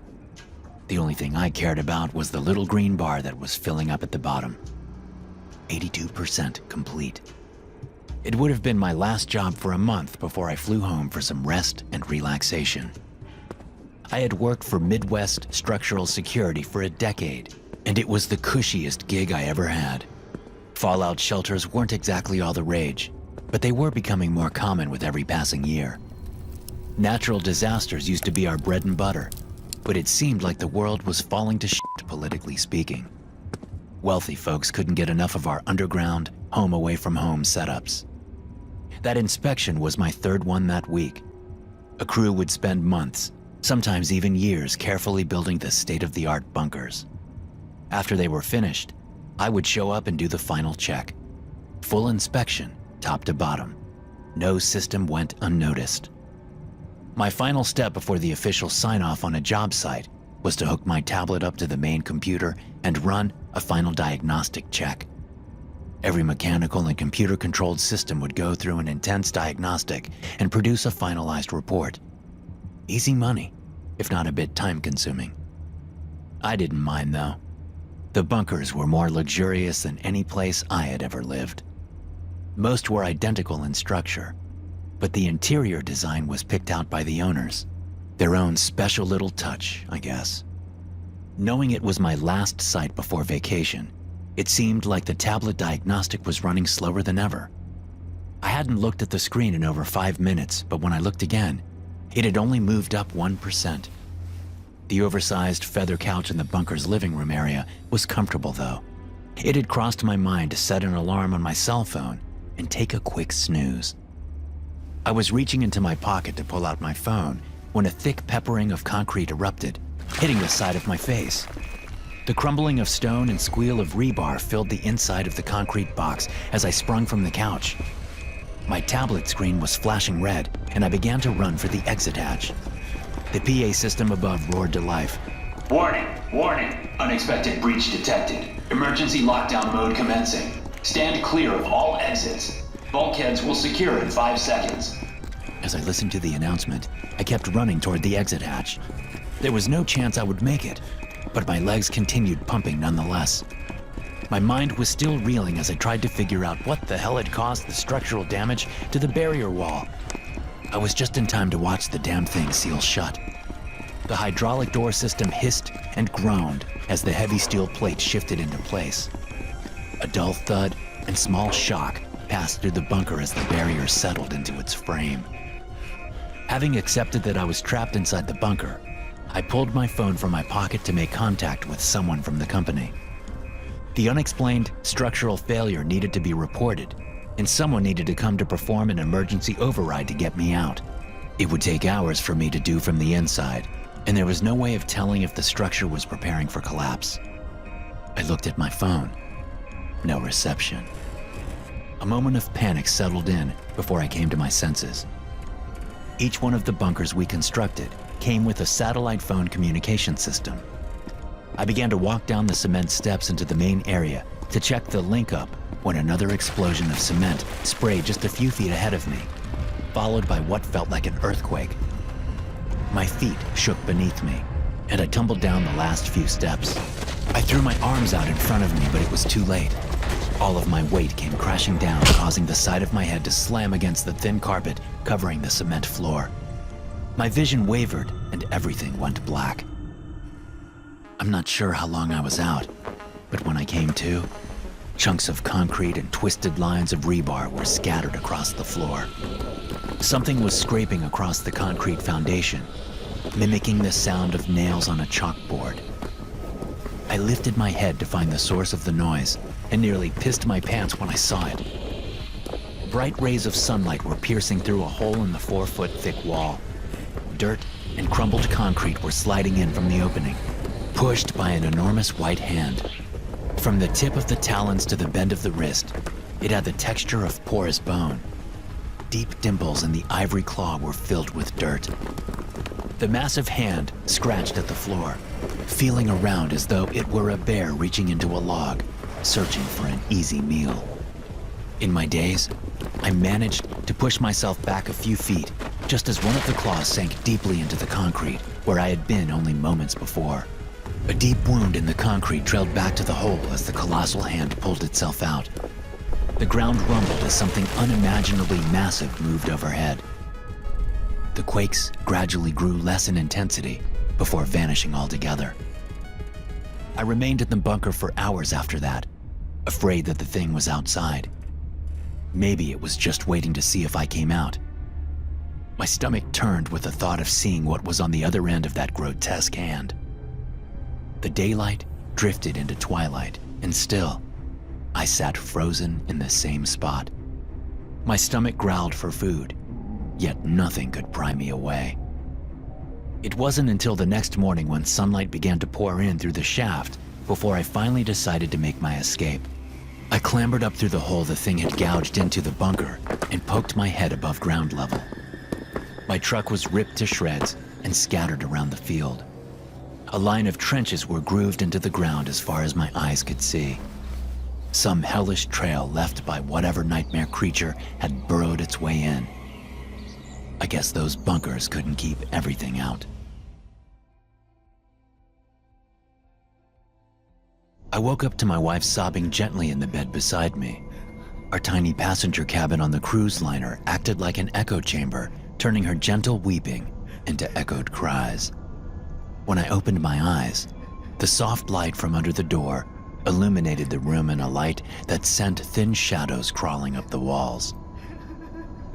The only thing I cared about was the little green bar that was filling up at the bottom. 82% complete. It would have been my last job for a month before I flew home for some rest and relaxation. I had worked for Midwest Structural Security for a decade, and it was the cushiest gig I ever had. Fallout shelters weren't exactly all the rage, but they were becoming more common with every passing year. Natural disasters used to be our bread and butter, but it seemed like the world was falling to shit, politically speaking. Wealthy folks couldn't get enough of our underground, home away from home setups. That inspection was my third one that week. A crew would spend months, sometimes even years, carefully building the state-of-the-art bunkers. After they were finished, I would show up and do the final check. Full inspection, top to bottom. No system went unnoticed. My final step before the official sign-off on a job site was to hook my tablet up to the main computer and run a final diagnostic check. Every mechanical and computer-controlled system would go through an intense diagnostic and produce a finalized report. Easy money, if not a bit time-consuming. I didn't mind, though. The bunkers were more luxurious than any place I had ever lived. Most were identical in structure, but the interior design was picked out by the owners. Their own special little touch, I guess. Knowing it was my last site before vacation, it seemed like the tablet diagnostic was running slower than ever. I hadn't looked at the screen in over 5 minutes, but when I looked again, it had only moved up 1%. The oversized feather couch in the bunker's living room area was comfortable, though. It had crossed my mind to set an alarm on my cell phone and take a quick snooze. I was reaching into my pocket to pull out my phone when a thick peppering of concrete erupted, hitting the side of my face. The crumbling of stone and squeal of rebar filled the inside of the concrete box as I sprung from the couch. My tablet screen was flashing red, and I began to run for the exit hatch. The PA system above roared to life. Warning, warning. Unexpected breach detected. Emergency lockdown mode commencing. Stand clear of all exits. Bulkheads will secure in 5 seconds. As I listened to the announcement, I kept running toward the exit hatch. There was no chance I would make it, but my legs continued pumping nonetheless. My mind was still reeling as I tried to figure out what the hell had caused the structural damage to the barrier wall. I was just in time to watch the damn thing seal shut. The hydraulic door system hissed and groaned as the heavy steel plate shifted into place. A dull thud and small shock passed through the bunker as the barrier settled into its frame. Having accepted that I was trapped inside the bunker, I pulled my phone from my pocket to make contact with someone from the company. The unexplained structural failure needed to be reported, and someone needed to come to perform an emergency override to get me out. It would take hours for me to do from the inside, and there was no way of telling if the structure was preparing for collapse. I looked at my phone. No reception. A moment of panic settled in before I came to my senses. Each one of the bunkers we constructed came with a satellite phone communication system. I began to walk down the cement steps into the main area to check the link up when another explosion of cement sprayed just a few feet ahead of me, followed by what felt like an earthquake. My feet shook beneath me, and I tumbled down the last few steps. I threw my arms out in front of me, but it was too late. All of my weight came crashing down, causing the side of my head to slam against the thin carpet covering the cement floor. My vision wavered, and everything went black. I'm not sure how long I was out, but when I came to, chunks of concrete and twisted lines of rebar were scattered across the floor. Something was scraping across the concrete foundation, mimicking the sound of nails on a chalkboard. I lifted my head to find the source of the noise and nearly pissed my pants when I saw it. Bright rays of sunlight were piercing through a hole in the 4-foot-thick wall. Dirt and crumbled concrete were sliding in from the opening, pushed by an enormous white hand. From the tip of the talons to the bend of the wrist, it had the texture of porous bone. Deep dimples in the ivory claw were filled with dirt. The massive hand scratched at the floor, feeling around as though it were a bear reaching into a log, searching for an easy meal. In my daze, I managed to push myself back a few feet, just as one of the claws sank deeply into the concrete, where I had been only moments before. A deep wound in the concrete trailed back to the hole as the colossal hand pulled itself out. The ground rumbled as something unimaginably massive moved overhead. The quakes gradually grew less in intensity, before vanishing altogether. I remained in the bunker for hours after that, afraid that the thing was outside. Maybe it was just waiting to see if I came out. My stomach turned with the thought of seeing what was on the other end of that grotesque hand. The daylight drifted into twilight, and still, I sat frozen in the same spot. My stomach growled for food, yet nothing could pry me away. It wasn't until the next morning when sunlight began to pour in through the shaft before I finally decided to make my escape. I clambered up through the hole the thing had gouged into the bunker and poked my head above ground level. My truck was ripped to shreds and scattered around the field. A line of trenches were grooved into the ground as far as my eyes could see. Some hellish trail left by whatever nightmare creature had burrowed its way in. I guess those bunkers couldn't keep everything out. I woke up to my wife sobbing gently in the bed beside me. Our tiny passenger cabin on the cruise liner acted like an echo chamber, turning her gentle weeping into echoed cries. When I opened my eyes, the soft light from under the door illuminated the room in a light that sent thin shadows crawling up the walls.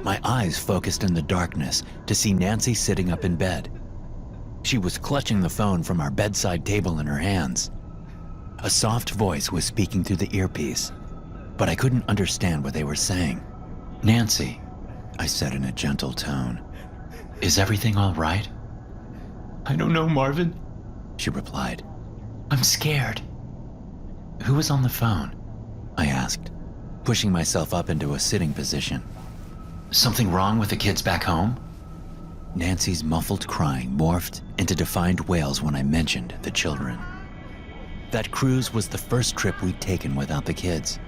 My eyes focused in the darkness to see Nancy sitting up in bed. She was clutching the phone from our bedside table in her hands. A soft voice was speaking through the earpiece, but I couldn't understand what they were saying. Nancy, I said in a gentle tone. is everything all right? I don't know, Marvin. She replied. I'm scared. Who was on the phone? I asked, pushing myself up into a sitting position. Something wrong with the kids back home? Nancy's muffled crying morphed into defined wails when I mentioned the children. That cruise was the first trip we'd taken without the kids.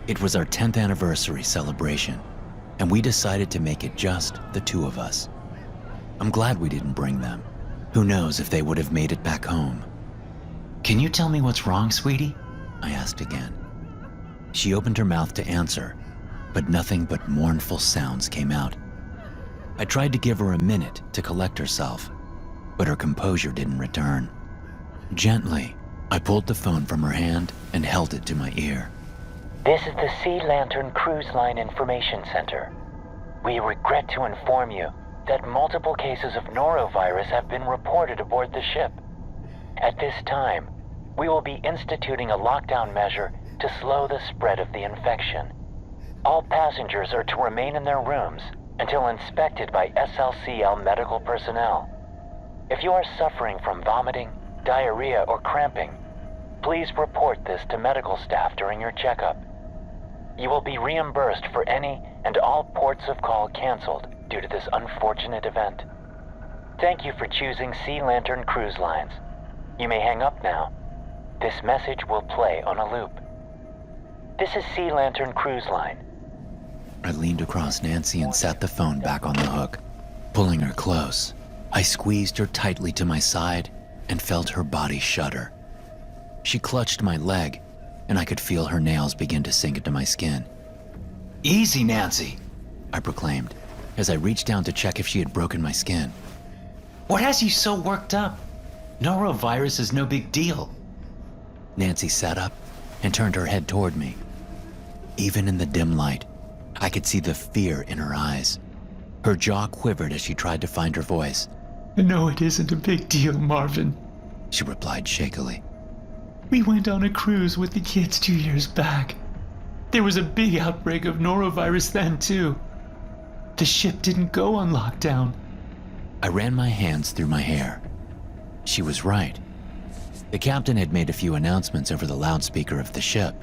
It was our 10th anniversary celebration, and we decided to make it just the two of us. I'm glad we didn't bring them. Who knows if they would have made it back home? Can you tell me what's wrong, sweetie? I asked again. She opened her mouth to answer, but nothing but mournful sounds came out. I tried to give her a minute to collect herself, but her composure didn't return. Gently, I pulled the phone from her hand and held it to my ear. This is the Sea Lantern Cruise Line Information Center. We regret to inform you that multiple cases of norovirus have been reported aboard the ship. At this time, we will be instituting a lockdown measure to slow the spread of the infection. All passengers are to remain in their rooms until inspected by SLCL medical personnel. If you are suffering from vomiting, diarrhea, or cramping, please report this to medical staff during your checkup. You will be reimbursed for any and all ports of call canceled due to this unfortunate event. Thank you for choosing Sea Lantern Cruise Lines. You may hang up now. This message will play on a loop. This is Sea Lantern Cruise Line. I leaned across Nancy and sat the phone back on the hook. Pulling her close, I squeezed her tightly to my side and felt her body shudder. She clutched my leg, and I could feel her nails begin to sink into my skin. Easy, Nancy, I proclaimed as I reached down to check if she had broken my skin. What has you so worked up? Norovirus is no big deal. Nancy sat up and turned her head toward me. Even in the dim light, I could see the fear in her eyes. Her jaw quivered as she tried to find her voice. No, it isn't a big deal, Marvin. She replied shakily. We went on a cruise with the kids 2 years back. There was a big outbreak of norovirus then, too. The ship didn't go on lockdown. I ran my hands through my hair. She was right. The captain had made a few announcements over the loudspeaker of the ship,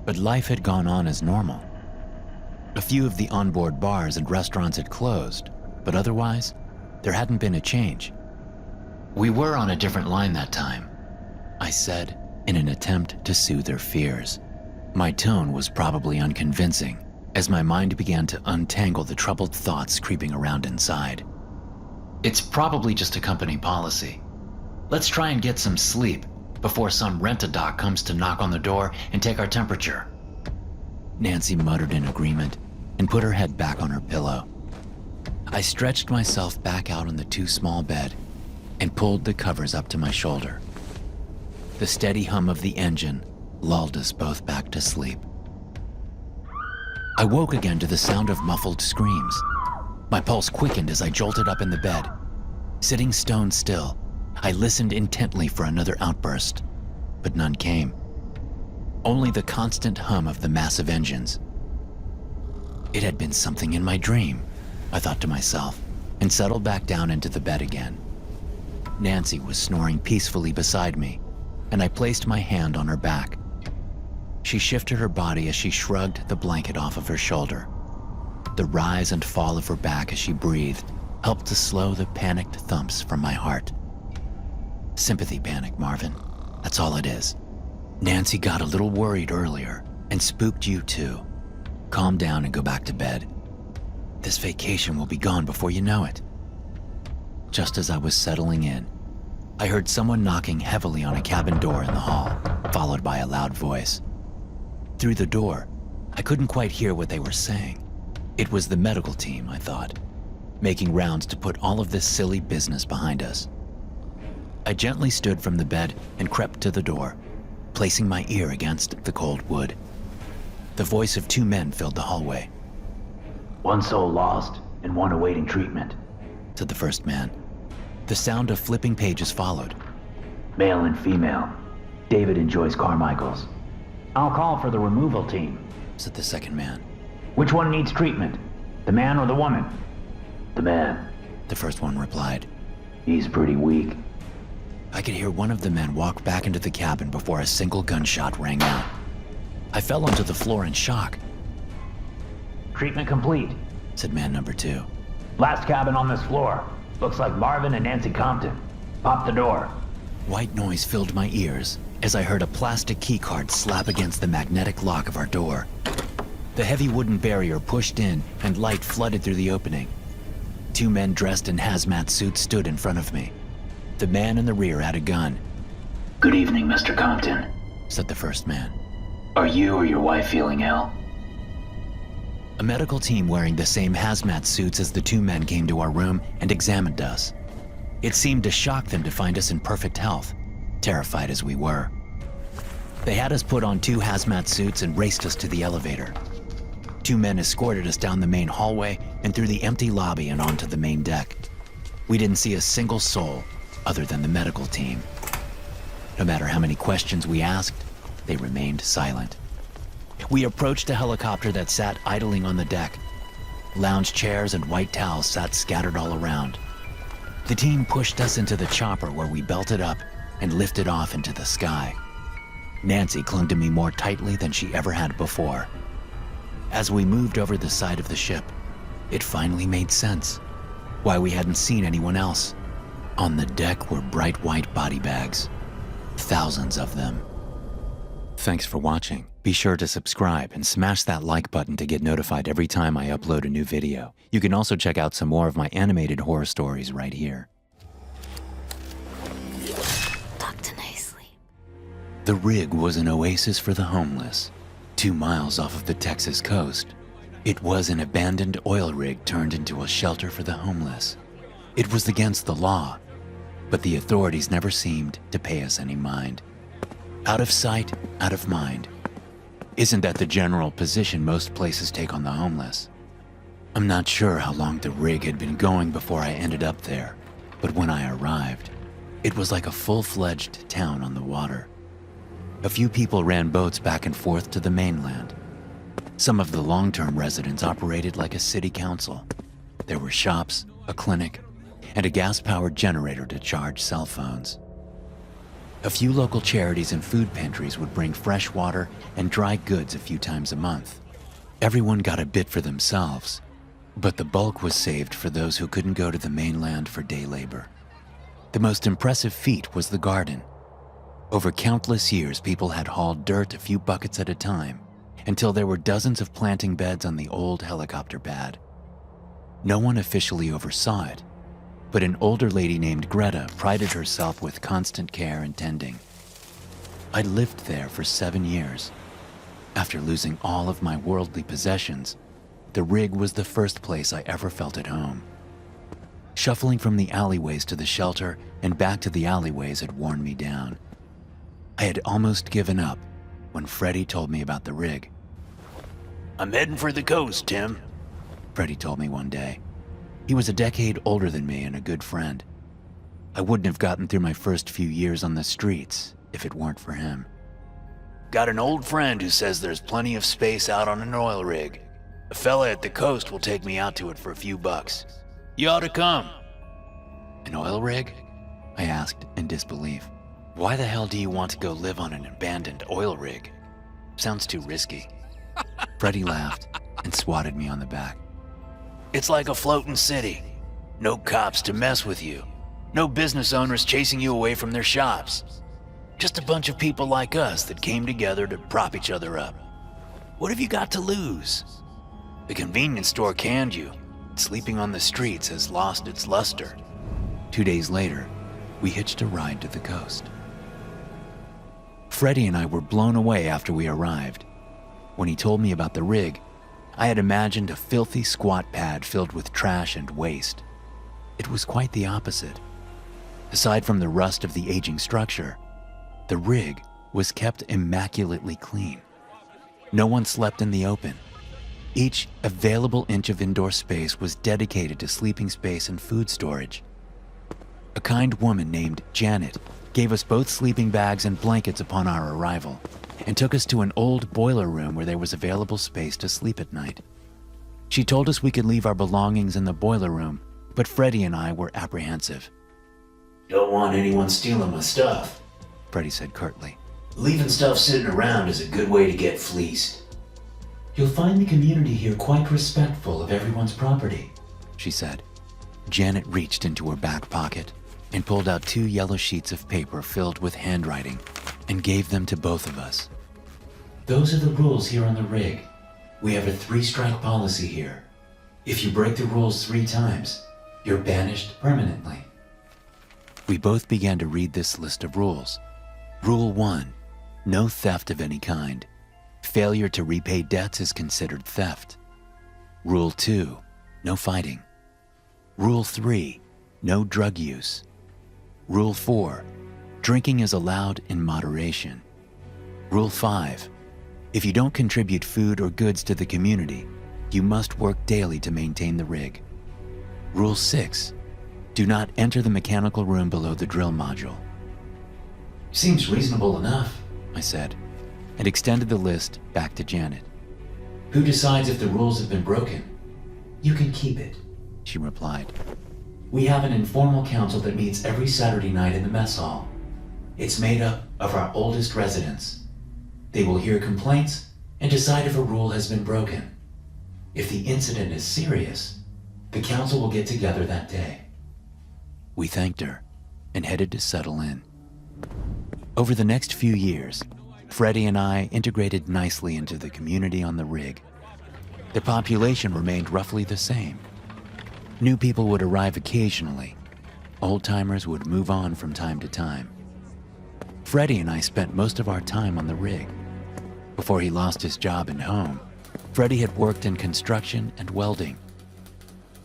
but life had gone on as normal. A few of the onboard bars and restaurants had closed, but otherwise, there hadn't been a change. We were on a different line that time, I said in an attempt to soothe her fears. My tone was probably unconvincing as my mind began to untangle the troubled thoughts creeping around inside. It's probably just a company policy. Let's try and get some sleep before some rent-a-doc comes to knock on the door and take our temperature. Nancy muttered in agreement and put her head back on her pillow. I stretched myself back out on the too small bed and pulled the covers up to my shoulder. The steady hum of the engine lulled us both back to sleep. I woke again to the sound of muffled screams. My pulse quickened as I jolted up in the bed. Sitting stone still, I listened intently for another outburst, but none came. Only the constant hum of the massive engines. It had been something in my dream, I thought to myself, and settled back down into the bed again. Nancy was snoring peacefully beside me, and I placed my hand on her back. She shifted her body as she shrugged the blanket off of her shoulder. The rise and fall of her back as she breathed helped to slow the panicked thumps from my heart. Sympathy panic, Marvin. That's all it is. Nancy got a little worried earlier and spooked you too. Calm down and go back to bed. This vacation will be gone before you know it. Just as I was settling in, I heard someone knocking heavily on a cabin door in the hall, followed by a loud voice. Through the door, I couldn't quite hear what they were saying. It was the medical team, I thought, making rounds to put all of this silly business behind us. I gently stood from the bed and crept to the door, placing my ear against the cold wood. The voice of two men filled the hallway. One soul lost and one awaiting treatment, said the first man. The sound of flipping pages followed. Male and female. David and Joyce Carmichael's. I'll call for the removal team, said the second man. Which one needs treatment? The man or the woman? The man, the first one replied. He's pretty weak. I could hear one of the men walk back into the cabin before a single gunshot rang out. I fell onto the floor in shock. Treatment complete, said man number two. Last cabin on this floor. Looks like Marvin and Nancy Compton. Pop the door. White noise filled my ears as I heard a plastic keycard slap against the magnetic lock of our door. The heavy wooden barrier pushed in and light flooded through the opening. Two men dressed in hazmat suits stood in front of me. The man in the rear had a gun. Good evening, Mr. Compton, said the first man. Are you or your wife feeling ill? A medical team wearing the same hazmat suits as the two men came to our room and examined us. It seemed to shock them to find us in perfect health, terrified as we were. They had us put on two hazmat suits and raced us to the elevator. Two men escorted us down the main hallway and through the empty lobby and onto the main deck. We didn't see a single soul other than the medical team. No matter how many questions we asked, they remained silent. We approached a helicopter that sat idling on the deck. Lounge chairs and white towels sat scattered all around. The team pushed us into the chopper where we belted up and lifted off into the sky. Nancy clung to me more tightly than she ever had before. As we moved over the side of the ship, it finally made sense why we hadn't seen anyone else. On the deck were bright white body bags, thousands of them. Thanks for watching. Be sure to subscribe and smash that like button to get notified every time I upload a new video. You can also check out some more of my animated horror stories right here. Doctor Nicely. The rig was an oasis for the homeless. 2 miles off of the Texas coast, it was an abandoned oil rig turned into a shelter for the homeless. It was against the law, but the authorities never seemed to pay us any mind. Out of sight, out of mind. Isn't that the general position most places take on the homeless? I'm not sure how long the rig had been going before I ended up there, but when I arrived, it was like a full-fledged town on the water. A few people ran boats back and forth to the mainland. Some of the long-term residents operated like a city council. There were shops, a clinic, and a gas-powered generator to charge cell phones. A few local charities and food pantries would bring fresh water and dry goods a few times a month. Everyone got a bit for themselves, but the bulk was saved for those who couldn't go to the mainland for day labor. The most impressive feat was the garden. Over countless years, people had hauled dirt a few buckets at a time until there were dozens of planting beds on the old helicopter pad. No one officially oversaw it, but an older lady named Greta prided herself with constant care and tending. I'd lived there for 7 years. After losing all of my worldly possessions, the rig was the first place I ever felt at home. Shuffling from the alleyways to the shelter and back to the alleyways had worn me down. I had almost given up when Freddie told me about the rig. I'm heading for the coast, Tim. Freddie told me one day. He was a decade older than me and a good friend. I wouldn't have gotten through my first few years on the streets if it weren't for him. Got an old friend who says there's plenty of space out on an oil rig. A fella at the coast will take me out to it for a few bucks. You ought to come. An oil rig? I asked in disbelief. Why the hell do you want to go live on an abandoned oil rig? Sounds too risky. Freddie laughed and swatted me on the back. It's like a floating city. No cops to mess with you. No business owners chasing you away from their shops. Just a bunch of people like us that came together to prop each other up. What have you got to lose? The convenience store canned you. Sleeping on the streets has lost its luster. 2 days later, we hitched a ride to the coast. Freddie and I were blown away after we arrived. When he told me about the rig, I had imagined a filthy squat pad filled with trash and waste. It was quite the opposite. Aside from the rust of the aging structure, the rig was kept immaculately clean. No one slept in the open. Each available inch of indoor space was dedicated to sleeping space and food storage. A kind woman named Janet gave us both sleeping bags and blankets upon our arrival, and took us to an old boiler room where there was available space to sleep at night. She told us we could leave our belongings in the boiler room, but Freddie and I were apprehensive. Don't want anyone stealing my stuff, Freddie said curtly. Leaving stuff sitting around is a good way to get fleeced. You'll find the community here quite respectful of everyone's property, she said. Janet reached into her back pocket and pulled out 2 yellow sheets of paper filled with handwriting and gave them to both of us. Those are the rules here on the rig. We have a 3-strike policy here. If you break the rules 3 times, you're banished permanently. We both began to read this list of rules. Rule 1, no theft of any kind. Failure to repay debts is considered theft. Rule 2, no fighting. Rule 3, no drug use. Rule 4, drinking is allowed in moderation. Rule 5, if you don't contribute food or goods to the community, you must work daily to maintain the rig. Rule 6, do not enter the mechanical room below the drill module. Seems reasonable enough, I said, and extended the list back to Janet. Who decides if the rules have been broken? You can keep it, she replied. We have an informal council that meets every Saturday night in the mess hall. It's made up of our oldest residents. They will hear complaints and decide if a rule has been broken. If the incident is serious, the council will get together that day. We thanked her and headed to settle in. Over the next few years, Freddie and I integrated nicely into the community on the rig. The population remained roughly the same. New people would arrive occasionally. Old-timers would move on from time to time. Freddie and I spent most of our time on the rig. Before he lost his job and home, Freddie had worked in construction and welding.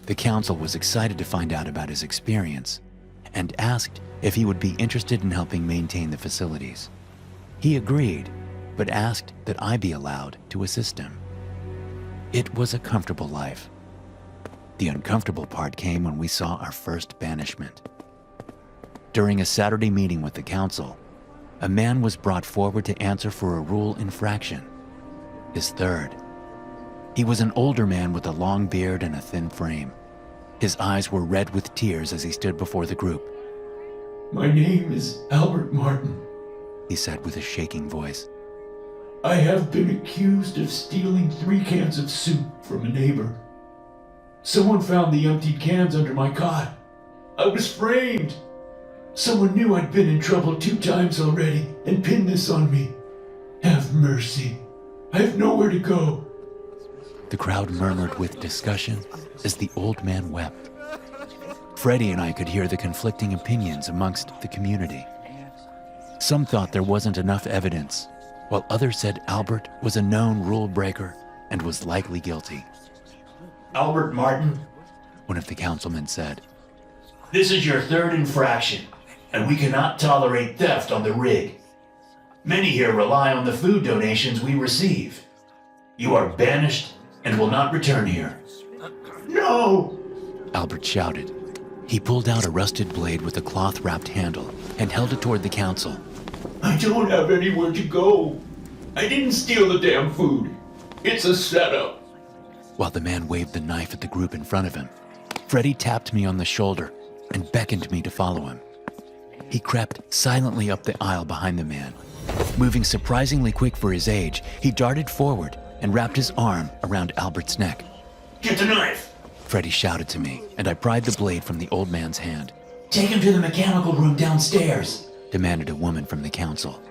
The council was excited to find out about his experience and asked if he would be interested in helping maintain the facilities. He agreed, but asked that I be allowed to assist him. It was a comfortable life. The uncomfortable part came when we saw our first banishment. During a Saturday meeting with the council, a man was brought forward to answer for a rule infraction, his third. He was an older man with a long beard and a thin frame. His eyes were red with tears as he stood before the group. My name is Albert Martin, he said with a shaking voice. I have been accused of stealing 3 cans of soup from a neighbor. Someone found the emptied cans under my cot. I was framed. Someone knew I'd been in trouble 2 times already and pinned this on me. Have mercy. I have nowhere to go. The crowd murmured with discussion as the old man wept. Freddie and I could hear the conflicting opinions amongst the community. Some thought there wasn't enough evidence, while others said Albert was a known rule breaker and was likely guilty. Albert Martin? One of the councilmen said. This is your third infraction, and we cannot tolerate theft on the rig. Many here rely on the food donations we receive. You are banished and will not return here. No! Albert shouted. He pulled out a rusted blade with a cloth-wrapped handle and held it toward the council. I don't have anywhere to go. I didn't steal the damn food. It's a setup. While the man waved the knife at the group in front of him, Freddy tapped me on the shoulder and beckoned me to follow him. He crept silently up the aisle behind the man. Moving surprisingly quick for his age, he darted forward and wrapped his arm around Albert's neck. Get the knife! Freddy shouted to me, and I pried the blade from the old man's hand. Take him to the mechanical room downstairs, Demanded a woman from the council.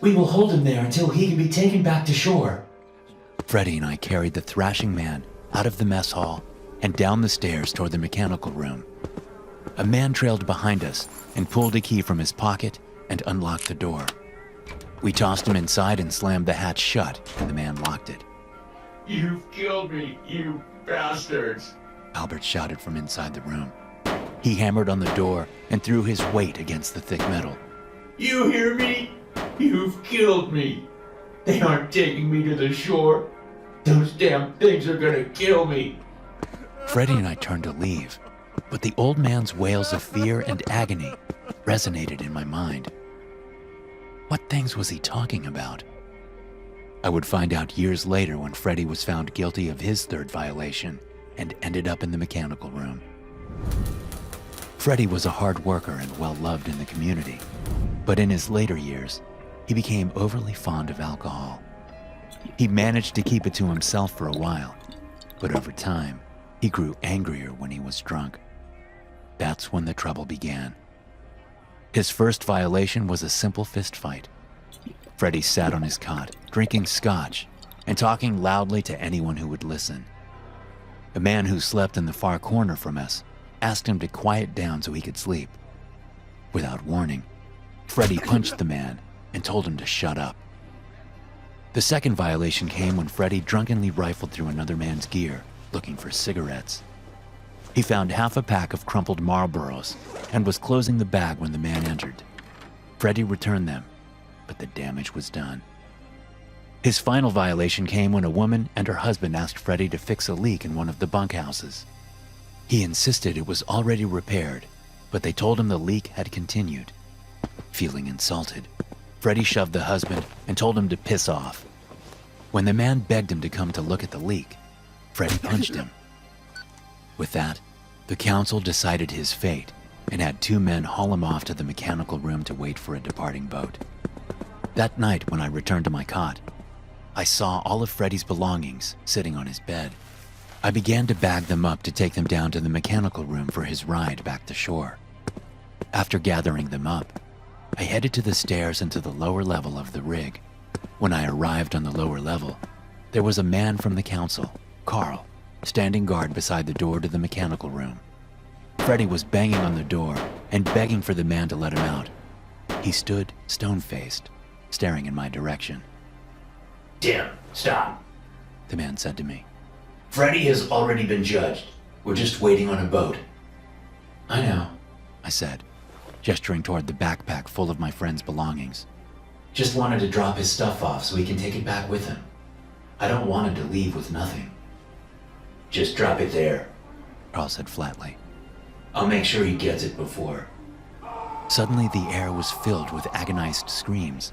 We will hold him there until he can be taken back to shore. Freddy and I carried the thrashing man out of the mess hall and down the stairs toward the mechanical room. A man trailed behind us and pulled a key from his pocket and unlocked the door. We tossed him inside and slammed the hatch shut, and the man locked it. You've killed me, you bastards. Albert shouted from inside the room. He hammered on the door and threw his weight against the thick metal. You hear me? You've killed me. They aren't taking me to the shore. Those damn things are gonna kill me. Freddy and I turned to leave, but the old man's wails of fear and agony resonated in my mind. What things was he talking about? I would find out years later when Freddy was found guilty of his third violation and ended up in the mechanical room. Freddy was a hard worker and well-loved in the community, but in his later years, he became overly fond of alcohol. He managed to keep it to himself for a while, but over time, he grew angrier when he was drunk. That's when the trouble began. His first violation was a simple fist fight. Freddy sat on his cot, drinking scotch and talking loudly to anyone who would listen. A man who slept in the far corner from us asked him to quiet down so he could sleep. Without warning, Freddy punched the man and told him to shut up. The second violation came when Freddy drunkenly rifled through another man's gear, looking for cigarettes. He found half a pack of crumpled Marlboros and was closing the bag when the man entered. Freddy returned them, but the damage was done. His final violation came when a woman and her husband asked Freddy to fix a leak in one of the bunkhouses. He insisted it was already repaired, but they told him the leak had continued. Feeling insulted, Freddy shoved the husband and told him to piss off. When the man begged him to come to look at the leak, Freddy punched him. With that, the council decided his fate and had two men haul him off to the mechanical room to wait for a departing boat. That night, when I returned to my cot, I saw all of Freddy's belongings sitting on his bed. I began to bag them up to take them down to the mechanical room for his ride back to shore. After gathering them up, I headed to the stairs and to the lower level of the rig. When I arrived on the lower level, there was a man from the council, Carl, standing guard beside the door to the mechanical room. Freddy was banging on the door and begging for the man to let him out. He stood stone-faced, staring in my direction. Tim, stop. The man said to me. Freddy has already been judged. We're just waiting on a boat. I know, I said, gesturing toward the backpack full of my friend's belongings. Just wanted to drop his stuff off so he can take it back with him. I don't want him to leave with nothing. Just drop it there. Carl said flatly. I'll make sure he gets it before. Suddenly the air was filled with agonized screams.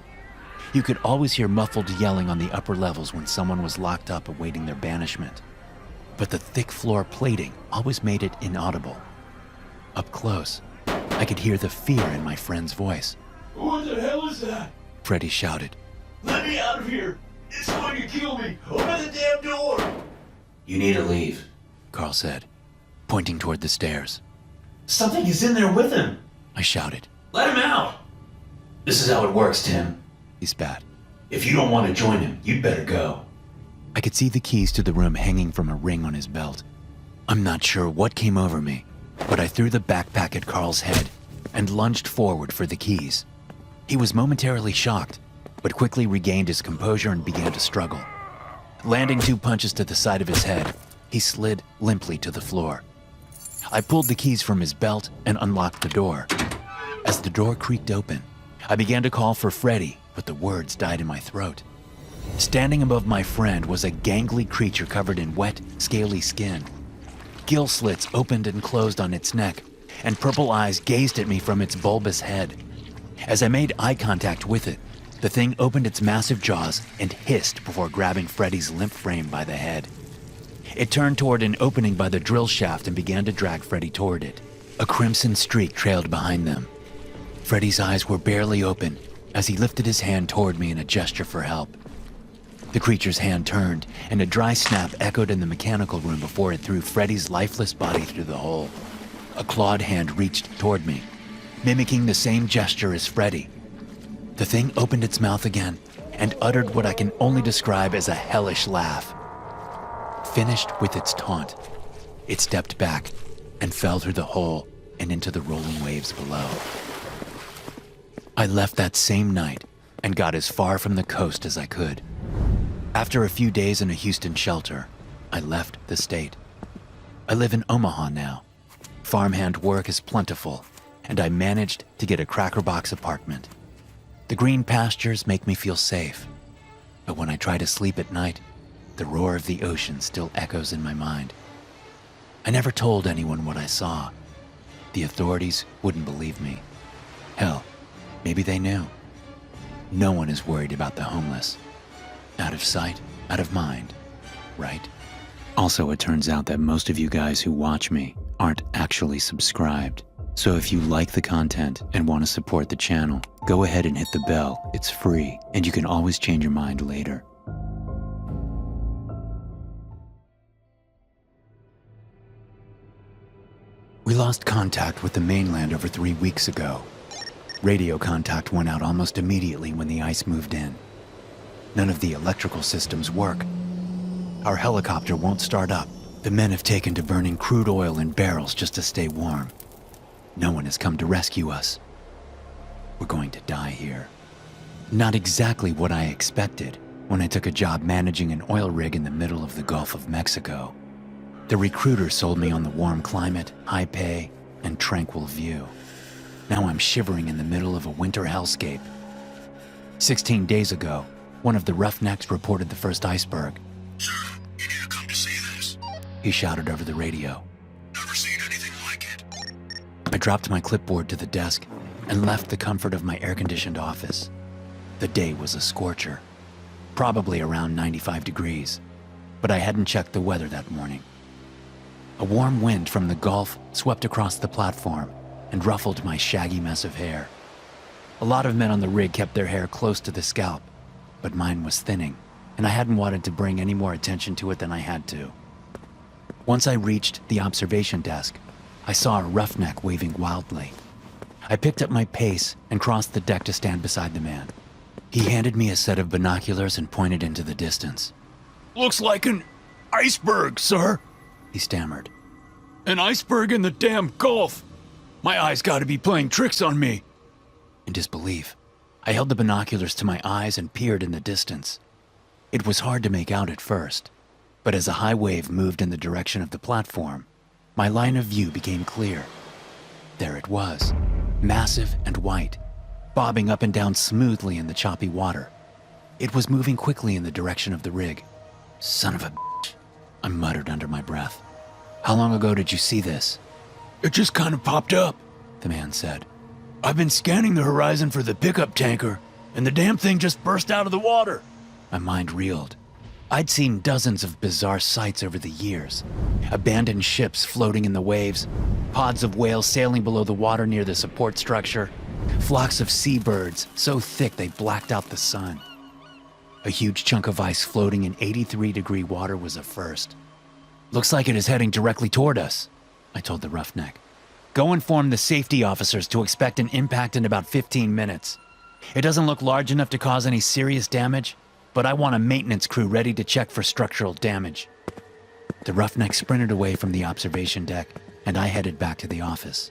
You could always hear muffled yelling on the upper levels when someone was locked up awaiting their banishment. But the thick floor plating always made it inaudible. Up close, I could hear the fear in my friend's voice. What the hell is that? Freddy shouted. Let me out of here! It's going to kill me! Open the damn door! You need to leave, Carl said, pointing toward the stairs. Something is in there with him, I shouted. Let him out! This is how it works, Tim. He spat. If you don't want to join him, you'd better go. I could see the keys to the room hanging from a ring on his belt. I'm not sure what came over me, but I threw the backpack at Carl's head and lunged forward for the keys. He was momentarily shocked, but quickly regained his composure and began to struggle. Landing 2 punches to the side of his head, he slid limply to the floor. I pulled the keys from his belt and unlocked the door. As the door creaked open, I began to call for Freddy, but the words died in my throat. Standing above my friend was a gangly creature covered in wet, scaly skin. Gill slits opened and closed on its neck, and purple eyes gazed at me from its bulbous head. As I made eye contact with it, the thing opened its massive jaws and hissed before grabbing Freddy's limp frame by the head. It turned toward an opening by the drill shaft and began to drag Freddy toward it. A crimson streak trailed behind them. Freddy's eyes were barely open as he lifted his hand toward me in a gesture for help. The creature's hand turned, and a dry snap echoed in the mechanical room before it threw Freddy's lifeless body through the hole. A clawed hand reached toward me, mimicking the same gesture as Freddy. The thing opened its mouth again and uttered what I can only describe as a hellish laugh. Finished with its taunt, it stepped back and fell through the hole and into the rolling waves below. I left that same night and got as far from the coast as I could. After a few days in a Houston shelter, I left the state. I live in Omaha now. Farmhand work is plentiful, and I managed to get a crackerbox apartment. The green pastures make me feel safe, but when I try to sleep at night, the roar of the ocean still echoes in my mind. I never told anyone what I saw. The authorities wouldn't believe me. Hell, maybe they knew. No one is worried about the homeless. Out of sight, out of mind, right? Also, it turns out that most of you guys who watch me aren't actually subscribed. So if you like the content and want to support the channel, go ahead and hit the bell. It's free, and you can always change your mind later. We lost contact with the mainland over 3 weeks ago. Radio contact went out almost immediately when the ice moved in. None of the electrical systems work. Our helicopter won't start up. The men have taken to burning crude oil in barrels just to stay warm. No one has come to rescue us. We're going to die here. Not exactly what I expected when I took a job managing an oil rig in the middle of the Gulf of Mexico. The recruiter sold me on the warm climate, high pay, and tranquil view. Now I'm shivering in the middle of a winter hellscape. 16 days ago, one of the roughnecks reported the first iceberg. Sir, you need to come to see this. He shouted over the radio. Never seen anything like it. I dropped my clipboard to the desk and left the comfort of my air-conditioned office. The day was a scorcher, probably around 95 degrees, but I hadn't checked the weather that morning. A warm wind from the Gulf swept across the platform and ruffled my shaggy mess of hair. A lot of men on the rig kept their hair close to the scalp, but mine was thinning, and I hadn't wanted to bring any more attention to it than I had to. Once I reached the observation desk, I saw a roughneck waving wildly. I picked up my pace and crossed the deck to stand beside the man. He handed me a set of binoculars and pointed into the distance. Looks like an iceberg, sir. He stammered. An iceberg in the damn Gulf. My eyes gotta be playing tricks on me. In disbelief, I held the binoculars to my eyes and peered in the distance. It was hard to make out at first, but as a high wave moved in the direction of the platform, my line of view became clear. There it was, massive and white, bobbing up and down smoothly in the choppy water. It was moving quickly in the direction of the rig. Son of a bitch, I muttered under my breath. How long ago did you see this? It just kind of popped up, The man said. I've been scanning the horizon for the pickup tanker, and the damn thing just burst out of the water. My mind reeled. I'd seen dozens of bizarre sights over the years. Abandoned ships floating in the waves, pods of whales sailing below the water near the support structure, flocks of seabirds so thick they blacked out the sun. A huge chunk of ice floating in 83-degree water was a first. Looks like it is heading directly toward us, I told the roughneck. Go inform the safety officers to expect an impact in about 15 minutes. It doesn't look large enough to cause any serious damage, but I want a maintenance crew ready to check for structural damage. The roughneck sprinted away from the observation deck, and I headed back to the office.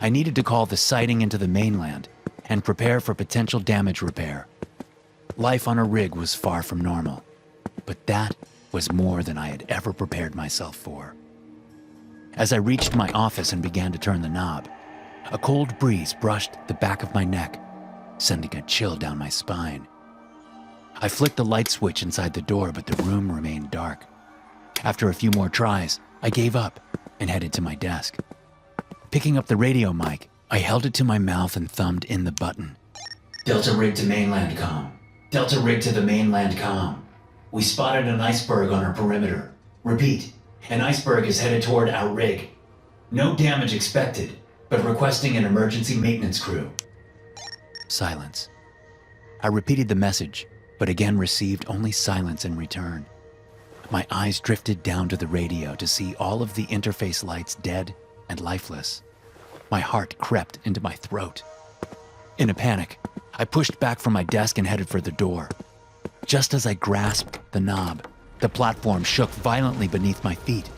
I needed to call the sighting into the mainland and prepare for potential damage repair. Life on a rig was far from normal, but that was more than I had ever prepared myself for. As I reached my office and began to turn the knob, a cold breeze brushed the back of my neck, sending a chill down my spine. I flicked the light switch inside the door, but the room remained dark. After a few more tries, I gave up and headed to my desk. Picking up the radio mic, I held it to my mouth and thumbed in the button. Delta rig to mainland comm. Delta rig to the mainland comm. We spotted an iceberg on our perimeter. Repeat, an iceberg is headed toward our rig. No damage expected, but requesting an emergency maintenance crew. Silence. I repeated the message, but again received only silence in return. My eyes drifted down to the radio to see all of the interface lights dead and lifeless. My heart crept into my throat. In a panic, I pushed back from my desk and headed for the door. Just as I grasped the knob, the platform shook violently beneath my feet.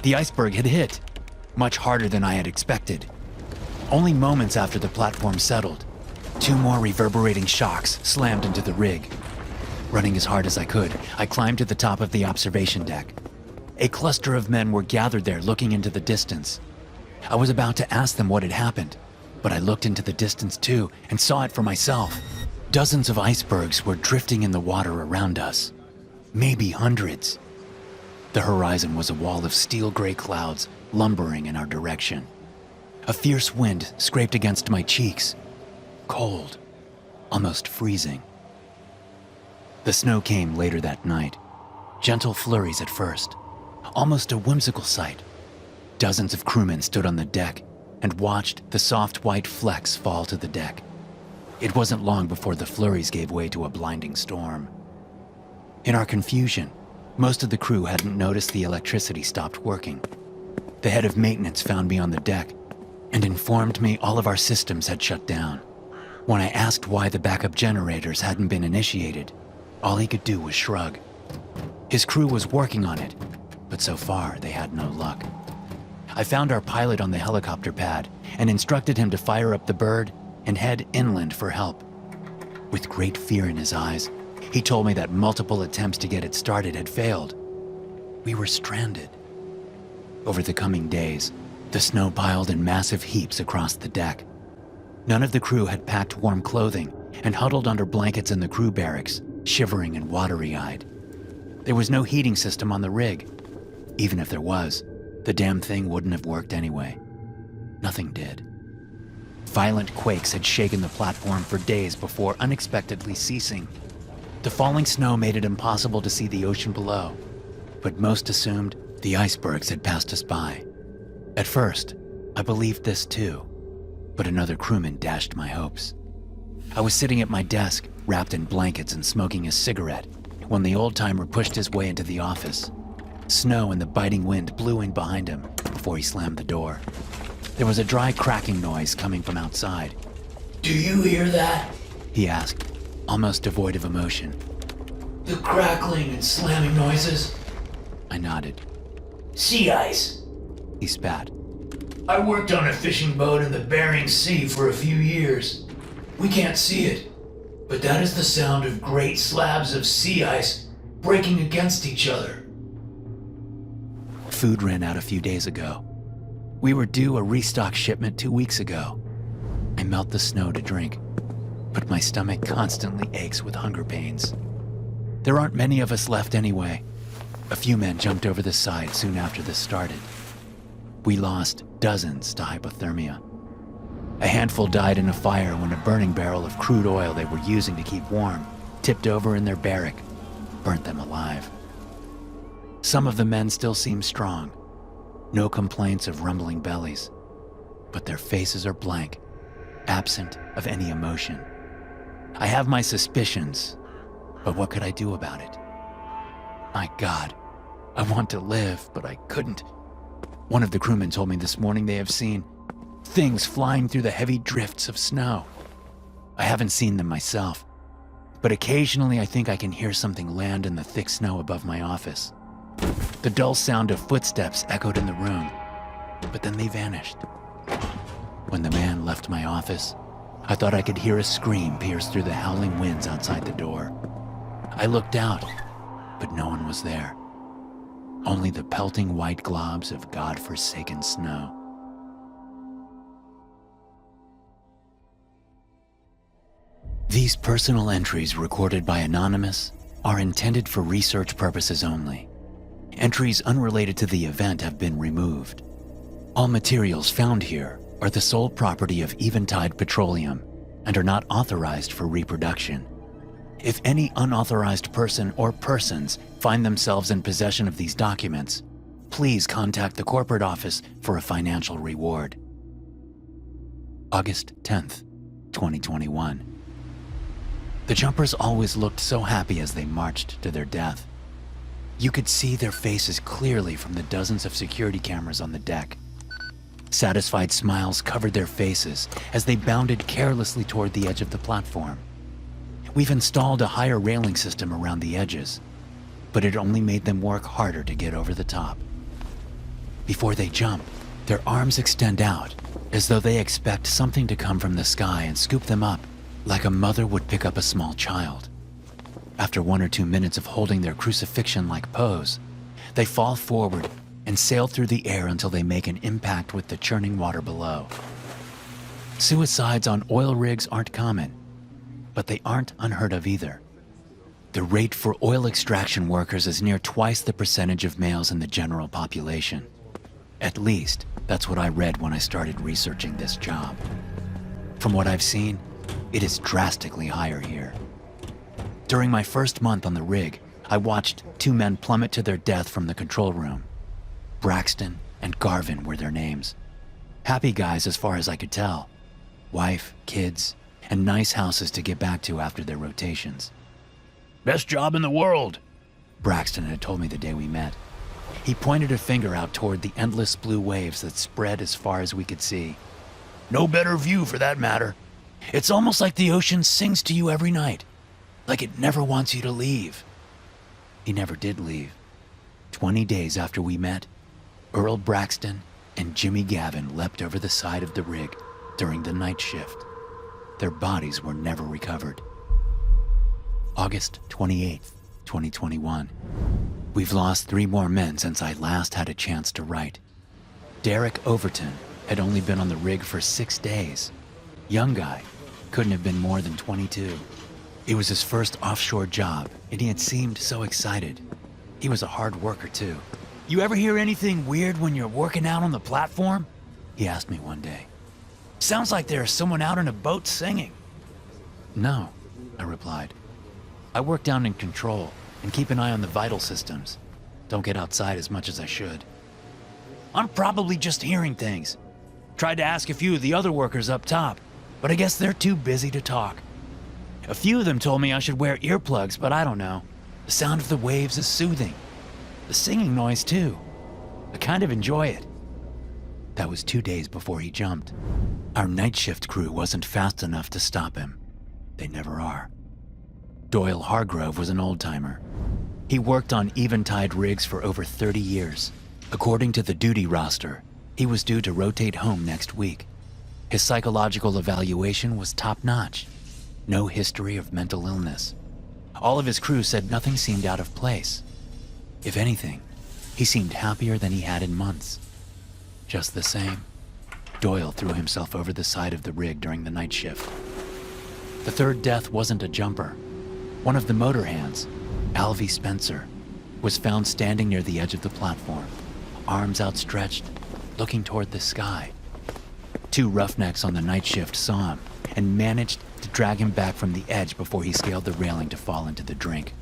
The iceberg had hit, much harder than I had expected. Only moments after the platform settled, 2 more reverberating shocks slammed into the rig. Running as hard as I could, I climbed to the top of the observation deck. A cluster of men were gathered there looking into the distance. I was about to ask them what had happened, but I looked into the distance too and saw it for myself. Dozens of icebergs were drifting in the water around us. Maybe hundreds. The horizon was a wall of steel-gray clouds lumbering in our direction. A fierce wind scraped against my cheeks. Cold, almost freezing. The snow came later that night. Gentle flurries at first, almost a whimsical sight. Dozens of crewmen stood on the deck and watched the soft white flecks fall to the deck. It wasn't long before the flurries gave way to a blinding storm. In our confusion, most of the crew hadn't noticed the electricity stopped working. The head of maintenance found me on the deck and informed me all of our systems had shut down. When I asked why the backup generators hadn't been initiated, all he could do was shrug. His crew was working on it, but so far they had no luck. I found our pilot on the helicopter pad and instructed him to fire up the bird and head inland for help. With great fear in his eyes, he told me that multiple attempts to get it started had failed. We were stranded. Over the coming days, the snow piled in massive heaps across the deck. None of the crew had packed warm clothing and huddled under blankets in the crew barracks, shivering and watery-eyed. There was no heating system on the rig. Even if there was, the damn thing wouldn't have worked anyway. Nothing did. Violent quakes had shaken the platform for days before unexpectedly ceasing. The falling snow made it impossible to see the ocean below, but most assumed the icebergs had passed us by. At first, I believed this too, but another crewman dashed my hopes. I was sitting at my desk, wrapped in blankets and smoking a cigarette, when the old-timer pushed his way into the office. Snow and the biting wind blew in behind him before he slammed the door. There was a dry cracking noise coming from outside. Do you hear that? He asked, almost devoid of emotion. The crackling and slamming noises? I nodded. Sea ice. He spat. I worked on a fishing boat in the Bering Sea for a few years. We can't see it, but that is the sound of great slabs of sea ice breaking against each other. Food ran out a few days ago. We were due a restock shipment 2 weeks ago. I melt the snow to drink, but my stomach constantly aches with hunger pains. There aren't many of us left anyway. A few men jumped over the side soon after this started. We lost dozens to hypothermia. A handful died in a fire when a burning barrel of crude oil they were using to keep warm tipped over in their barrack, burnt them alive. Some of the men still seem strong. No complaints of rumbling bellies, but their faces are blank, absent of any emotion. I have my suspicions, but what could I do about it? My God, I want to live, but I couldn't. One of the crewmen told me this morning they have seen things flying through the heavy drifts of snow. I haven't seen them myself, but occasionally I think I can hear something land in the thick snow above my office. The dull sound of footsteps echoed in the room, but then they vanished. When the man left my office, I thought I could hear a scream pierce through the howling winds outside the door. I looked out, but no one was there. only the pelting white globs of God-forsaken snow. These personal entries recorded by Anonymous are intended for research purposes only. Entries unrelated to the event have been removed. All materials found here are the sole property of Eventide Petroleum and are not authorized for reproduction. If any unauthorized person or persons find themselves in possession of these documents, please contact the corporate office for a financial reward. August 10th, 2021. The jumpers always looked so happy as they marched to their death. You could see their faces clearly from the dozens of security cameras on the deck. Satisfied smiles covered their faces as they bounded carelessly toward the edge of the platform. We've installed a higher railing system around the edges, but it only made them work harder to get over the top. Before they jump, their arms extend out as though they expect something to come from the sky and scoop them up like a mother would pick up a small child. After 1 or 2 minutes of holding their crucifixion-like pose, they fall forward and sail through the air until they make an impact with the churning water below. Suicides on oil rigs aren't common, but they aren't unheard of either. The rate for oil extraction workers is near twice the percentage of males in the general population. At least, that's what I read when I started researching this job. From what I've seen, it is drastically higher here. During my first month on the rig, I watched 2 men plummet to their death from the control room. Braxton and Garvin were their names. Happy guys as far as I could tell. Wife, kids, and nice houses to get back to after their rotations. "Best job in the world," Braxton had told me the day we met. He pointed a finger out toward the endless blue waves that spread as far as we could see. "No better view for that matter. It's almost like the ocean sings to you every night, like it never wants you to leave." He never did leave. 20 days after we met, Earl Braxton and Jimmy Gavin leapt over the side of the rig during the night shift. Their bodies were never recovered. August 28th, 2021. We've lost 3 more men since I last had a chance to write. Derek Overton had only been on the rig for 6 days. Young guy, couldn't have been more than 22. It was his first offshore job, and he had seemed so excited. He was a hard worker too. "You ever hear anything weird when you're working out on the platform?" he asked me one day. "Sounds like there's someone out in a boat singing." "No," I replied. "I work down in control and keep an eye on the vital systems. Don't get outside as much as I should." "I'm probably just hearing things. Tried to ask a few of the other workers up top, but I guess they're too busy to talk. A few of them told me I should wear earplugs, but I don't know. The sound of the waves is soothing. The singing noise too. I kind of enjoy it." That was 2 days before he jumped. Our night shift crew wasn't fast enough to stop him. They never are. Doyle Hargrove was an old-timer. He worked on Eventide rigs for over 30 years. According to the duty roster, he was due to rotate home next week. His psychological evaluation was top-notch. No history of mental illness. All of his crew said nothing seemed out of place. If anything, he seemed happier than he had in months. Just the same, Doyle threw himself over the side of the rig during the night shift. The third death wasn't a jumper. One of the motor hands, Alvy Spencer, was found standing near the edge of the platform, arms outstretched, looking toward the sky. 2 roughnecks on the night shift saw him and managed to drag him back from the edge before he scaled the railing to fall into the drink.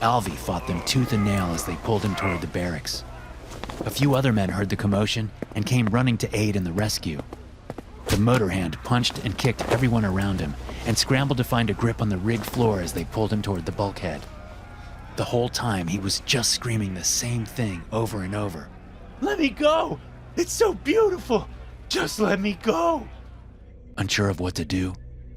Alvy fought them tooth and nail as they pulled him toward the barracks. A few other men heard the commotion and came running to aid in the rescue. The motor hand punched and kicked everyone around him and scrambled to find a grip on the rig floor as they pulled him toward the bulkhead. The whole time he was just screaming the same thing over and over. "Let me go! It's so beautiful! Just let me go!" Unsure of what to do,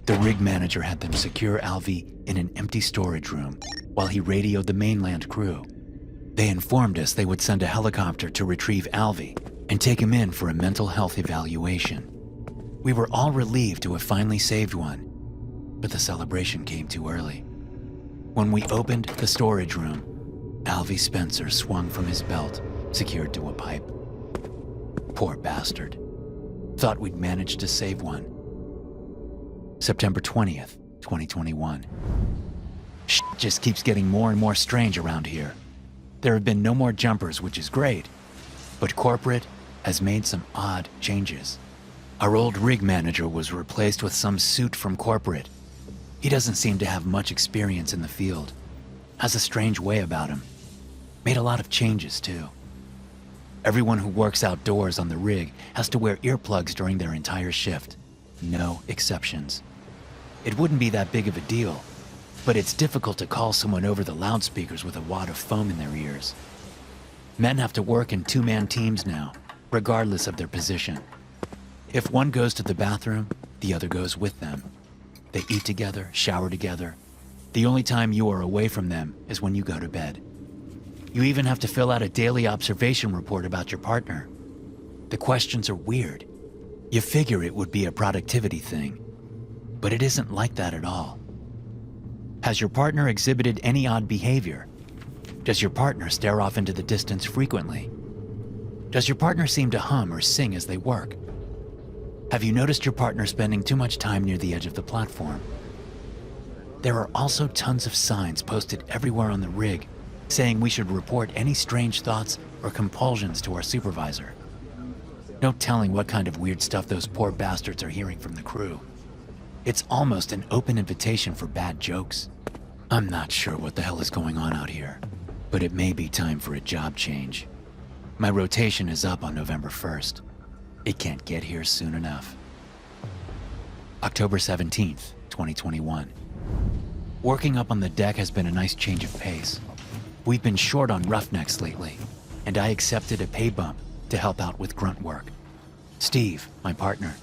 the rig manager had them secure Alvy in an empty storage room while he radioed the mainland crew. They informed us they would send a helicopter to retrieve Alvy and take him in for a mental health evaluation. We were all relieved to have finally saved one, but the celebration came too early. When we opened the storage room, Alvy Spencer swung from his belt, secured to a pipe. Poor bastard. Thought we'd managed to save one. September 20th, 2021. Shit just keeps getting more and more strange around here. There have been no more jumpers, which is great, but corporate has made some odd changes. Our old rig manager was replaced with some suit from corporate. He doesn't seem to have much experience in the field. Has a strange way about him. Made a lot of changes, too. Everyone who works outdoors on the rig has to wear earplugs during their entire shift. No exceptions. It wouldn't be that big of a deal, but it's difficult to call someone over the loudspeakers with a wad of foam in their ears. Men have to work in two-man teams now, regardless of their position. If one goes to the bathroom, the other goes with them. They eat together, shower together. The only time you are away from them is when you go to bed. You even have to fill out a daily observation report about your partner. The questions are weird. You figure it would be a productivity thing, but it isn't like that at all. Has your partner exhibited any odd behavior? Does your partner stare off into the distance frequently? Does your partner seem to hum or sing as they work? Have you noticed your partner spending too much time near the edge of the platform? There are also tons of signs posted everywhere on the rig saying we should report any strange thoughts or compulsions to our supervisor. No telling what kind of weird stuff those poor bastards are hearing from the crew. It's almost an open invitation for bad jokes. I'm not sure what the hell is going on out here, but it may be time for a job change. My rotation is up on November 1st. It can't get here soon enough. October 17th, 2021. Working up on the deck has been a nice change of pace. We've been short on roughnecks lately, and I accepted a pay bump to help out with grunt work. Steve, my partner,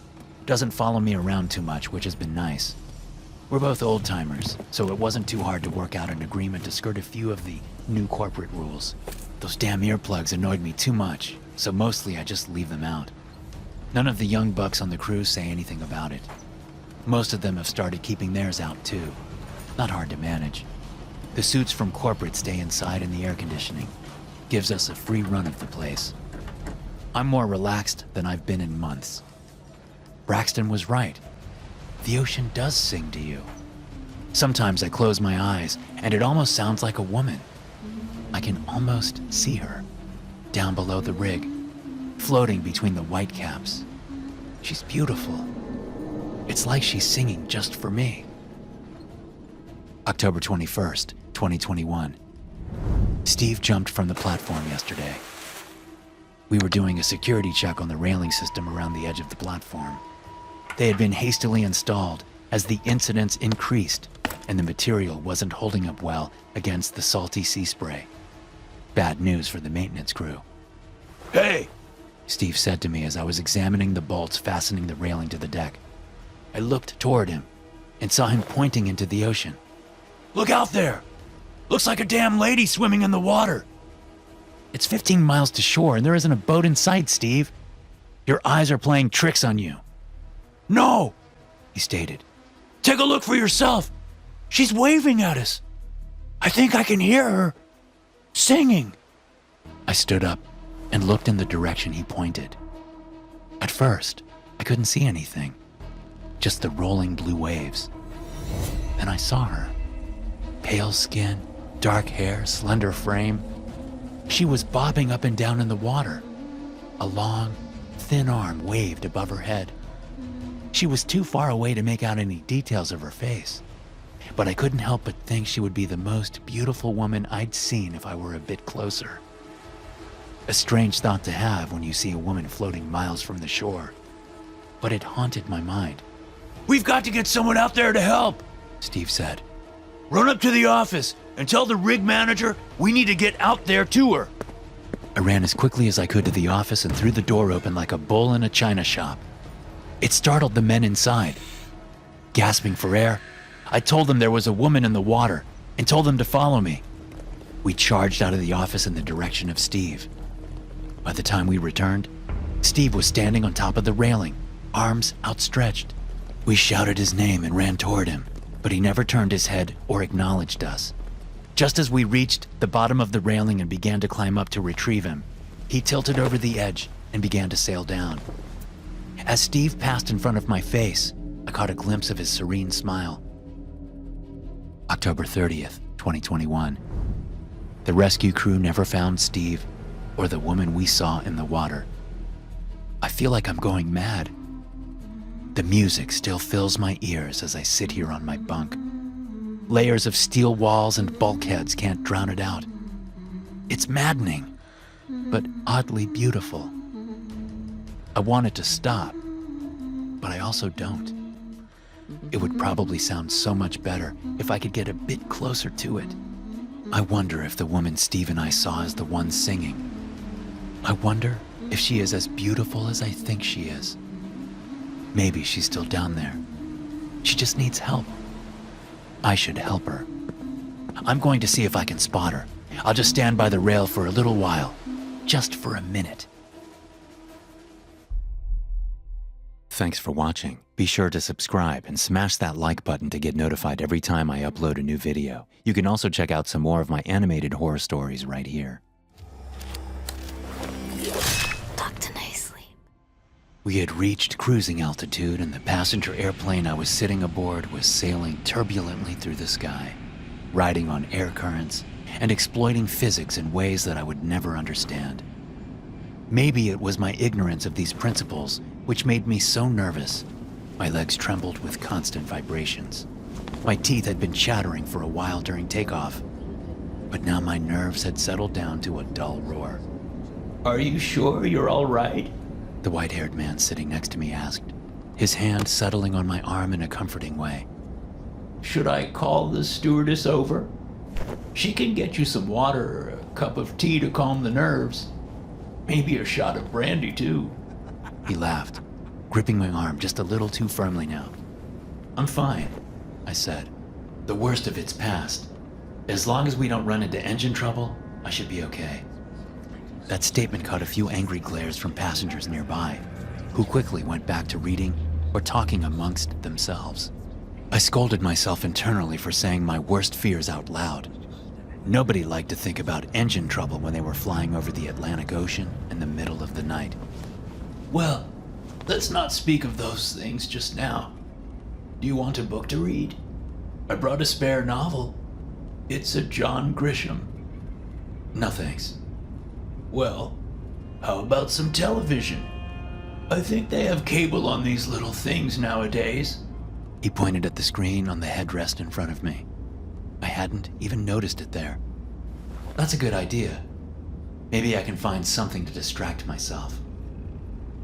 doesn't follow me around too much, which has been nice. We're both old-timers, so it wasn't too hard to work out an agreement to skirt a few of the new corporate rules. Those damn earplugs annoyed me too much, so mostly I just leave them out. None of the young bucks on the crew say anything about it. Most of them have started keeping theirs out too. Not hard to manage. The suits from corporate stay inside in the air conditioning. Gives us a free run of the place. I'm more relaxed than I've been in months. Braxton was right. The ocean does sing to you. Sometimes I close my eyes and it almost sounds like a woman. I can almost see her, down below the rig, floating between the white caps. She's beautiful. It's like she's singing just for me. October 21st, 2021. Steve jumped from the platform yesterday. We were doing a security check on the railing system around the edge of the platform. They had been hastily installed as the incidents increased and the material wasn't holding up well against the salty sea spray. Bad news for the maintenance crew. "Hey!" Steve said to me as I was examining the bolts fastening the railing to the deck. I looked toward him and saw him pointing into the ocean. "Look out there! Looks like a damn lady swimming in the water!" "It's 15 miles to shore and there isn't a boat in sight, Steve. Your eyes are playing tricks on you." "No," he stated. "Take a look for yourself. She's waving at us. I think I can hear her singing." I stood up and looked in the direction he pointed. At first, I couldn't see anything, just the rolling blue waves. Then I saw her. Pale skin, dark hair, slender frame. She was bobbing up and down in the water. A long, thin arm waved above her head. She was too far away to make out any details of her face, but I couldn't help but think she would be the most beautiful woman I'd seen if I were a bit closer. A strange thought to have when you see a woman floating miles from the shore, but it haunted my mind. "We've got to get someone out there to help," Steve said. "Run up to the office and tell the rig manager we need to get out there to her." I ran as quickly as I could to the office and threw the door open like a bull in a china shop. It startled the men inside. Gasping for air, I told them there was a woman in the water and told them to follow me. We charged out of the office in the direction of Steve. By the time we returned, Steve was standing on top of the railing, arms outstretched. We shouted his name and ran toward him, but he never turned his head or acknowledged us. Just as we reached the bottom of the railing and began to climb up to retrieve him, he tilted over the edge and began to sail down. As Steve passed in front of my face, I caught a glimpse of his serene smile. October 30th, 2021. The rescue crew never found Steve or the woman we saw in the water. I feel like I'm going mad. The music still fills my ears as I sit here on my bunk. Layers of steel walls and bulkheads can't drown it out. It's maddening, but oddly beautiful. I want it to stop, but I also don't. It would probably sound so much better if I could get a bit closer to it. I wonder if the woman Steve and I saw is the one singing. I wonder if she is as beautiful as I think she is. Maybe she's still down there. She just needs help. I should help her. I'm going to see if I can spot her. I'll just stand by the rail for a little while, just for a minute. Thanks for watching. Be sure to subscribe and smash that like button to get notified every time I upload a new video. You can also check out some more of my animated horror stories right here. Dr. Nicely. We had reached cruising altitude and the passenger airplane I was sitting aboard was sailing turbulently through the sky, riding on air currents and exploiting physics in ways that I would never understand. Maybe it was my ignorance of these principles which made me so nervous. My legs trembled with constant vibrations. My teeth had been chattering for a while during takeoff, but now my nerves had settled down to a dull roar. Are you sure you're all right? The white-haired man sitting next to me asked, his hand settling on my arm in a comforting way. Should I call the stewardess over? She can get you some water or a cup of tea to calm the nerves. Maybe a shot of brandy, too. He laughed, gripping my arm just a little too firmly now. I'm fine, I said. The worst of it's past. As long as we don't run into engine trouble, I should be okay. That statement caught a few angry glares from passengers nearby, who quickly went back to reading or talking amongst themselves. I scolded myself internally for saying my worst fears out loud. Nobody liked to think about engine trouble when they were flying over the Atlantic Ocean in the middle of the night. Well, let's not speak of those things just now. Do you want a book to read? I brought a spare novel. It's a John Grisham. No thanks. Well, how about some television? I think they have cable on these little things nowadays. He pointed at the screen on the headrest in front of me. I hadn't even noticed it there. That's a good idea. Maybe I can find something to distract myself.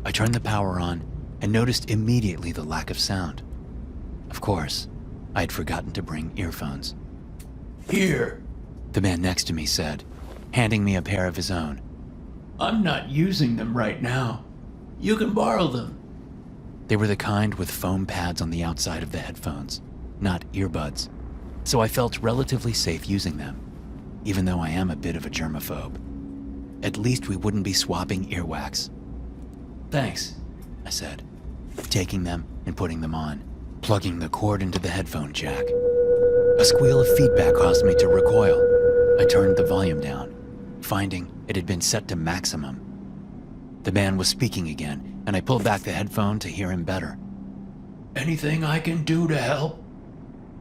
I turned the power on and noticed immediately the lack of sound. Of course, I had forgotten to bring earphones. Here, the man next to me said, handing me a pair of his own. I'm not using them right now. You can borrow them. They were the kind with foam pads on the outside of the headphones, not earbuds, so I felt relatively safe using them, even though I am a bit of a germaphobe. At least we wouldn't be swapping earwax. Thanks, I said, taking them and putting them on, plugging the cord into the headphone jack. A squeal of feedback caused me to recoil. I turned the volume down, finding it had been set to maximum. The man was speaking again, and I pulled back the headphone to hear him better. Anything I can do to help?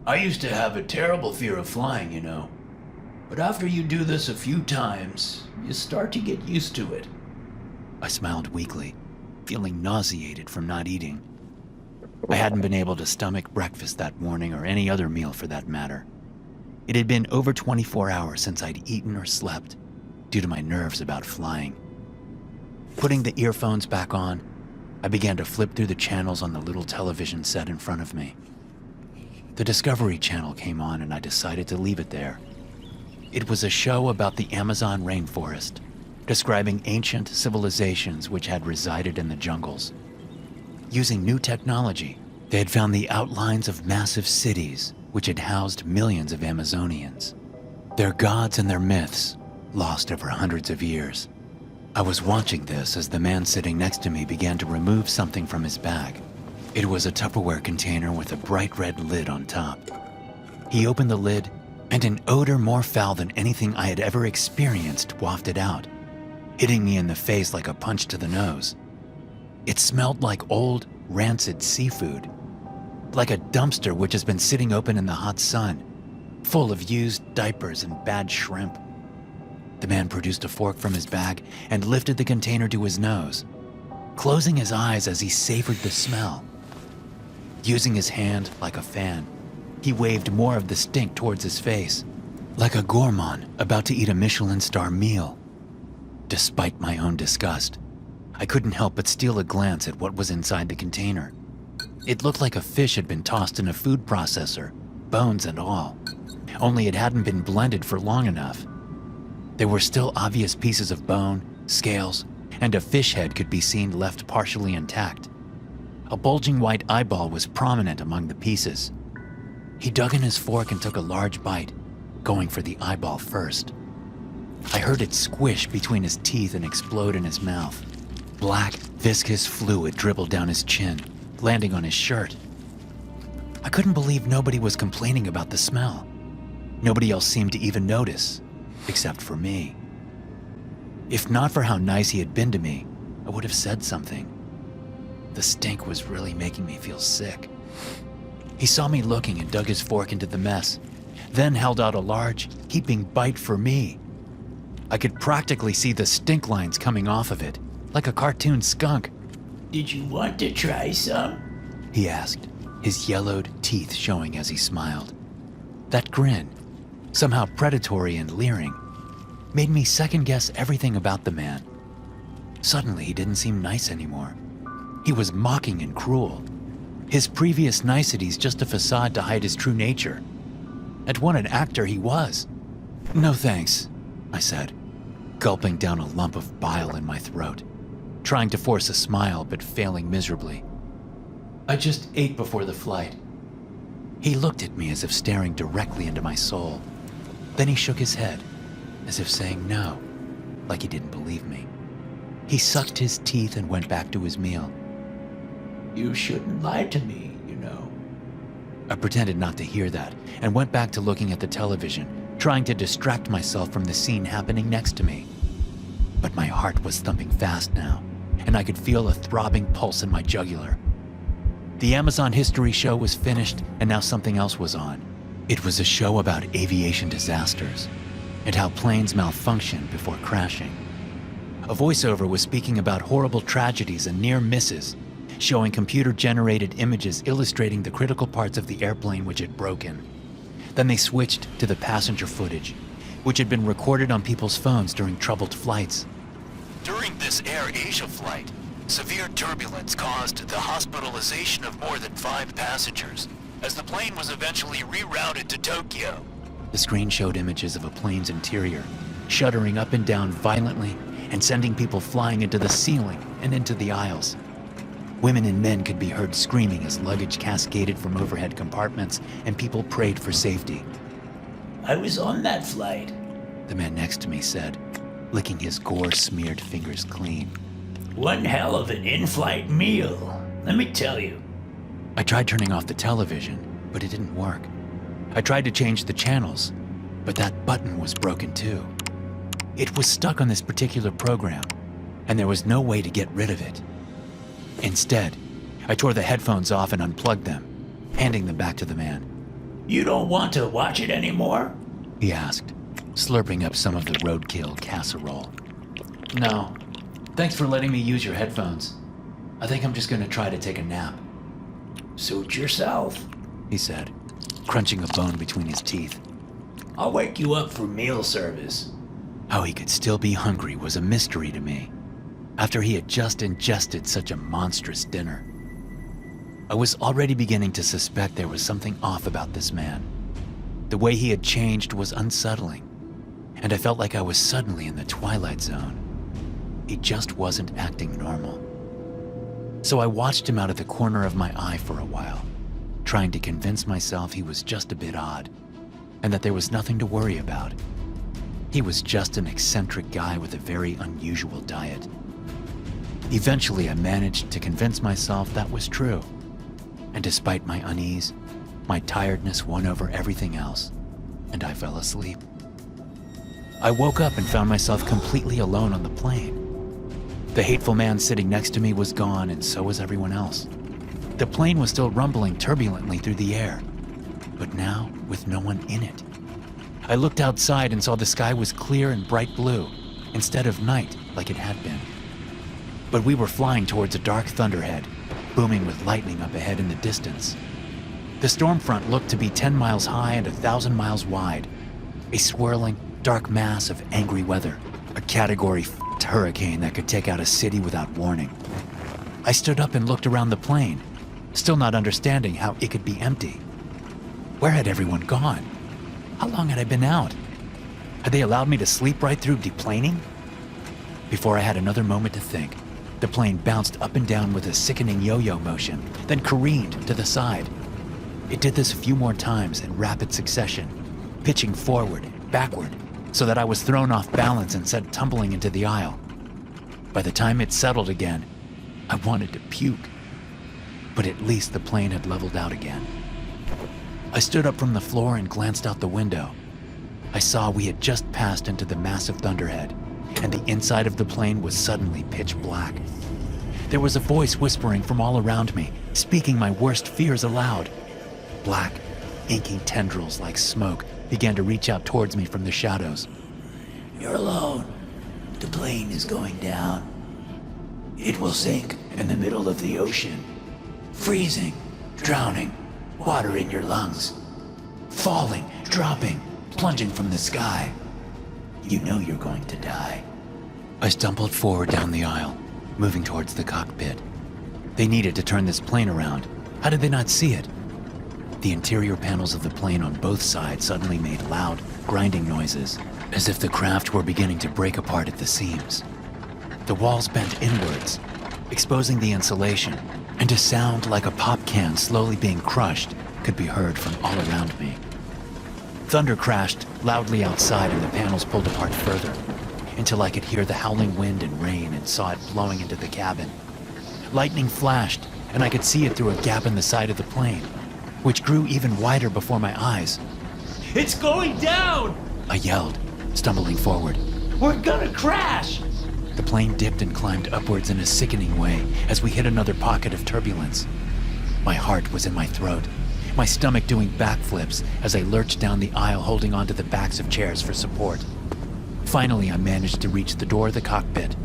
I used to have a terrible fear of flying, you know. But after you do this a few times, you start to get used to it. I smiled weakly, feeling nauseated from not eating. I hadn't been able to stomach breakfast that morning or any other meal for that matter. It had been over 24 hours since I'd eaten or slept due to my nerves about flying. Putting the earphones back on, I began to flip through the channels on the little television set in front of me. The Discovery Channel came on and I decided to leave it there. It was a show about the Amazon rainforest, describing ancient civilizations which had resided in the jungles. Using new technology, they had found the outlines of massive cities which had housed millions of Amazonians. Their gods and their myths, lost over hundreds of years. I was watching this as the man sitting next to me began to remove something from his bag. It was a Tupperware container with a bright red lid on top. He opened the lid and an odor more foul than anything I had ever experienced wafted out, hitting me in the face like a punch to the nose. It smelled like old, rancid seafood, like a dumpster which has been sitting open in the hot sun, full of used diapers and bad shrimp. The man produced a fork from his bag and lifted the container to his nose, closing his eyes as he savored the smell. Using his hand like a fan, he waved more of the stink towards his face, like a gourmand about to eat a Michelin star meal. Despite my own disgust, I couldn't help but steal a glance at what was inside the container. It looked like a fish had been tossed in a food processor, bones and all, only it hadn't been blended for long enough. There were still obvious pieces of bone, scales, and a fish head could be seen left partially intact. A bulging white eyeball was prominent among the pieces. He dug in his fork and took a large bite, going for the eyeball first. I heard it squish between his teeth and explode in his mouth. Black, viscous fluid dribbled down his chin, landing on his shirt. I couldn't believe nobody was complaining about the smell. Nobody else seemed to even notice, except for me. If not for how nice he had been to me, I would have said something. The stink was really making me feel sick. He saw me looking and dug his fork into the mess, then held out a large, heaping bite for me. I could practically see the stink lines coming off of it, like a cartoon skunk. Did you want to try some? He asked, his yellowed teeth showing as he smiled. That grin, somehow predatory and leering, made me second-guess everything about the man. Suddenly, he didn't seem nice anymore. He was mocking and cruel. His previous niceties just a facade to hide his true nature. And what an actor he was. No thanks, I said, gulping down a lump of bile in my throat, trying to force a smile but failing miserably. I just ate before the flight. He looked at me as if staring directly into my soul. Then he shook his head, as if saying no, like he didn't believe me. He sucked his teeth and went back to his meal. You shouldn't lie to me, you know. I pretended not to hear that and went back to looking at the television, trying to distract myself from the scene happening next to me. But my heart was thumping fast now, and I could feel a throbbing pulse in my jugular. The Amazon History show was finished, and now something else was on. It was a show about aviation disasters and how planes malfunction before crashing. A voiceover was speaking about horrible tragedies and near misses, showing computer-generated images illustrating the critical parts of the airplane which had broken. Then they switched to the passenger footage, which had been recorded on people's phones during troubled flights. During this Air Asia flight, severe turbulence caused the hospitalization of more than 5 passengers, as the plane was eventually rerouted to Tokyo. The screen showed images of a plane's interior, shuddering up and down violently and sending people flying into the ceiling and into the aisles. Women and men could be heard screaming as luggage cascaded from overhead compartments and people prayed for safety. I was on that flight, the man next to me said, licking his gore-smeared fingers clean. One hell of an in-flight meal, let me tell you. I tried turning off the television, but it didn't work. I tried to change the channels, but that button was broken too. It was stuck on this particular program, and there was no way to get rid of it. Instead, I tore the headphones off and unplugged them, handing them back to the man. You don't want to watch it anymore? He asked, slurping up some of the roadkill casserole. No, thanks for letting me use your headphones. I think I'm just gonna try to take a nap. Suit yourself, he said, crunching a bone between his teeth. I'll wake you up for meal service. How he could still be hungry was a mystery to me, after he had just ingested such a monstrous dinner. I was already beginning to suspect there was something off about this man. The way he had changed was unsettling, and I felt like I was suddenly in the Twilight Zone. He just wasn't acting normal. So I watched him out of the corner of my eye for a while, trying to convince myself he was just a bit odd, and that there was nothing to worry about. He was just an eccentric guy with a very unusual diet. Eventually, I managed to convince myself that was true, and despite my unease, my tiredness won over everything else. and I fell asleep. I woke up and found myself completely alone on the plane. The hateful man sitting next to me was gone, and so was everyone else. The plane was still rumbling turbulently through the air, but now with no one in it. I looked outside and saw the sky was clear and bright blue, instead of night like it had been. But we were flying towards a dark thunderhead, booming with lightning up ahead in the distance. The storm front looked to be 10 miles high and 1,000 miles wide, a swirling, dark mass of angry weather, a category f***ed hurricane that could take out a city without warning. I stood up and looked around the plane, still not understanding how it could be empty. Where had everyone gone? How long had I been out? Had they allowed me to sleep right through deplaning? Before I had another moment to think, the plane bounced up and down with a sickening yo-yo motion, then careened to the side. It did this a few more times in rapid succession, pitching forward, backward, so that I was thrown off balance and sent tumbling into the aisle. By the time it settled again, I wanted to puke. But at least the plane had leveled out again. I stood up from the floor and glanced out the window. I saw we had just passed into the massive thunderhead, and the inside of the plane was suddenly pitch black. There was a voice whispering from all around me, speaking my worst fears aloud. Black, inky tendrils like smoke began to reach out towards me from the shadows. You're alone. The plane is going down. It will sink in the middle of the ocean. Freezing, drowning, water in your lungs. Falling, dropping, plunging from the sky. You know you're going to die. I stumbled forward down the aisle, moving towards the cockpit. They needed to turn this plane around. How did they not see it? The interior panels of the plane on both sides suddenly made loud, grinding noises, as if the craft were beginning to break apart at the seams. The walls bent inwards, exposing the insulation, and a sound like a pop can slowly being crushed could be heard from all around me. Thunder crashed loudly outside and the panels pulled apart further, until I could hear the howling wind and rain and saw it blowing into the cabin. Lightning flashed, and I could see it through a gap in the side of the plane, which grew even wider before my eyes. It's going down! I yelled, stumbling forward. We're gonna crash! The plane dipped and climbed upwards in a sickening way as we hit another pocket of turbulence. My heart was in my throat, my stomach doing backflips as I lurched down the aisle holding onto the backs of chairs for support. Finally, I managed to reach the door of the cockpit.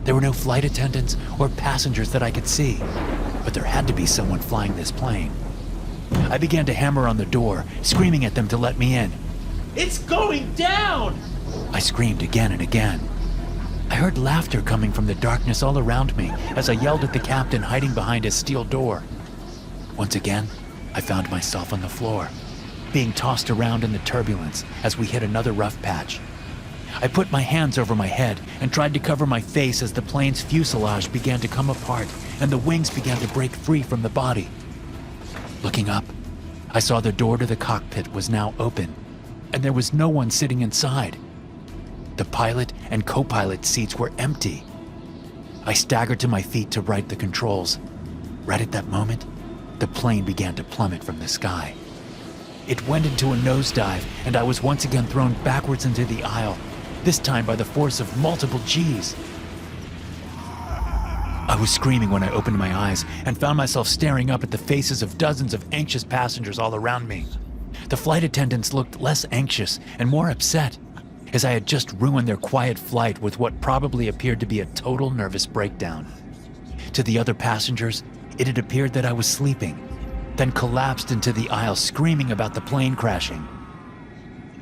There were no flight attendants or passengers that I could see, but there had to be someone flying this plane. I began to hammer on the door, screaming at them to let me in. It's going down! I screamed again and again. I heard laughter coming from the darkness all around me as I yelled at the captain hiding behind a steel door. Once again, I found myself on the floor, being tossed around in the turbulence as we hit another rough patch. I put my hands over my head and tried to cover my face as the plane's fuselage began to come apart and the wings began to break free from the body. Looking up, I saw the door to the cockpit was now open, and there was no one sitting inside. The pilot and co-pilot seats were empty. I staggered to my feet to right the controls. Right at that moment, the plane began to plummet from the sky. It went into a nosedive, and I was once again thrown backwards into the aisle, this time by the force of multiple G's. I was screaming when I opened my eyes and found myself staring up at the faces of dozens of anxious passengers all around me. The flight attendants looked less anxious and more upset, as I had just ruined their quiet flight with what probably appeared to be a total nervous breakdown. To the other passengers, it had appeared that I was sleeping, then collapsed into the aisle screaming about the plane crashing.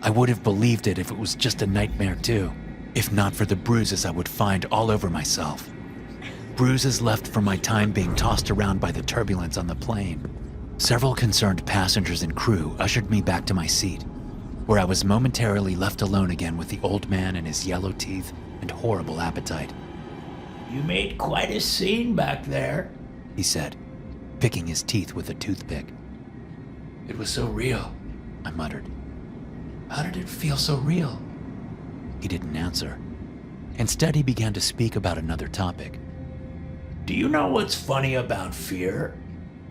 I would have believed it if it was just a nightmare too, if not for the bruises I would find all over myself. Bruises left from my time being tossed around by the turbulence on the plane. Several concerned passengers and crew ushered me back to my seat, where I was momentarily left alone again with the old man and his yellow teeth and horrible appetite. You made quite a scene back there, he said, picking his teeth with a toothpick. It was so real, I muttered. How did it feel so real? He didn't answer. Instead, he began to speak about another topic. Do you know what's funny about fear?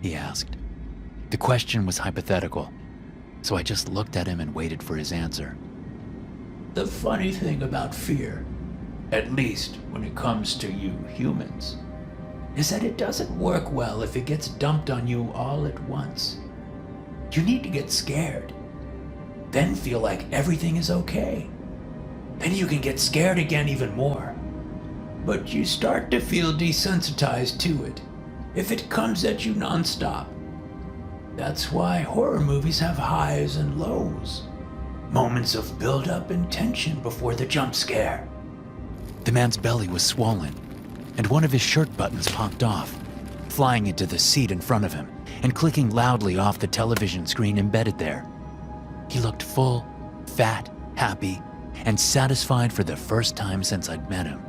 He asked. The question was hypothetical. so I just looked at him and waited for his answer. The funny thing about fear, at least when it comes to you humans, is that it doesn't work well if it gets dumped on you all at once. You need to get scared, then feel like everything is okay. Then you can get scared again even more. But you start to feel desensitized to it if it comes at you nonstop. That's why horror movies have highs and lows. Moments of build-up and tension before the jump scare. The man's belly was swollen, and one of his shirt buttons popped off, flying into the seat in front of him and clicking loudly off the television screen embedded there. He looked full, fat, happy, and satisfied for the first time since I'd met him,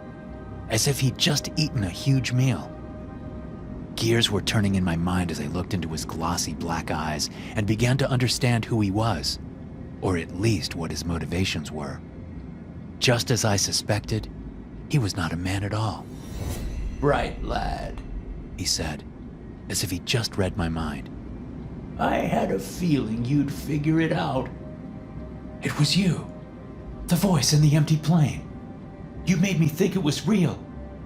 as if he'd just eaten a huge meal. Gears were turning in my mind as I looked into his glossy black eyes and began to understand who he was, or at least what his motivations were. Just as I suspected, he was not a man at all. Bright lad, He said, as if he'd just read my mind. I had a feeling you'd figure it out. It was you. The voice in the empty plane. You made me think it was real,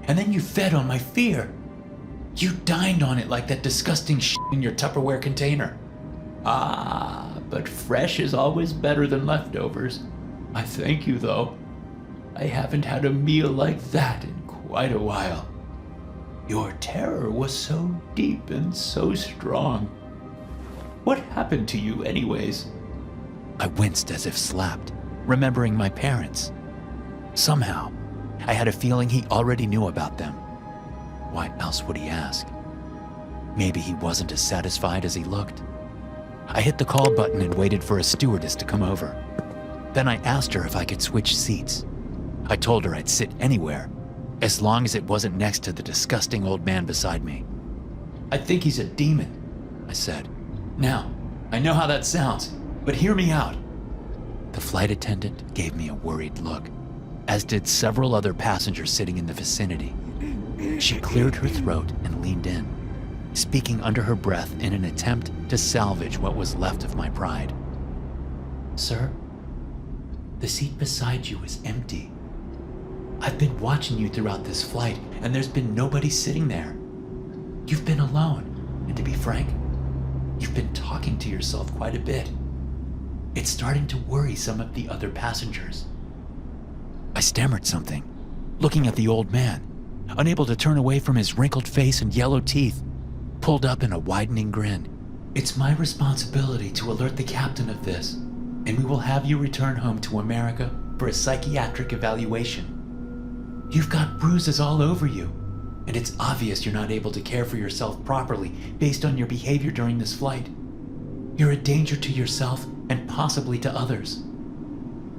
and then you fed on my fear. You dined on it like that disgusting shit in your Tupperware container. Ah, but fresh is always better than leftovers. I thank you, though. I haven't had a meal like that in quite a while. Your terror was so deep and so strong. What happened to you, anyways? I winced as if slapped, remembering my parents. Somehow, I had a feeling he already knew about them. Why else would he ask? Maybe he wasn't as satisfied as he looked. I hit the call button and waited for a stewardess to come over. Then I asked her if I could switch seats. I told her I'd sit anywhere, as long as it wasn't next to the disgusting old man beside me. I think he's a demon, I said. Now, I know how that sounds, but hear me out. The flight attendant gave me a worried look, as did several other passengers sitting in the vicinity. She cleared her throat and leaned in, speaking under her breath in an attempt to salvage what was left of my pride. Sir, the seat beside you is empty. I've been watching you throughout this flight, and there's been nobody sitting there. You've been alone, and to be frank, you've been talking to yourself quite a bit. It's starting to worry some of the other passengers. I stammered something, looking at the old man, unable to turn away from his wrinkled face and yellow teeth, pulled up in a widening grin. It's my responsibility to alert the captain of this, and we will have you return home to America for a psychiatric evaluation. You've got bruises all over you, and it's obvious you're not able to care for yourself properly based on your behavior during this flight. You're a danger to yourself and possibly to others.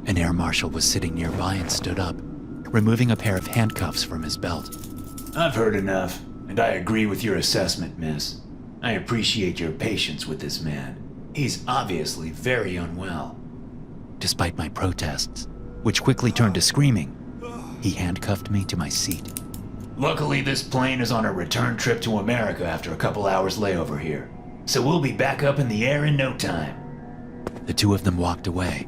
An air marshal was sitting nearby and stood up, removing a pair of handcuffs from his belt. I've heard enough, and I agree with your assessment, miss. I appreciate your patience with this man. He's obviously very unwell. Despite my protests, which quickly turned to screaming, he handcuffed me to my seat. Luckily, this plane is on a return trip to America after a couple hours layover here, so we'll be back up in the air in no time. The two of them walked away,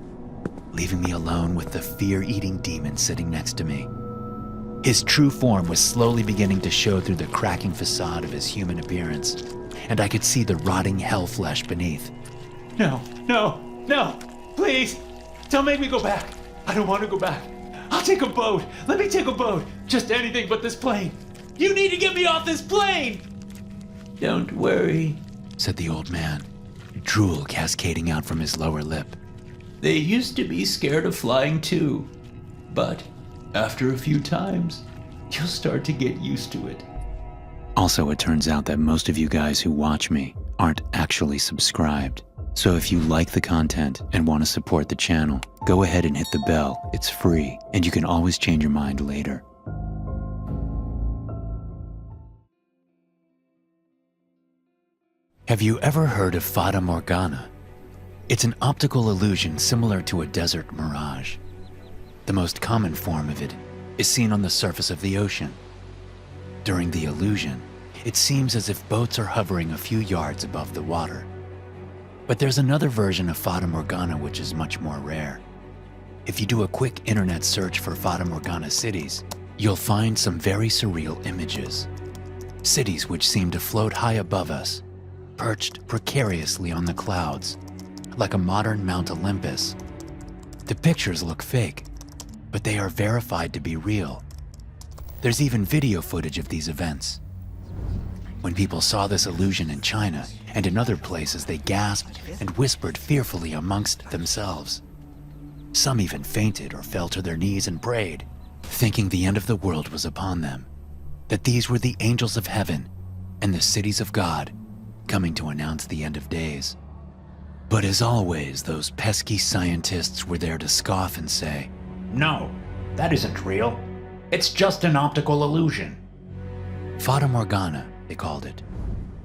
leaving me alone with the fear-eating demon sitting next to me. His true form was slowly beginning to show through the cracking facade of his human appearance, and I could see the rotting hell flesh beneath. No, please, don't make me go back. I don't want to go back. I'll take a boat. Let me take a boat. Just anything but this plane. You need to get me off this plane. Don't worry, said the old man, drool cascading out from his lower lip. They used to be scared of flying too, but after a few times, you'll start to get used to it. Also, it turns out that most of you guys who watch me aren't actually subscribed. So if you like the content and want to support the channel, go ahead and hit the bell. It's free, and you can always change your mind later. Have you ever heard of Fata Morgana? It's an optical illusion similar to a desert mirage. The most common form of it is seen on the surface of the ocean. During the illusion, it seems as if boats are hovering a few yards above the water. But there's another version of Fata Morgana which is much more rare. If you do a quick internet search for Fata Morgana cities, you'll find some very surreal images. Cities which seem to float high above us, perched precariously on the clouds, like a modern Mount Olympus. The pictures look fake, but they are verified to be real. There's even video footage of these events. When people saw this illusion in China and in other places, they gasped and whispered fearfully amongst themselves. Some even fainted or fell to their knees and prayed, thinking the end of the world was upon them, that these were the angels of heaven and the cities of God coming to announce the end of days. But as always, those pesky scientists were there to scoff and say, No, that isn't real. It's just an optical illusion. Fata Morgana, they called it.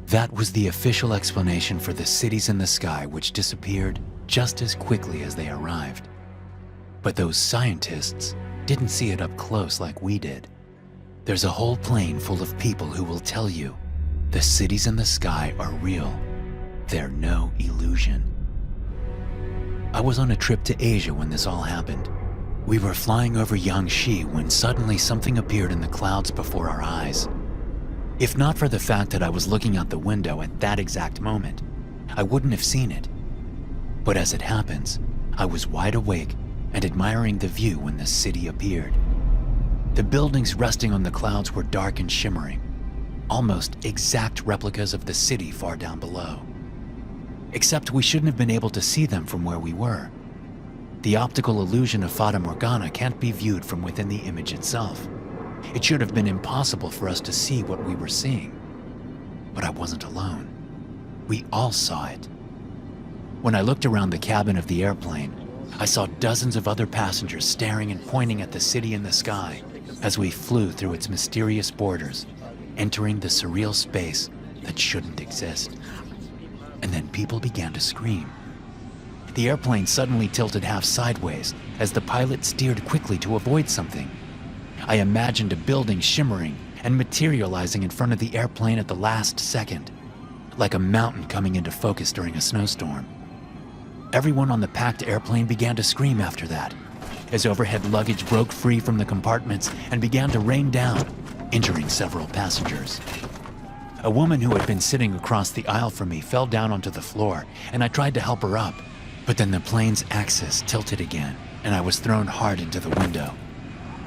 That was the official explanation for the cities in the sky which disappeared just as quickly as they arrived. But those scientists didn't see it up close like we did. There's a whole plane full of people who will tell you the cities in the sky are real. They're no illusion. I was on a trip to Asia when this all happened. We were flying over Yangshi when suddenly something appeared in the clouds before our eyes. If not for the fact that I was looking out the window at that exact moment, I wouldn't have seen it. But as it happens, I was wide awake and admiring the view when the city appeared. The buildings resting on the clouds were dark and shimmering, almost exact replicas of the city far down below. Except we shouldn't have been able to see them from where we were. The optical illusion of Fata Morgana can't be viewed from within the image itself. It should have been impossible for us to see what we were seeing. But I wasn't alone. We all saw it. When I looked around the cabin of the airplane, I saw dozens of other passengers staring and pointing at the city in the sky as we flew through its mysterious borders, entering the surreal space that shouldn't exist. And then people began to scream. The airplane suddenly tilted half sideways as the pilot steered quickly to avoid something. I imagined a building shimmering and materializing in front of the airplane at the last second, like a mountain coming into focus during a snowstorm. Everyone on the packed airplane began to scream after that, as overhead luggage broke free from the compartments and began to rain down, injuring several passengers. A woman who had been sitting across the aisle from me fell down onto the floor, and I tried to help her up, but then the plane's axis tilted again, and I was thrown hard into the window.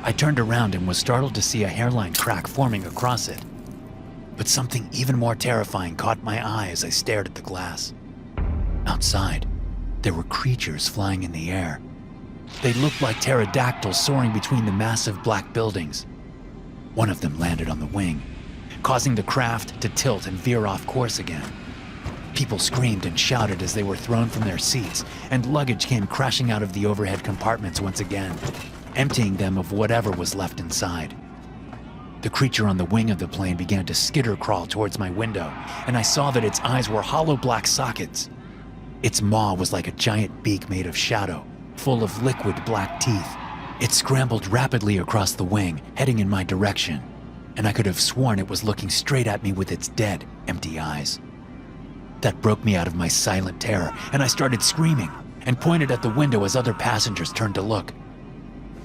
I turned around and was startled to see a hairline crack forming across it. But something even more terrifying caught my eye as I stared at the glass. Outside, there were creatures flying in the air. They looked like pterodactyls soaring between the massive black buildings. One of them landed on the wing, causing the craft to tilt and veer off course again. People screamed and shouted as they were thrown from their seats, and luggage came crashing out of the overhead compartments once again, emptying them of whatever was left inside. The creature on the wing of the plane began to skitter crawl towards my window, and I saw that its eyes were hollow black sockets. Its maw was like a giant beak made of shadow, full of liquid black teeth. It scrambled rapidly across the wing, heading in my direction, and I could have sworn it was looking straight at me with its dead, empty eyes. That broke me out of my silent terror, and I started screaming and pointed at the window as other passengers turned to look.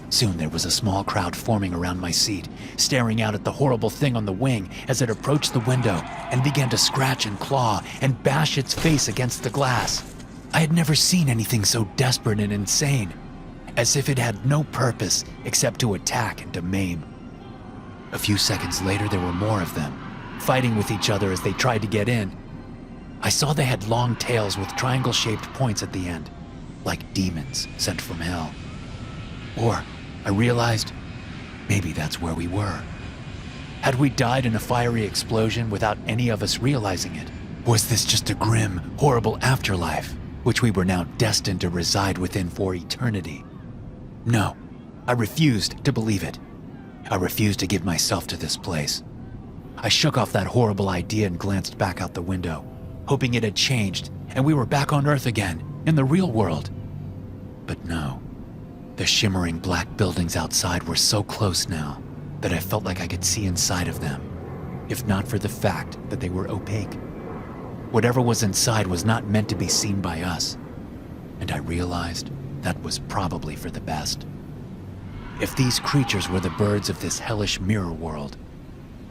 Soon there was a small crowd forming around my seat, staring out at the horrible thing on the wing as it approached the window and began to scratch and claw and bash its face against the glass. I had never seen anything so desperate and insane, as if it had no purpose except to attack and to maim. A few seconds later, there were more of them, fighting with each other as they tried to get in. I saw they had long tails with triangle-shaped points at the end, like demons sent from hell. Or, I realized, maybe that's where we were. Had we died in a fiery explosion without any of us realizing it? Was this just a grim, horrible afterlife, which we were now destined to reside within for eternity? No, I refused to believe it. I refused to give myself to this place. I shook off that horrible idea and glanced back out the window, hoping it had changed and we were back on Earth again, in the real world. But no. The shimmering black buildings outside were so close now that I felt like I could see inside of them, if not for the fact that they were opaque. Whatever was inside was not meant to be seen by us, and I realized that was probably for the best. If these creatures were the birds of this hellish mirror world,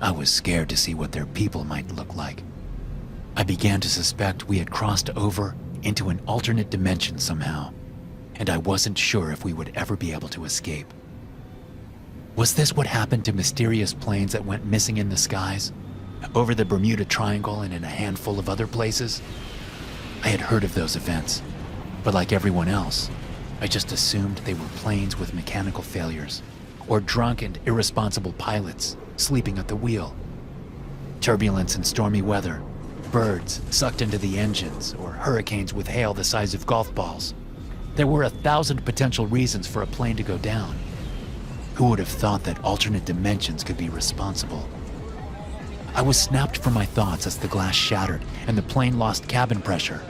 I was scared to see what their people might look like. I began to suspect we had crossed over into an alternate dimension somehow, and I wasn't sure if we would ever be able to escape. Was this what happened to mysterious planes that went missing in the skies, over the Bermuda Triangle and in a handful of other places? I had heard of those events, but like everyone else, I just assumed they were planes with mechanical failures, or drunk and irresponsible pilots sleeping at the wheel. Turbulence and stormy weather, birds sucked into the engines, or hurricanes with hail the size of golf balls. There were 1,000 potential reasons for a plane to go down. Who would have thought that alternate dimensions could be responsible? I was snapped from my thoughts as the glass shattered and the plane lost cabin pressure.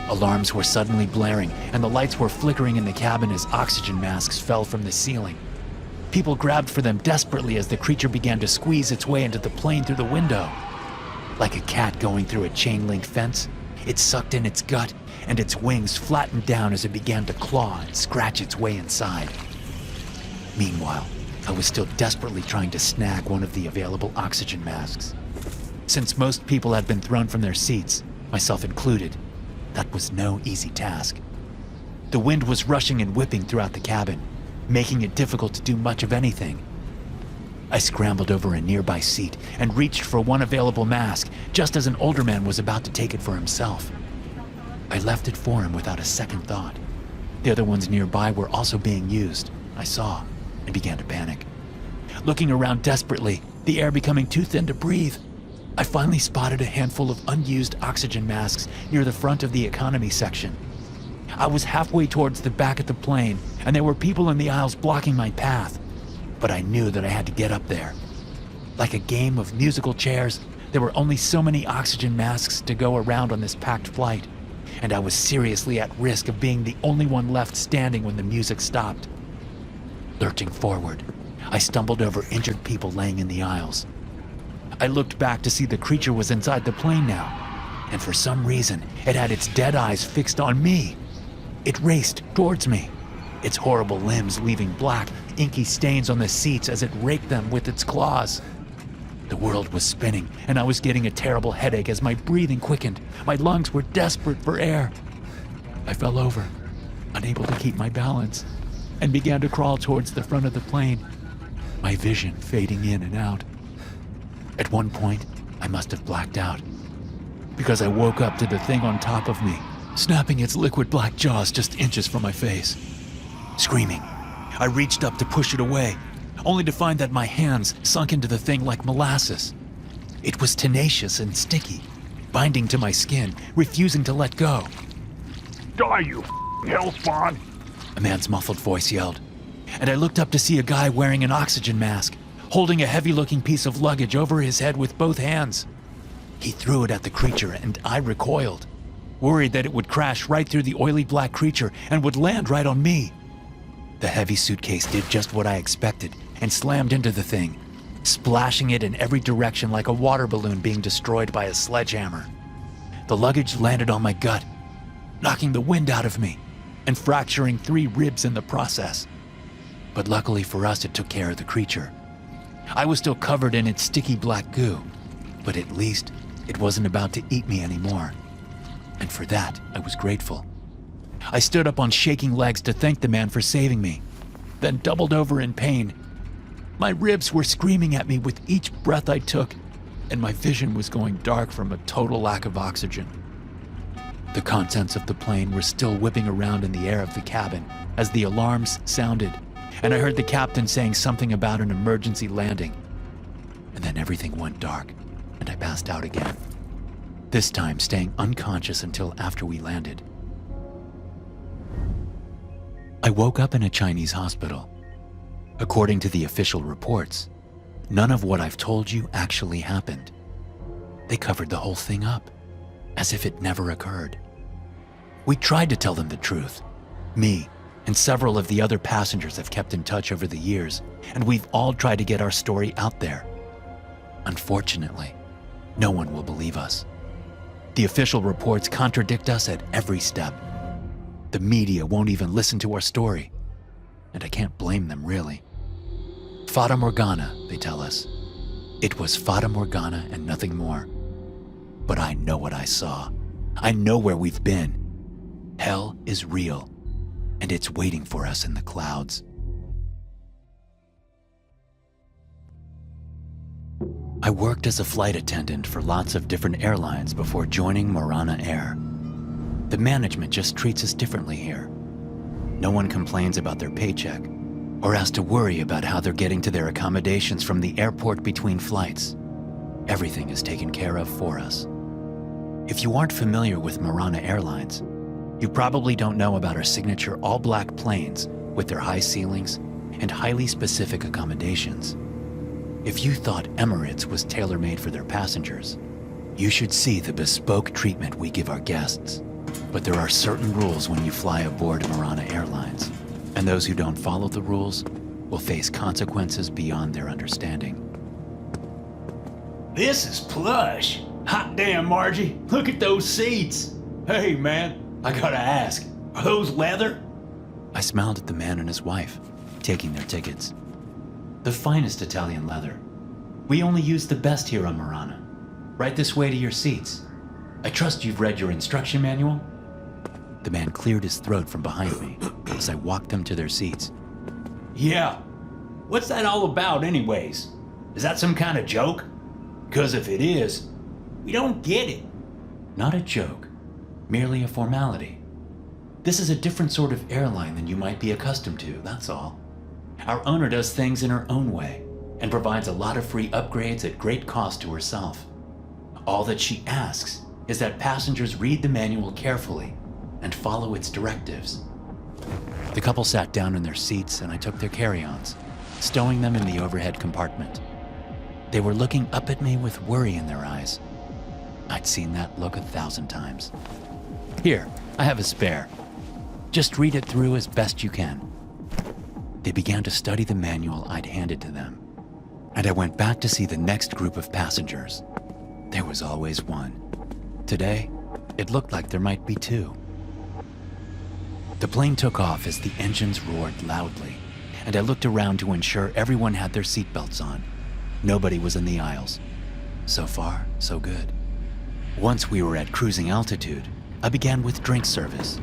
Alarms were suddenly blaring and the lights were flickering in the cabin as oxygen masks fell from the ceiling. People grabbed for them desperately as the creature began to squeeze its way into the plane through the window. Like a cat going through a chain-link fence, it sucked in its gut and its wings flattened down as it began to claw and scratch its way inside. Meanwhile, I was still desperately trying to snag one of the available oxygen masks. Since most people had been thrown from their seats, myself included, that was no easy task. The wind was rushing and whipping throughout the cabin, making it difficult to do much of anything. I scrambled over a nearby seat and reached for one available mask just as an older man was about to take it for himself. I left it for him without a second thought. The other ones nearby were also being used, I saw, and began to panic. Looking around desperately, the air becoming too thin to breathe, I finally spotted a handful of unused oxygen masks near the front of the economy section. I was halfway towards the back of the plane, and there were people in the aisles blocking my path, but I knew that I had to get up there. Like a game of musical chairs, there were only so many oxygen masks to go around on this packed flight, and I was seriously at risk of being the only one left standing when the music stopped. Lurching forward, I stumbled over injured people laying in the aisles. I looked back to see the creature was inside the plane now, and for some reason, it had its dead eyes fixed on me. It raced towards me, its horrible limbs leaving black, inky stains on the seats as it raked them with its claws. The world was spinning, and I was getting a terrible headache as my breathing quickened. My lungs were desperate for air. I fell over, unable to keep my balance, and began to crawl towards the front of the plane, my vision fading in and out. At one point, I must have blacked out, because I woke up to the thing on top of me, snapping its liquid black jaws just inches from my face. Screaming, I reached up to push it away, only to find that my hands sunk into the thing like molasses. It was tenacious and sticky, binding to my skin, refusing to let go. Die, you hellspawn! A man's muffled voice yelled, and I looked up to see a guy wearing an oxygen mask, holding a heavy-looking piece of luggage over his head with both hands. He threw it at the creature, and I recoiled, worried that it would crash right through the oily black creature and would land right on me. The heavy suitcase did just what I expected and slammed into the thing, splashing it in every direction like a water balloon being destroyed by a sledgehammer. The luggage landed on my gut, knocking the wind out of me and fracturing 3 ribs in the process. But luckily for us, it took care of the creature. I was still covered in its sticky black goo, but at least it wasn't about to eat me anymore. And for that, I was grateful. I stood up on shaking legs to thank the man for saving me, then doubled over in pain. My ribs were screaming at me with each breath I took, and my vision was going dark from a total lack of oxygen. The contents of the plane were still whipping around in the air of the cabin as the alarms sounded, and I heard the captain saying something about an emergency landing. And then everything went dark, and I passed out again, this time staying unconscious until after we landed. I woke up in a Chinese hospital. According to the official reports, none of what I've told you actually happened. They covered the whole thing up, as if it never occurred. We tried to tell them the truth. Me and several of the other passengers have kept in touch over the years, and we've all tried to get our story out there. Unfortunately, no one will believe us. The official reports contradict us at every step. The media won't even listen to our story. And I can't blame them, really. Fata Morgana, they tell us. It was Fata Morgana and nothing more. But I know what I saw. I know where we've been. Hell is real, and it's waiting for us in the clouds. I worked as a flight attendant for lots of different airlines before joining Marana Air. The management just treats us differently here. No one complains about their paycheck or has to worry about how they're getting to their accommodations from the airport between flights. Everything is taken care of for us. If you aren't familiar with Marana Airlines, you probably don't know about our signature all-black planes with their high ceilings and highly specific accommodations. If you thought Emirates was tailor-made for their passengers, you should see the bespoke treatment we give our guests. But there are certain rules when you fly aboard Marana Airlines, and those who don't follow the rules will face consequences beyond their understanding. This is plush. Hot damn, Margie. Look at those seats. Hey, man, I gotta ask, are those leather? I smiled at the man and his wife, taking their tickets. The finest Italian leather. We only use the best here on Marana. Right this way to your seats. I trust you've read your instruction manual? The man cleared his throat from behind me as I walked them to their seats. Yeah. What's that all about anyways? Is that some kind of joke? Because if it is, we don't get it. Not a joke, merely a formality. This is a different sort of airline than you might be accustomed to, that's all. Our owner does things in her own way and provides a lot of free upgrades at great cost to herself. All that she asks is that passengers read the manual carefully and follow its directives. The couple sat down in their seats and I took their carry-ons, stowing them in the overhead compartment. They were looking up at me with worry in their eyes. I'd seen that look 1,000 times. Here, I have a spare. Just read it through as best you can. They began to study the manual I'd handed to them, and I went back to see the next group of passengers. There was always one. Today, it looked like there might be two. The plane took off as the engines roared loudly, and I looked around to ensure everyone had their seatbelts on. Nobody was in the aisles. So far, so good. Once we were at cruising altitude, I began with drink service.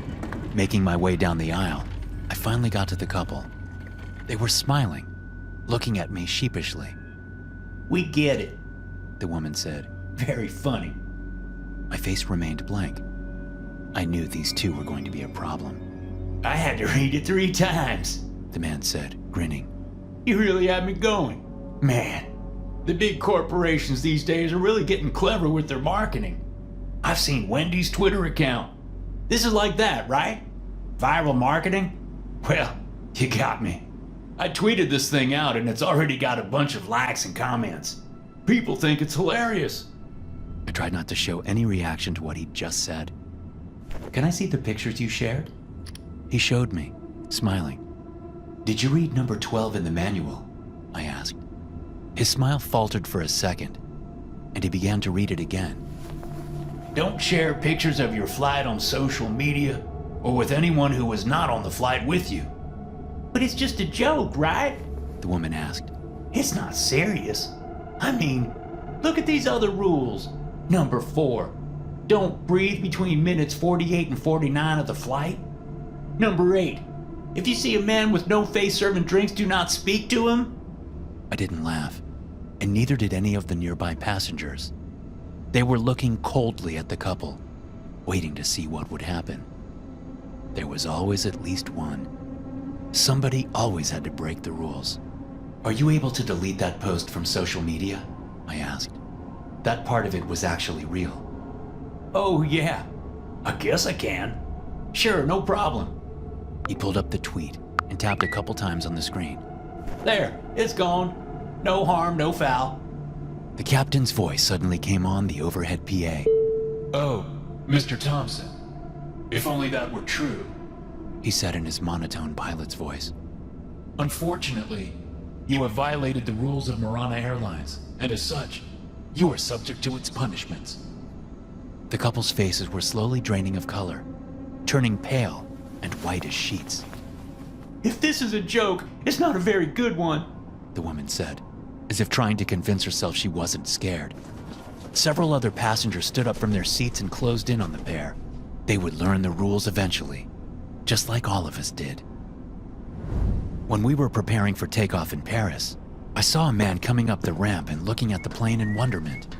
Making my way down the aisle, I finally got to the couple. They were smiling, looking at me sheepishly. We get it, the woman said. Very funny. My face remained blank. I knew these two were going to be a problem. I had to read it 3 times, the man said, grinning. You really had me going. Man, the big corporations these days are really getting clever with their marketing. I've seen Wendy's Twitter account. This is like that, right? Viral marketing? Well, you got me. I tweeted this thing out and it's already got a bunch of likes and comments. People think it's hilarious. I tried not to show any reaction to what he'd just said. Can I see the pictures you shared? He showed me, smiling. Did you read number 12 in the manual? I asked. His smile faltered for a second, and he began to read it again. Don't share pictures of your flight on social media or with anyone who was not on the flight with you. But it's just a joke, right? The woman asked. It's not serious. I mean, look at these other rules. Number 4, don't breathe between minutes 48 and 49 of the flight. Number 8, if you see a man with no face serving drinks, do not speak to him. I didn't laugh, and neither did any of the nearby passengers. They were looking coldly at the couple, waiting to see what would happen. There was always at least one. Somebody always had to break the rules. Are you able to delete that post from social media? I asked. That part of it was actually real. Oh, yeah. I guess I can. Sure, no problem. He pulled up the tweet and tapped a couple times on the screen. There, it's gone. No harm, no foul. The captain's voice suddenly came on the overhead PA. Oh, Mr. Thompson. If only that were true. He said in his monotone pilot's voice. Unfortunately, you have violated the rules of Marana Airlines, and as such, you are subject to its punishments. The couple's faces were slowly draining of color, turning pale and white as sheets. If this is a joke, it's not a very good one, the woman said, as if trying to convince herself she wasn't scared. Several other passengers stood up from their seats and closed in on the pair. They would learn the rules eventually, just like all of us did. When we were preparing for takeoff in Paris, I saw a man coming up the ramp and looking at the plane in wonderment.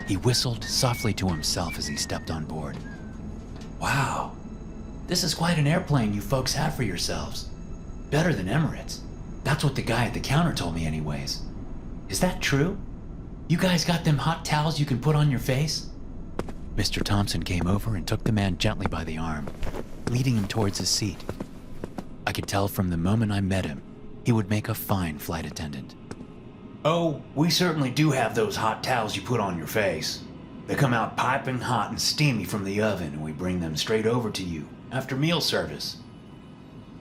He whistled softly to himself as he stepped on board. Wow, this is quite an airplane you folks have for yourselves. Better than Emirates. That's what the guy at the counter told me anyways. Is that true? You guys got them hot towels you can put on your face? Mr. Thompson came over and took the man gently by the arm, leading him towards his seat. I could tell from the moment I met him, he would make a fine flight attendant. Oh, we certainly do have those hot towels you put on your face. They come out piping hot and steamy from the oven, and we bring them straight over to you after meal service.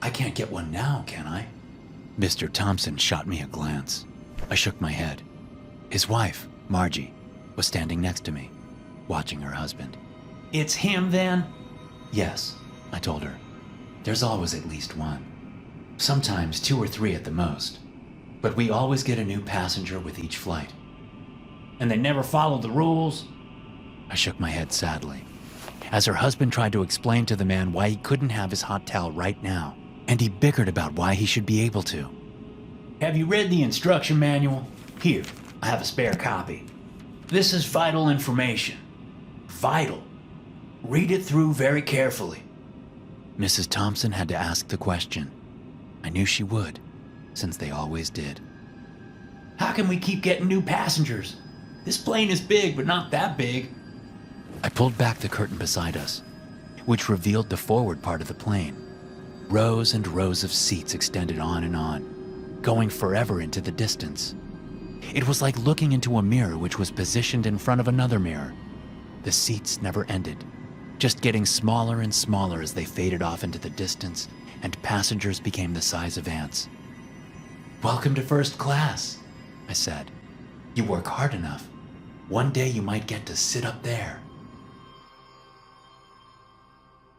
I can't get one now, can I? Mr. Thompson shot me a glance. I shook my head. His wife, Margie, was standing next to me, watching her husband. It's him then? Yes, I told her. There's always at least one. Sometimes 2 or 3 at the most. But we always get a new passenger with each flight. And they never follow the rules? I shook my head sadly, as her husband tried to explain to the man why he couldn't have his hot towel right now, and he bickered about why he should be able to. Have you read the instruction manual? Here, I have a spare copy. This is vital information. Vital. Read it through very carefully. Mrs. Thompson had to ask the question. I knew she would, since they always did. How can we keep getting new passengers? This plane is big, but not that big. I pulled back the curtain beside us, which revealed the forward part of the plane. Rows and rows of seats extended on and on, going forever into the distance. It was like looking into a mirror which was positioned in front of another mirror. The seats never ended, just getting smaller and smaller as they faded off into the distance and passengers became the size of ants. Welcome to first class, I said. You work hard enough. One day you might get to sit up there.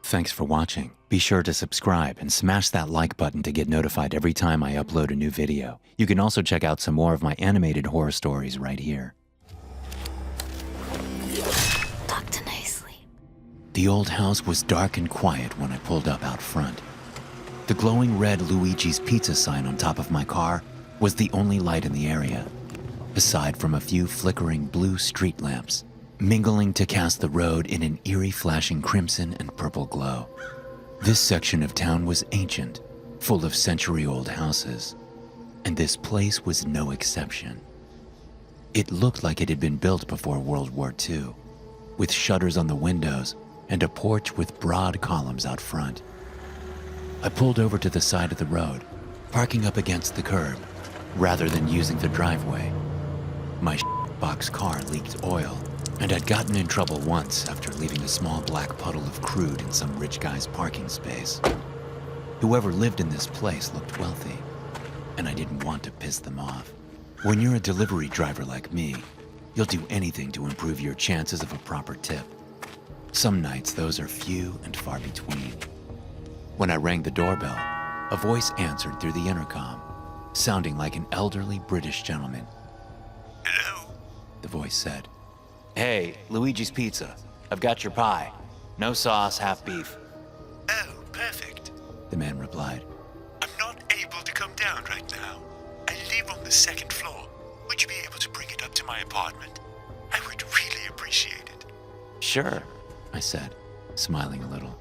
Thanks for watching. Be sure to subscribe and smash that like button to get notified every time I upload a new video. You can also check out some more of my animated horror stories right here. Dr. Nicely. The old house was dark and quiet when I pulled up out front. The glowing red Luigi's Pizza sign on top of my car was the only light in the area, aside from a few flickering blue street lamps, mingling to cast the road in an eerie flashing crimson and purple glow. This section of town was ancient, full of century-old houses, and this place was no exception. It looked like it had been built before World War II, with shutters on the windows and a porch with broad columns out front. I pulled over to the side of the road, parking up against the curb, rather than using the driveway. My box car leaked oil, and I'd gotten in trouble once after leaving a small black puddle of crude in some rich guy's parking space. Whoever lived in this place looked wealthy, and I didn't want to piss them off. When you're a delivery driver like me, you'll do anything to improve your chances of a proper tip. Some nights those are few and far between. When I rang the doorbell, a voice answered through the intercom, sounding like an elderly British gentleman. Hello? The voice said. Hey, Luigi's Pizza. I've got your pie. No sauce, half beef. Oh, perfect. The man replied. I'm not able to come down right now. I live on the 2nd floor. Would you be able to bring it up to my apartment? I would really appreciate it. Sure, I said, smiling a little.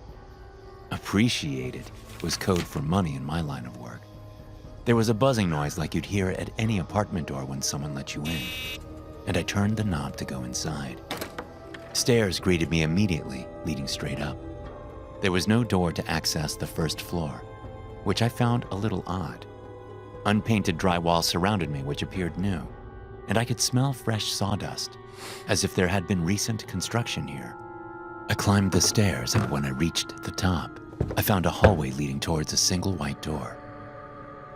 Appreciated was code for money in my line of work. There was a buzzing noise like you'd hear at any apartment door when someone let you in, and I turned the knob to go inside. Stairs greeted me immediately, leading straight up. There was no door to access the 1st floor, which I found a little odd. Unpainted drywall surrounded me, which appeared new, and I could smell fresh sawdust, as if there had been recent construction here. I climbed the stairs, and when I reached the top, I found a hallway leading towards a single white door.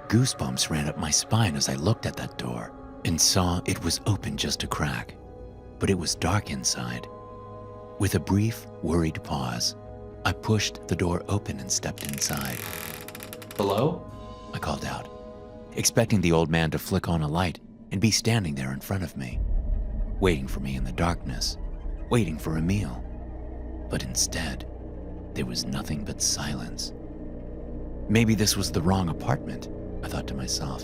Goosebumps ran up my spine as I looked at that door and saw it was open just a crack, but it was dark inside. With a brief, worried pause, I pushed the door open and stepped inside. Hello? I called out, expecting the old man to flick on a light and be standing there in front of me, waiting for me in the darkness, waiting for a meal. But instead, there was nothing but silence. Maybe this was the wrong apartment, I thought to myself.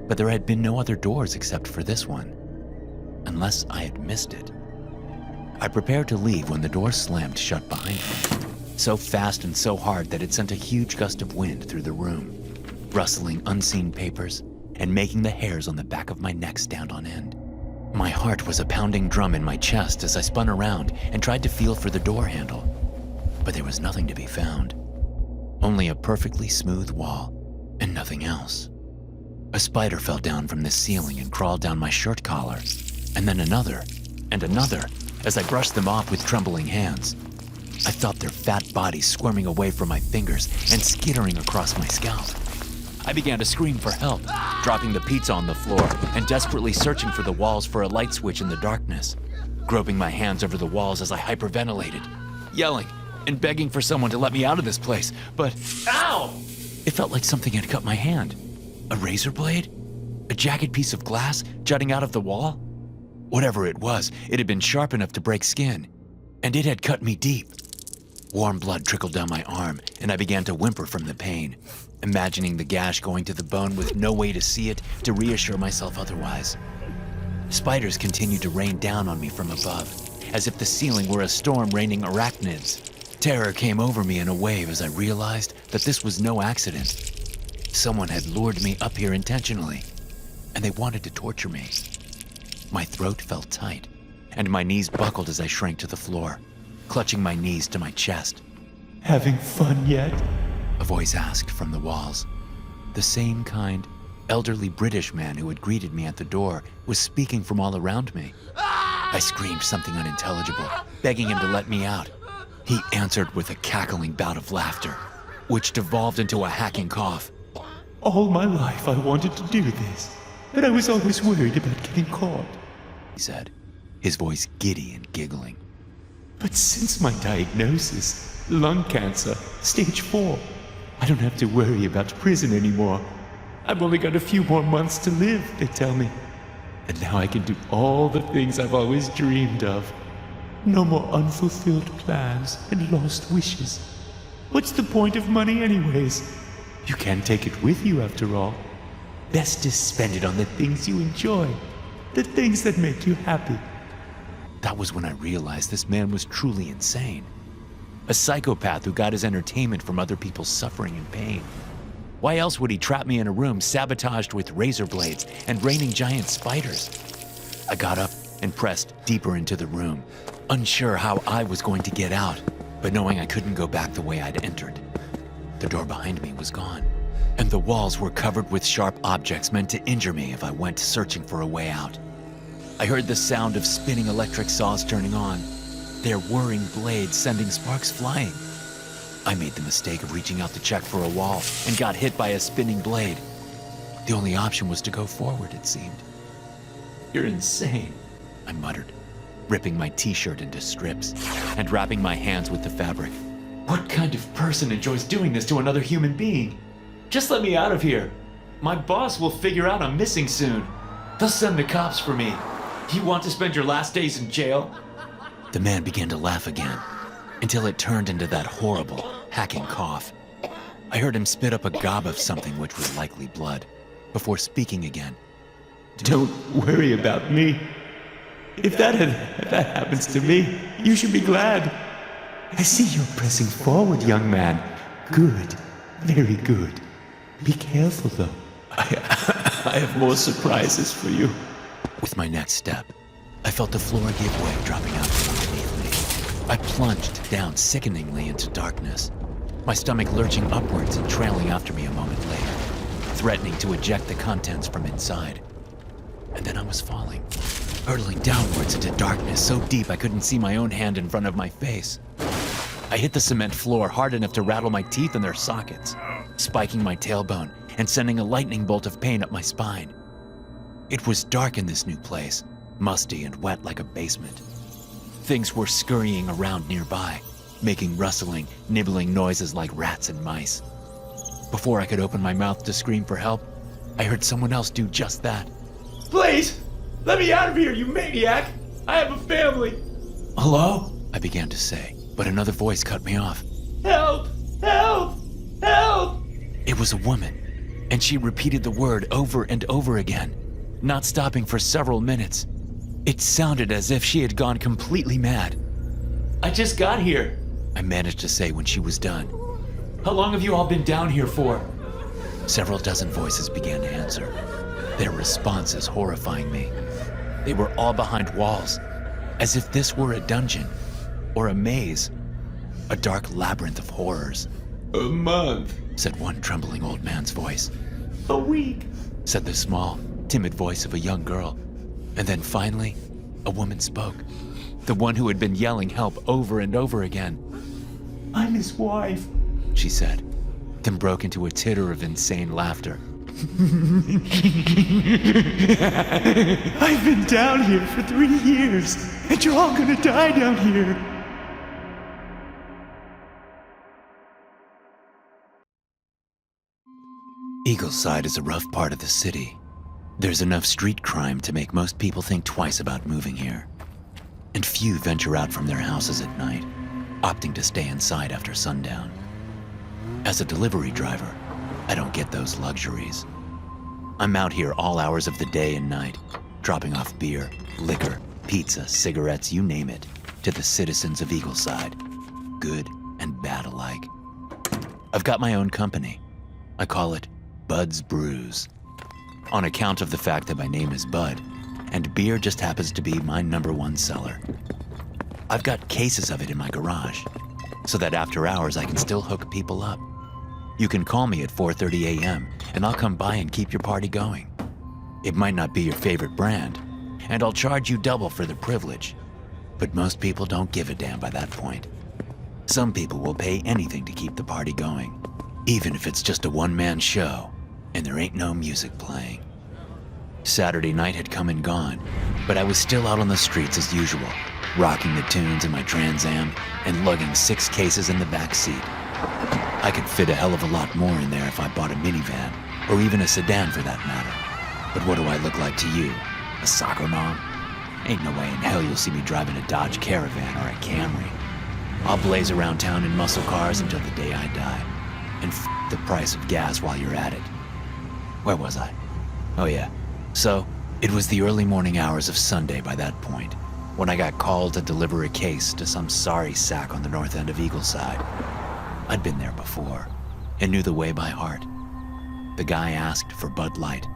But there had been no other doors except for this one, unless I had missed it. I prepared to leave when the door slammed shut behind me, so fast and so hard that it sent a huge gust of wind through the room, rustling unseen papers and making the hairs on the back of my neck stand on end. My heart was a pounding drum in my chest as I spun around and tried to feel for the door handle, but there was nothing to be found. Only a perfectly smooth wall and nothing else. A spider fell down from the ceiling and crawled down my shirt collar, and then another, and another, as I brushed them off with trembling hands. I felt their fat bodies squirming away from my fingers and skittering across my scalp. I began to scream for help, dropping the pizza on the floor and desperately searching for the walls for a light switch in the darkness, groping my hands over the walls as I hyperventilated, yelling and begging for someone to let me out of this place, but ow! It felt like something had cut my hand. A razor blade? A jagged piece of glass jutting out of the wall? Whatever it was, it had been sharp enough to break skin, and it had cut me deep. Warm blood trickled down my arm, and I began to whimper from the pain, imagining the gash going to the bone with no way to see it to reassure myself otherwise. Spiders continued to rain down on me from above, as if the ceiling were a storm raining arachnids. Terror came over me in a wave as I realized that this was no accident. Someone had lured me up here intentionally, and they wanted to torture me. My throat felt tight, and my knees buckled as I shrank to the floor, clutching my knees to my chest. Having fun yet? A voice asked from the walls. The same kind, elderly British man who had greeted me at the door was speaking from all around me. I screamed something unintelligible, begging him to let me out. He answered with a cackling bout of laughter, which devolved into a hacking cough. All my life I wanted to do this, but I was always worried about getting caught. He said, his voice giddy and giggling. But since my diagnosis, lung cancer, stage 4, I don't have to worry about prison anymore. I've only got a few more months to live, they tell me. And now I can do all the things I've always dreamed of. No more unfulfilled plans and lost wishes. What's the point of money anyways? You can't take it with you after all. Best to spend it on the things you enjoy, the things that make you happy. That was when I realized this man was truly insane. A psychopath who got his entertainment from other people's suffering and pain. Why else would he trap me in a room sabotaged with razor blades and raining giant spiders? I got up and pressed deeper into the room, unsure how I was going to get out, but knowing I couldn't go back the way I'd entered. The door behind me was gone, and the walls were covered with sharp objects meant to injure me if I went searching for a way out. I heard the sound of spinning electric saws turning on, their whirring blades sending sparks flying. I made the mistake of reaching out to check for a wall and got hit by a spinning blade. The only option was to go forward, it seemed. You're insane, I muttered, ripping my t-shirt into strips and wrapping my hands with the fabric. What kind of person enjoys doing this to another human being? Just let me out of here. My boss will figure out I'm missing soon. They'll send the cops for me. You want to spend your last days in jail? The man began to laugh again, until it turned into that horrible, hacking cough. I heard him spit up a gob of something which was likely blood, before speaking again. Don't worry about me. If that happens to me, you should be glad. I see you're pressing forward, young man. Good. Very good. Be careful, though. I have more surprises for you. With my next step, I felt the floor give way, dropping out from underneath me. I plunged down sickeningly into darkness, my stomach lurching upwards and trailing after me a moment later, threatening to eject the contents from inside. And then I was falling, hurtling downwards into darkness so deep I couldn't see my own hand in front of my face. I hit the cement floor hard enough to rattle my teeth in their sockets, spiking my tailbone and sending a lightning bolt of pain up my spine. It was dark in this new place, musty and wet like a basement. Things were scurrying around nearby, making rustling, nibbling noises like rats and mice. Before I could open my mouth to scream for help, I heard someone else do just that. Please! Let me out of here, you maniac! I have a family! "Hello?" I began to say, but another voice cut me off. Help! Help! Help! It was a woman, and she repeated the word over and over again, not stopping for several minutes. It sounded as if she had gone completely mad. I just got here. I managed to say when she was done. How long have you all been down here for? Several dozen voices began to answer, their responses horrifying me. They were all behind walls, as if this were a dungeon or a maze, a dark labyrinth of horrors. A month. Said one trembling old man's voice. A week. Said the small, timid voice of a young girl. And then finally, a woman spoke, the one who had been yelling help over and over again. I'm his wife, she said, then broke into a titter of insane laughter. I've been down here for 3 years, and you're all gonna die down here. Eagleside is a rough part of the city. There's enough street crime to make most people think twice about moving here. And few venture out from their houses at night, opting to stay inside after sundown. As a delivery driver, I don't get those luxuries. I'm out here all hours of the day and night, dropping off beer, liquor, pizza, cigarettes, you name it, to the citizens of Eagleside, good and bad alike. I've got my own company. I call it Bud's Brews, on account of the fact that my name is Bud, and beer just happens to be my #1 seller. I've got cases of it in my garage, so that after hours I can still hook people up. You can call me at 4:30 a.m. and I'll come by and keep your party going. It might not be your favorite brand, and I'll charge you double for the privilege, but most people don't give a damn by that point. Some people will pay anything to keep the party going, even if it's just a one-man show and there ain't no music playing. Saturday night had come and gone, but I was still out on the streets as usual, rocking the tunes in my Trans Am and lugging 6 cases in the back seat. I could fit a hell of a lot more in there if I bought a minivan, or even a sedan for that matter. But what do I look like to you? A soccer mom? Ain't no way in hell you'll see me driving a Dodge Caravan or a Camry. I'll blaze around town in muscle cars until the day I die. And the price of gas while you're at it. Where was I? Oh yeah. So, it was the early morning hours of Sunday by that point, when I got called to deliver a case to some sorry sack on the north end of Eagleside. I'd been there before, and knew the way by heart. The guy asked for Bud Light,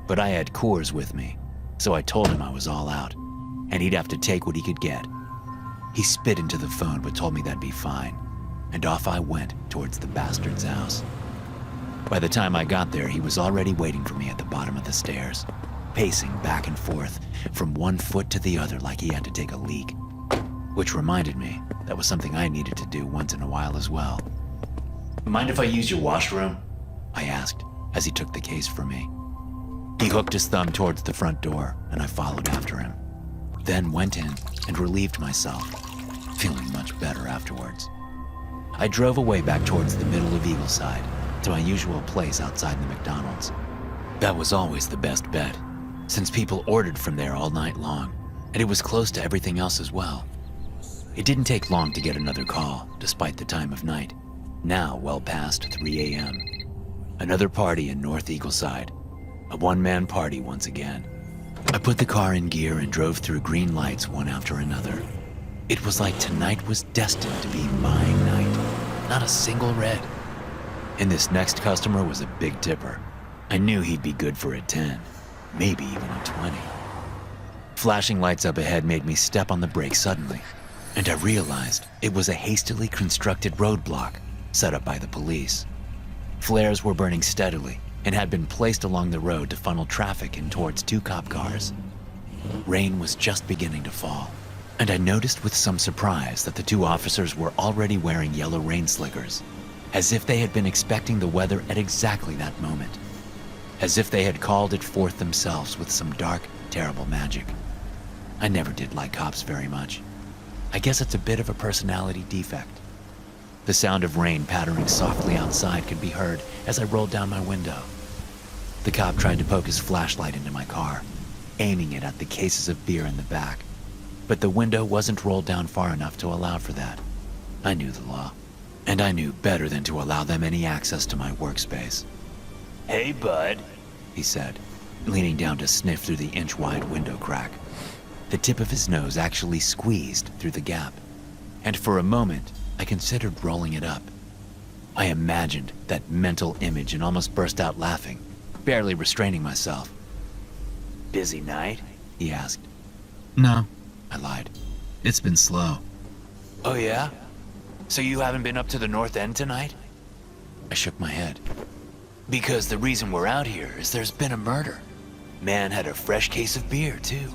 but I had Coors with me, so I told him I was all out, and he'd have to take what he could get. He spit into the phone but told me that'd be fine, and off I went towards the bastard's house. By the time I got there, he was already waiting for me at the bottom of the stairs, pacing back and forth from one foot to the other like he had to take a leak. Which reminded me, that was something I needed to do once in a while as well. "Mind if I use your washroom?" I asked as he took the case from me. He hooked his thumb towards the front door, and I followed after him. Then went in and relieved myself, feeling much better afterwards. I drove away back towards the middle of Eagleside, to my usual place outside the McDonald's. That was always the best bet, since people ordered from there all night long, and it was close to everything else as well. It didn't take long to get another call, despite the time of night, now well past 3 a.m. Another party in North Eagleside, a one-man party once again. I put the car in gear and drove through green lights one after another. It was like tonight was destined to be my night, not a single red. And this next customer was a big tipper. I knew he'd be good for a 10, maybe even a 20. Flashing lights up ahead made me step on the brakes suddenly, and I realized it was a hastily constructed roadblock set up by the police. Flares were burning steadily and had been placed along the road to funnel traffic in towards 2 cop cars. Rain was just beginning to fall, and I noticed with some surprise that the 2 officers were already wearing yellow rain slickers, as if they had been expecting the weather at exactly that moment. As if they had called it forth themselves with some dark, terrible magic. I never did like cops very much. I guess it's a bit of a personality defect. The sound of rain pattering softly outside could be heard as I rolled down my window. The cop tried to poke his flashlight into my car, aiming it at the cases of beer in the back. But the window wasn't rolled down far enough to allow for that. I knew the law, and I knew better than to allow them any access to my workspace. Hey, bud. He said, leaning down to sniff through the inch-wide window crack. The tip of his nose actually squeezed through the gap, and for a moment, I considered rolling it up. I imagined that mental image and almost burst out laughing, barely restraining myself. Busy night? He asked. No, I lied. it's been slow. Oh yeah? So you haven't been up to the North End tonight? I shook my head. Because the reason we're out here is there's been a murder. Man had a fresh case of beer, too.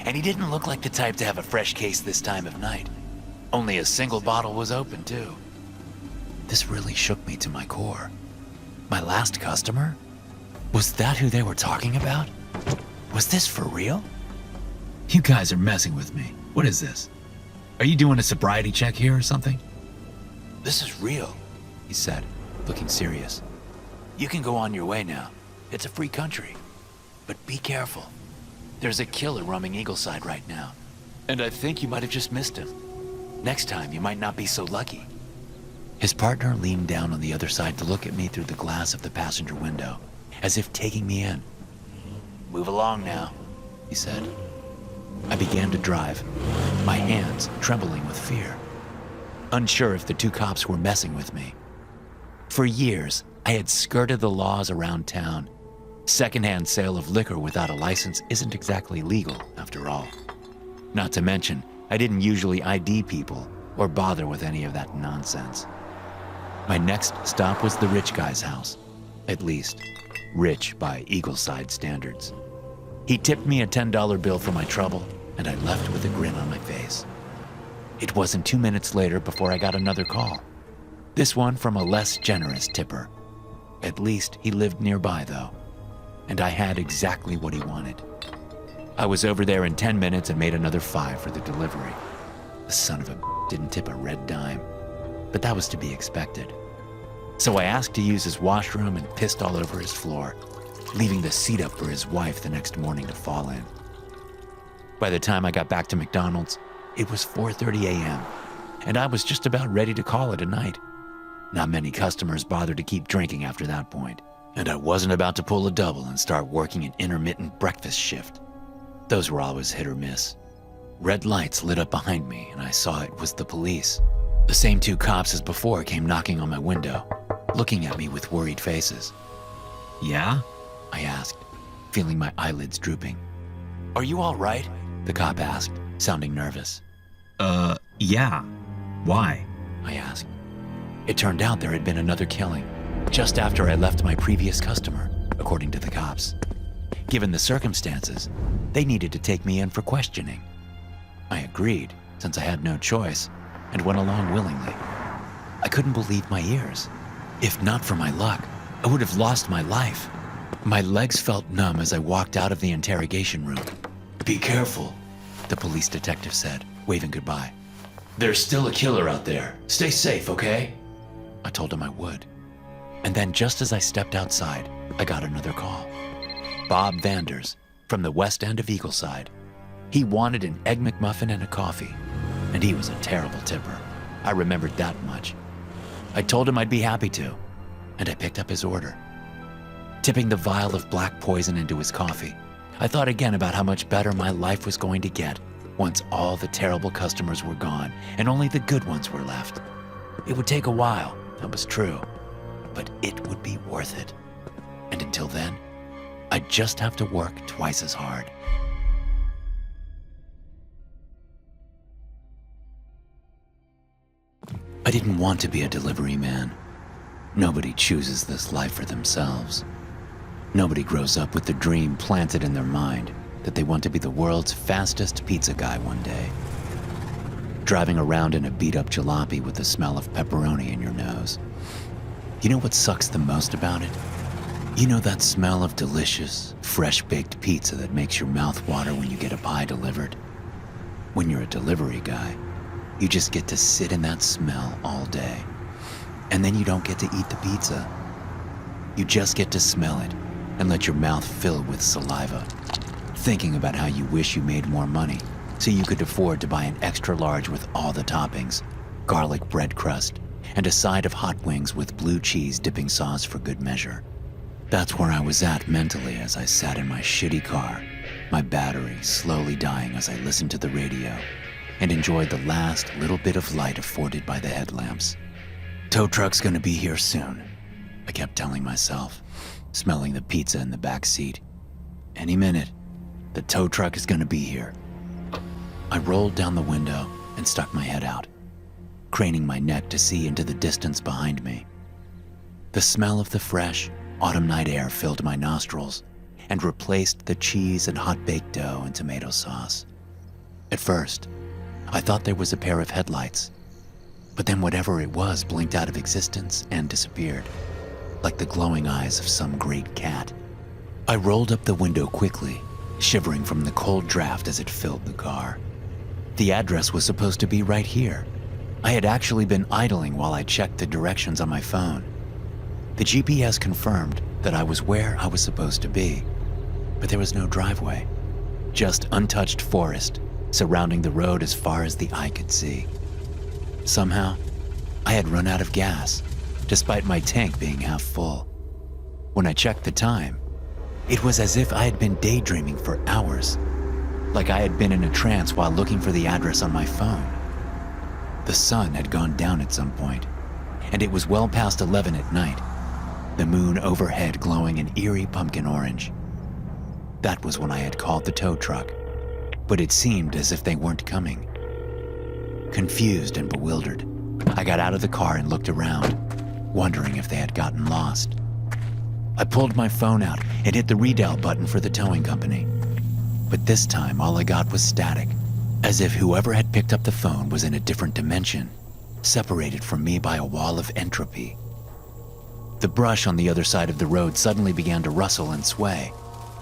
And he didn't look like the type to have a fresh case this time of night. Only a single bottle was open, too. This really shook me to my core. My last customer? Was that who they were talking about? Was this for real? You guys are messing with me. What is this? Are you doing a sobriety check here or something? This is real, he said, looking serious. You can go on your way now. It's a free country. But be careful. There's a killer roaming Eagleside right now. And I think you might have just missed him. Next time, you might not be so lucky. His partner leaned down on the other side to look at me through the glass of the passenger window, as if taking me in. Move along now, he said. I began to drive, my hands trembling with fear, unsure if the two cops were messing with me. For years, I had skirted the laws around town. Secondhand sale of liquor without a license isn't exactly legal, after all. Not to mention, I didn't usually ID people or bother with any of that nonsense. My next stop was the rich guy's house. At least, rich by Eagleside standards. He tipped me a $10 bill for my trouble, and I left with a grin on my face. It wasn't 2 minutes later before I got another call. This one from a less generous tipper. At least he lived nearby, though, and I had exactly what he wanted. I was over there in 10 minutes and made another $5 for the delivery. The son of a didn't tip a red dime, but that was to be expected. So I asked to use his washroom and pissed all over his floor, leaving the seat up for his wife the next morning to fall in. By the time I got back to McDonald's, it was 4:30 a.m., and I was just about ready to call it a night. Not many customers bothered to keep drinking after that point, and I wasn't about to pull a double and start working an intermittent breakfast shift. Those were always hit or miss. Red lights lit up behind me, and I saw it was the police. The same two cops as before came knocking on my window, looking at me with worried faces. Yeah? I asked, feeling my eyelids drooping. Are you all right? The cop asked, sounding nervous. Yeah. Why? I asked. It turned out there had been another killing, just after I left my previous customer, according to the cops. Given the circumstances, they needed to take me in for questioning. I agreed, since I had no choice, and went along willingly. I couldn't believe my ears. If not for my luck, I would have lost my life. My legs felt numb as I walked out of the interrogation room. Be careful, the police detective said, waving goodbye. There's still a killer out there. Stay safe, okay? I told him I would. And then just as I stepped outside, I got another call. Bob Vanders, from the west end of Eagleside. He wanted an Egg McMuffin and a coffee, and he was a terrible tipper. I remembered that much. I told him I'd be happy to, and I picked up his order. Tipping the vial of black poison into his coffee, I thought again about how much better my life was going to get once all the terrible customers were gone and only the good ones were left. It would take a while, that was true, but it would be worth it. And until then, I'd just have to work twice as hard. I didn't want to be a delivery man. Nobody chooses this life for themselves. Nobody grows up with the dream planted in their mind that they want to be the world's fastest pizza guy one day. Driving around in a beat-up jalopy with the smell of pepperoni in your nose. You know what sucks the most about it? You know that smell of delicious, fresh-baked pizza that makes your mouth water when you get a pie delivered? When you're a delivery guy, You just get to sit in that smell all day. And then you don't get to eat the pizza. You just get to smell it and let your mouth fill with saliva, thinking about how you wish you made more money so you could afford to buy an extra large with all the toppings, garlic bread crust, and a side of hot wings with blue cheese dipping sauce for good measure. That's where I was at mentally as I sat in my shitty car, my battery slowly dying as I listened to the radio and enjoyed the last little bit of light afforded by the headlamps. Tow truck's gonna be here soon, I kept telling myself, smelling the pizza in the back seat. Any minute, the tow truck is gonna be here. I rolled down the window and stuck my head out, craning my neck to see into the distance behind me. The smell of the fresh, autumn night air filled my nostrils and replaced the cheese and hot-baked dough and tomato sauce. At first, I thought there was a pair of headlights, but then whatever it was blinked out of existence and disappeared, like the glowing eyes of some great cat. I rolled up the window quickly, shivering from the cold draft as it filled the car. The address was supposed to be right here. I had actually been idling while I checked the directions on my phone. The GPS confirmed that I was where I was supposed to be, but there was no driveway, just untouched forest surrounding the road as far as the eye could see. Somehow, I had run out of gas, despite my tank being half full. When I checked the time, it was as if I had been daydreaming for hours, like I had been in a trance while looking for the address on my phone. The sun had gone down at some point, and it was well past 11 at night, the moon overhead glowing an eerie pumpkin orange. That was when I had called the tow truck, but it seemed as if they weren't coming. Confused and bewildered, I got out of the car and looked around, wondering if they had gotten lost. I pulled my phone out and hit the redial button for the towing company. But this time, all I got was static, as if whoever had picked up the phone was in a different dimension, separated from me by a wall of entropy. The brush on the other side of the road suddenly began to rustle and sway,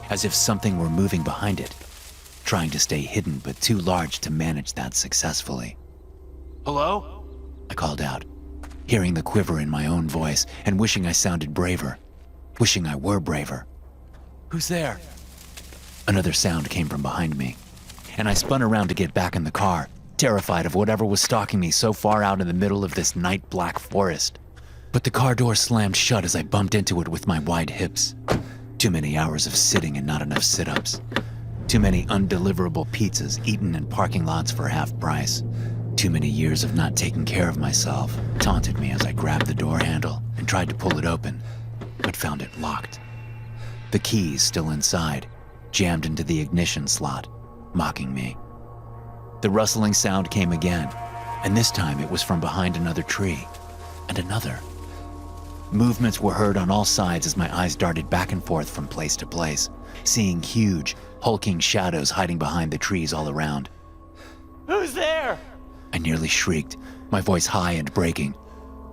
as if something were moving behind it, trying to stay hidden but too large to manage that successfully. Hello? I called out, hearing the quiver in my own voice and wishing I sounded braver, wishing I were braver. Who's there? Another sound came from behind me, and I spun around to get back in the car, terrified of whatever was stalking me so far out in the middle of this night black forest. But the car door slammed shut as I bumped into it with my wide hips. Too many hours of sitting and not enough sit-ups. Too many undeliverable pizzas eaten in parking lots for half price. Too many years of not taking care of myself taunted me as I grabbed the door handle and tried to pull it open, but found it locked. The keys still inside, jammed into the ignition slot, mocking me. The rustling sound came again, and this time it was from behind another tree, and another. Movements were heard on all sides as my eyes darted back and forth from place to place, seeing huge, hulking shadows hiding behind the trees all around. Who's there? I nearly shrieked, my voice high and breaking.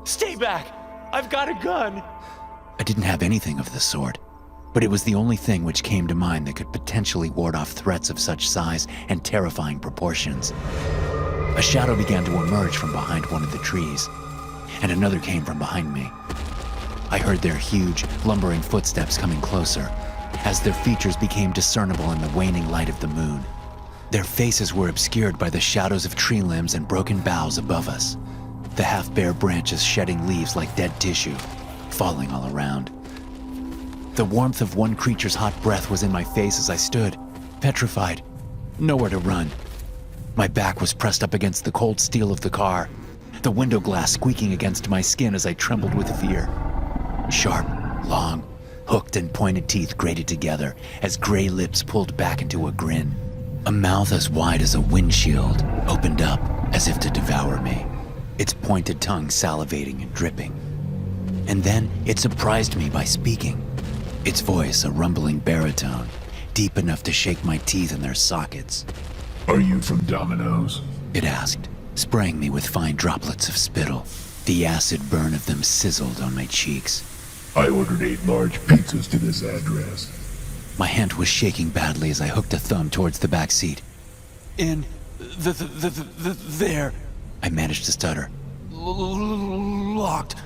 Stay back! I've got a gun! I didn't have anything of the sort, but it was the only thing which came to mind that could potentially ward off threats of such size and terrifying proportions. A shadow began to emerge from behind one of the trees, and another came from behind me. I heard their huge, lumbering footsteps coming closer, as their features became discernible in the waning light of the moon. Their faces were obscured by the shadows of tree limbs and broken boughs above us, the half-bare branches shedding leaves like dead tissue, falling all around. The warmth of one creature's hot breath was in my face as I stood, petrified, nowhere to run. My back was pressed up against the cold steel of the car, the window glass squeaking against my skin as I trembled with fear. Sharp, long, hooked and pointed teeth grated together as gray lips pulled back into a grin. A mouth as wide as a windshield opened up as if to devour me, its pointed tongue salivating and dripping. And then it surprised me by speaking, its voice a rumbling baritone, deep enough to shake my teeth in their sockets. Are you from Domino's? It asked, spraying me with fine droplets of spittle. The acid burn of them sizzled on my cheeks. I ordered 8 large pizzas to this address. My hand was shaking badly as I hooked a thumb towards the back seat. There. I managed to stutter. Locked.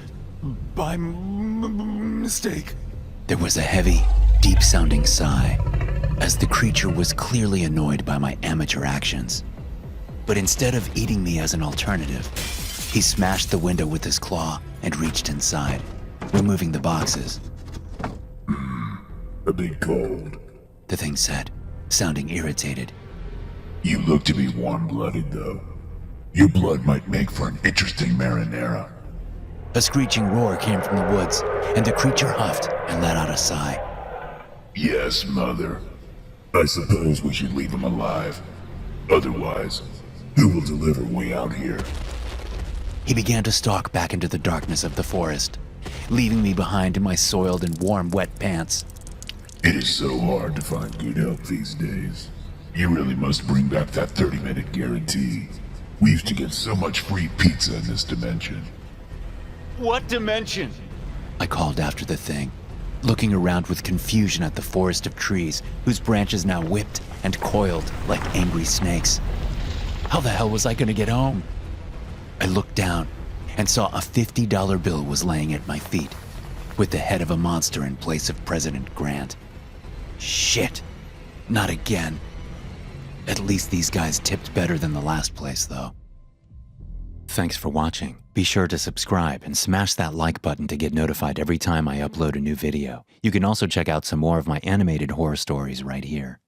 By mistake. There was a heavy, deep-sounding sigh, as the creature was clearly annoyed by my amateur actions. But instead of eating me as an alternative, he smashed the window with his claw and reached inside, removing the boxes. A bit cold. The thing said, sounding irritated. You look to be warm-blooded, though. Your blood might make for an interesting marinara. A screeching roar came from the woods, and the creature huffed and let out a sigh. Yes, Mother. I suppose we should leave him alive. Otherwise, who will deliver way out here? He began to stalk back into the darkness of the forest, leaving me behind in my soiled and warm, wet pants. It is so hard to find good help these days. You really must bring back that 30-minute guarantee. We used to get so much free pizza in this dimension. What dimension? I called after the thing, looking around with confusion at the forest of trees whose branches now whipped and coiled like angry snakes. How the hell was I going to get home? I looked down and saw a $50 bill was laying at my feet, with the head of a monster in place of President Grant. Shit. Not again. At least these guys tipped better than the last place, though. Thanks for watching. Be sure to subscribe and smash that like button to get notified every time I upload a new video. You can also check out some more of my animated horror stories right here.